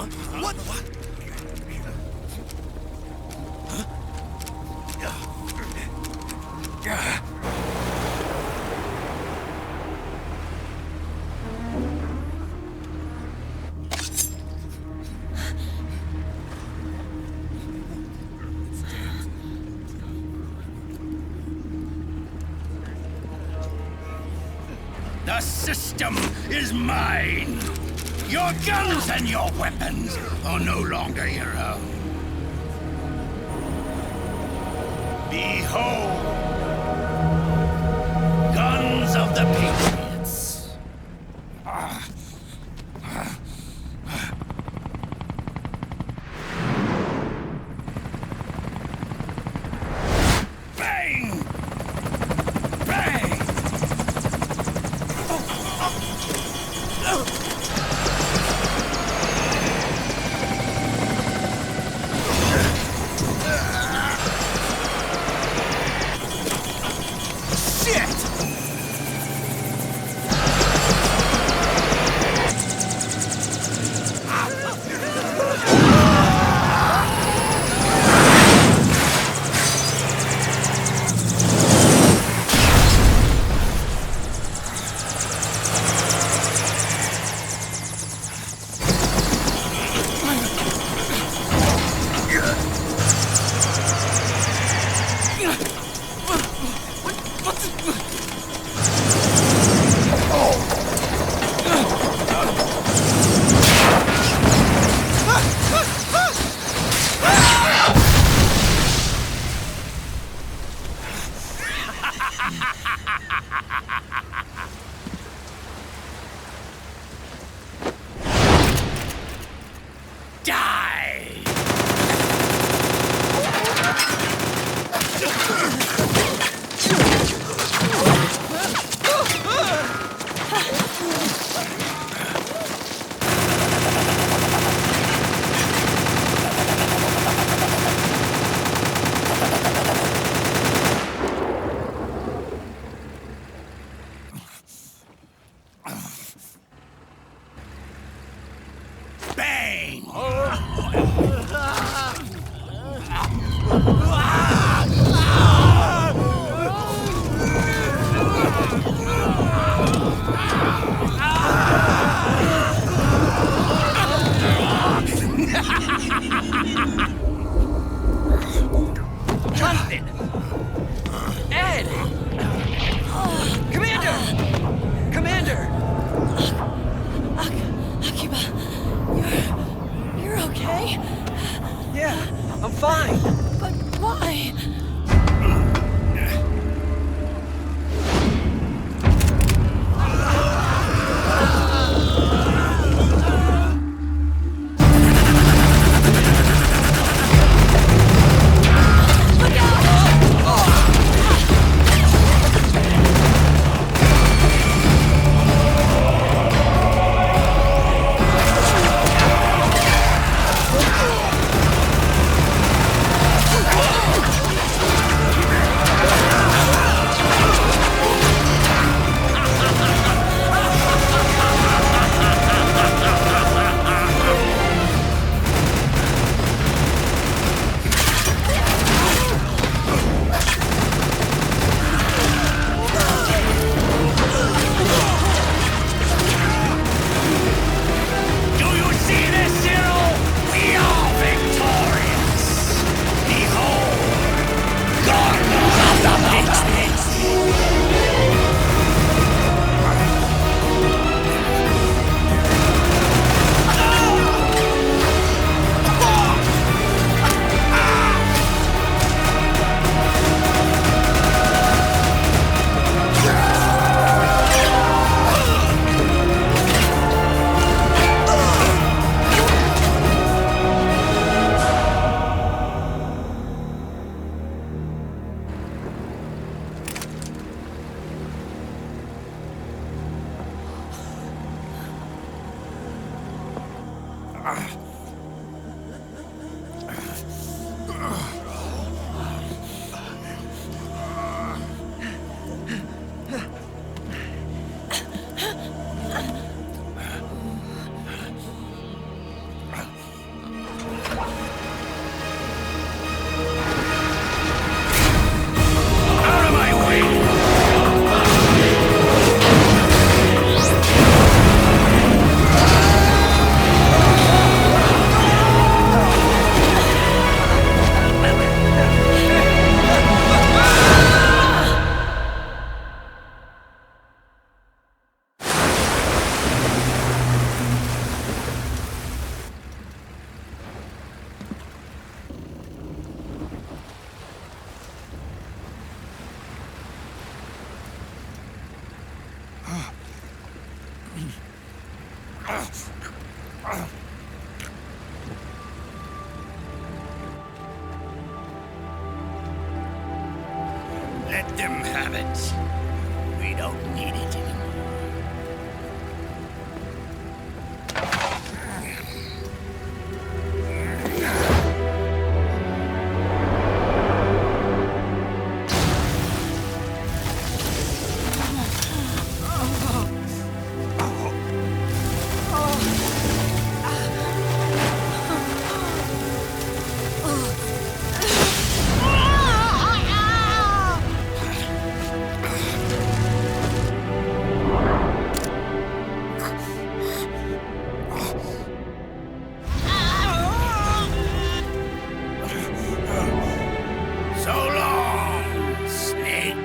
What? The system is mine. Your guns and your weapons are no longer your own. Behold, guns of the Patriots. Bang! Bang! Jonathan! Ed! Commander! Commander! Akiba, you're okay? Yeah, I'm fine. But why? Let them have it. We don't need it anymore. So long, Snake.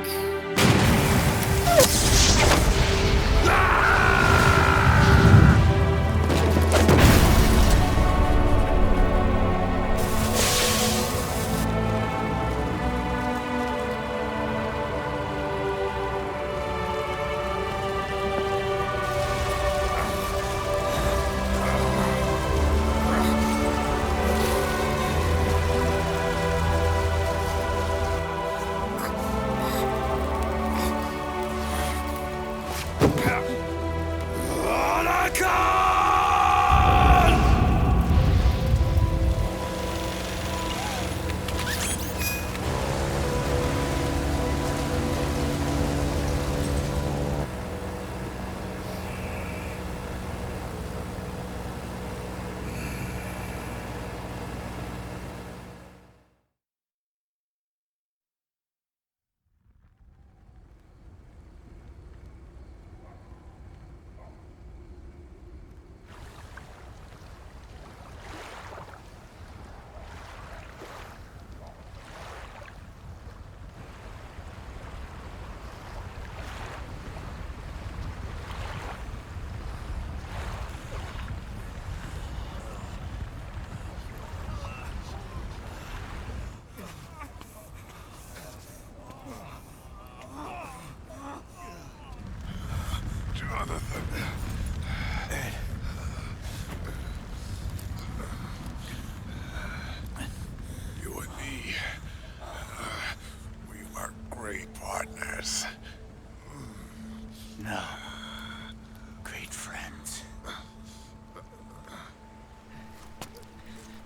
You and me, we were great partners. No. Great friends.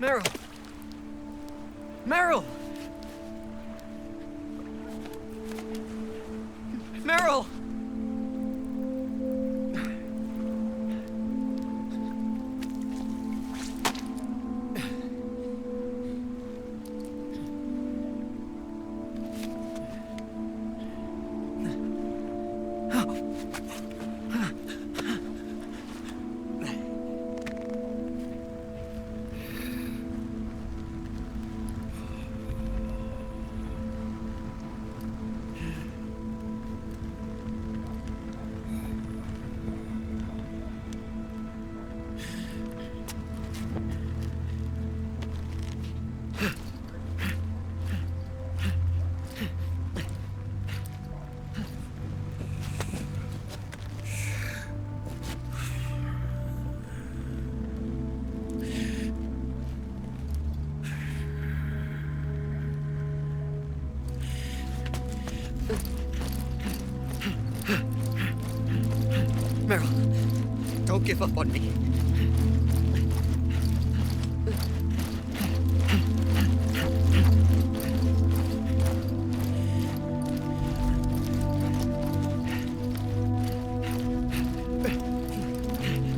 Meryl! Meryl! Meryl! Meryl, don't give up on me.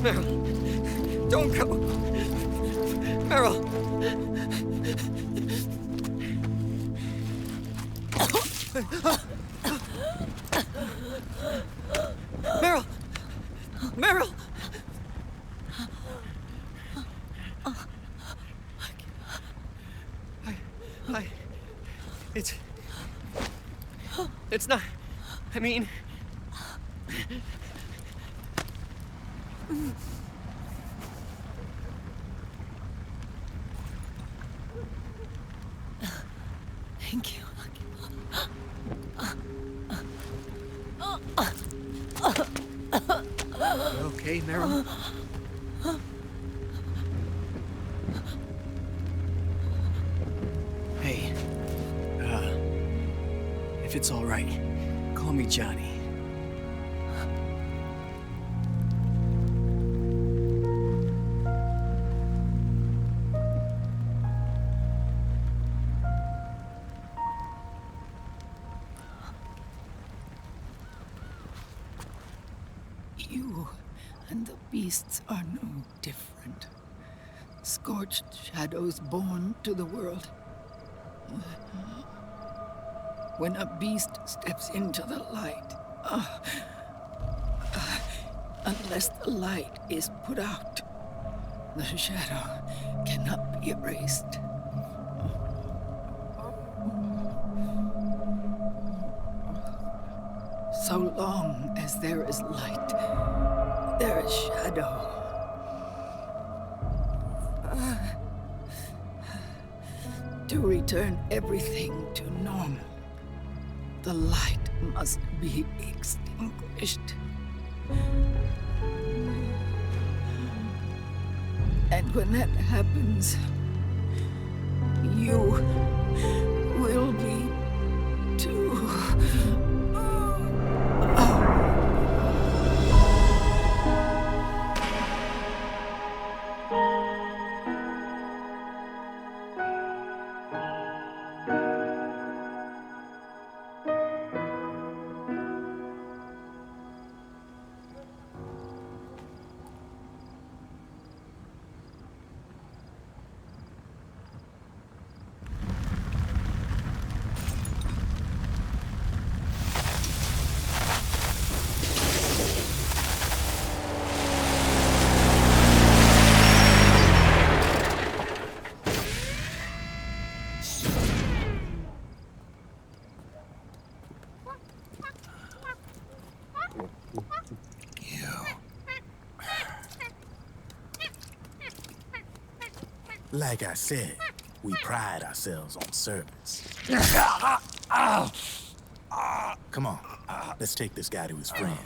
Meryl, don't go. Meryl. Meryl! Meryl! It's not... I mean... Thank you. You okay, Meryl? Hey, if it's all right, call me Johnny. You and the beasts are no different. Scorched shadows born to the world. When a beast steps into the light, unless the light is put out, the shadow cannot be erased. So long as there is light, there is shadow. To return everything to normal, the light must be extinguished. And when that happens, you will be too. Like I said, we pride ourselves on service. Come on, let's take this guy to his friend.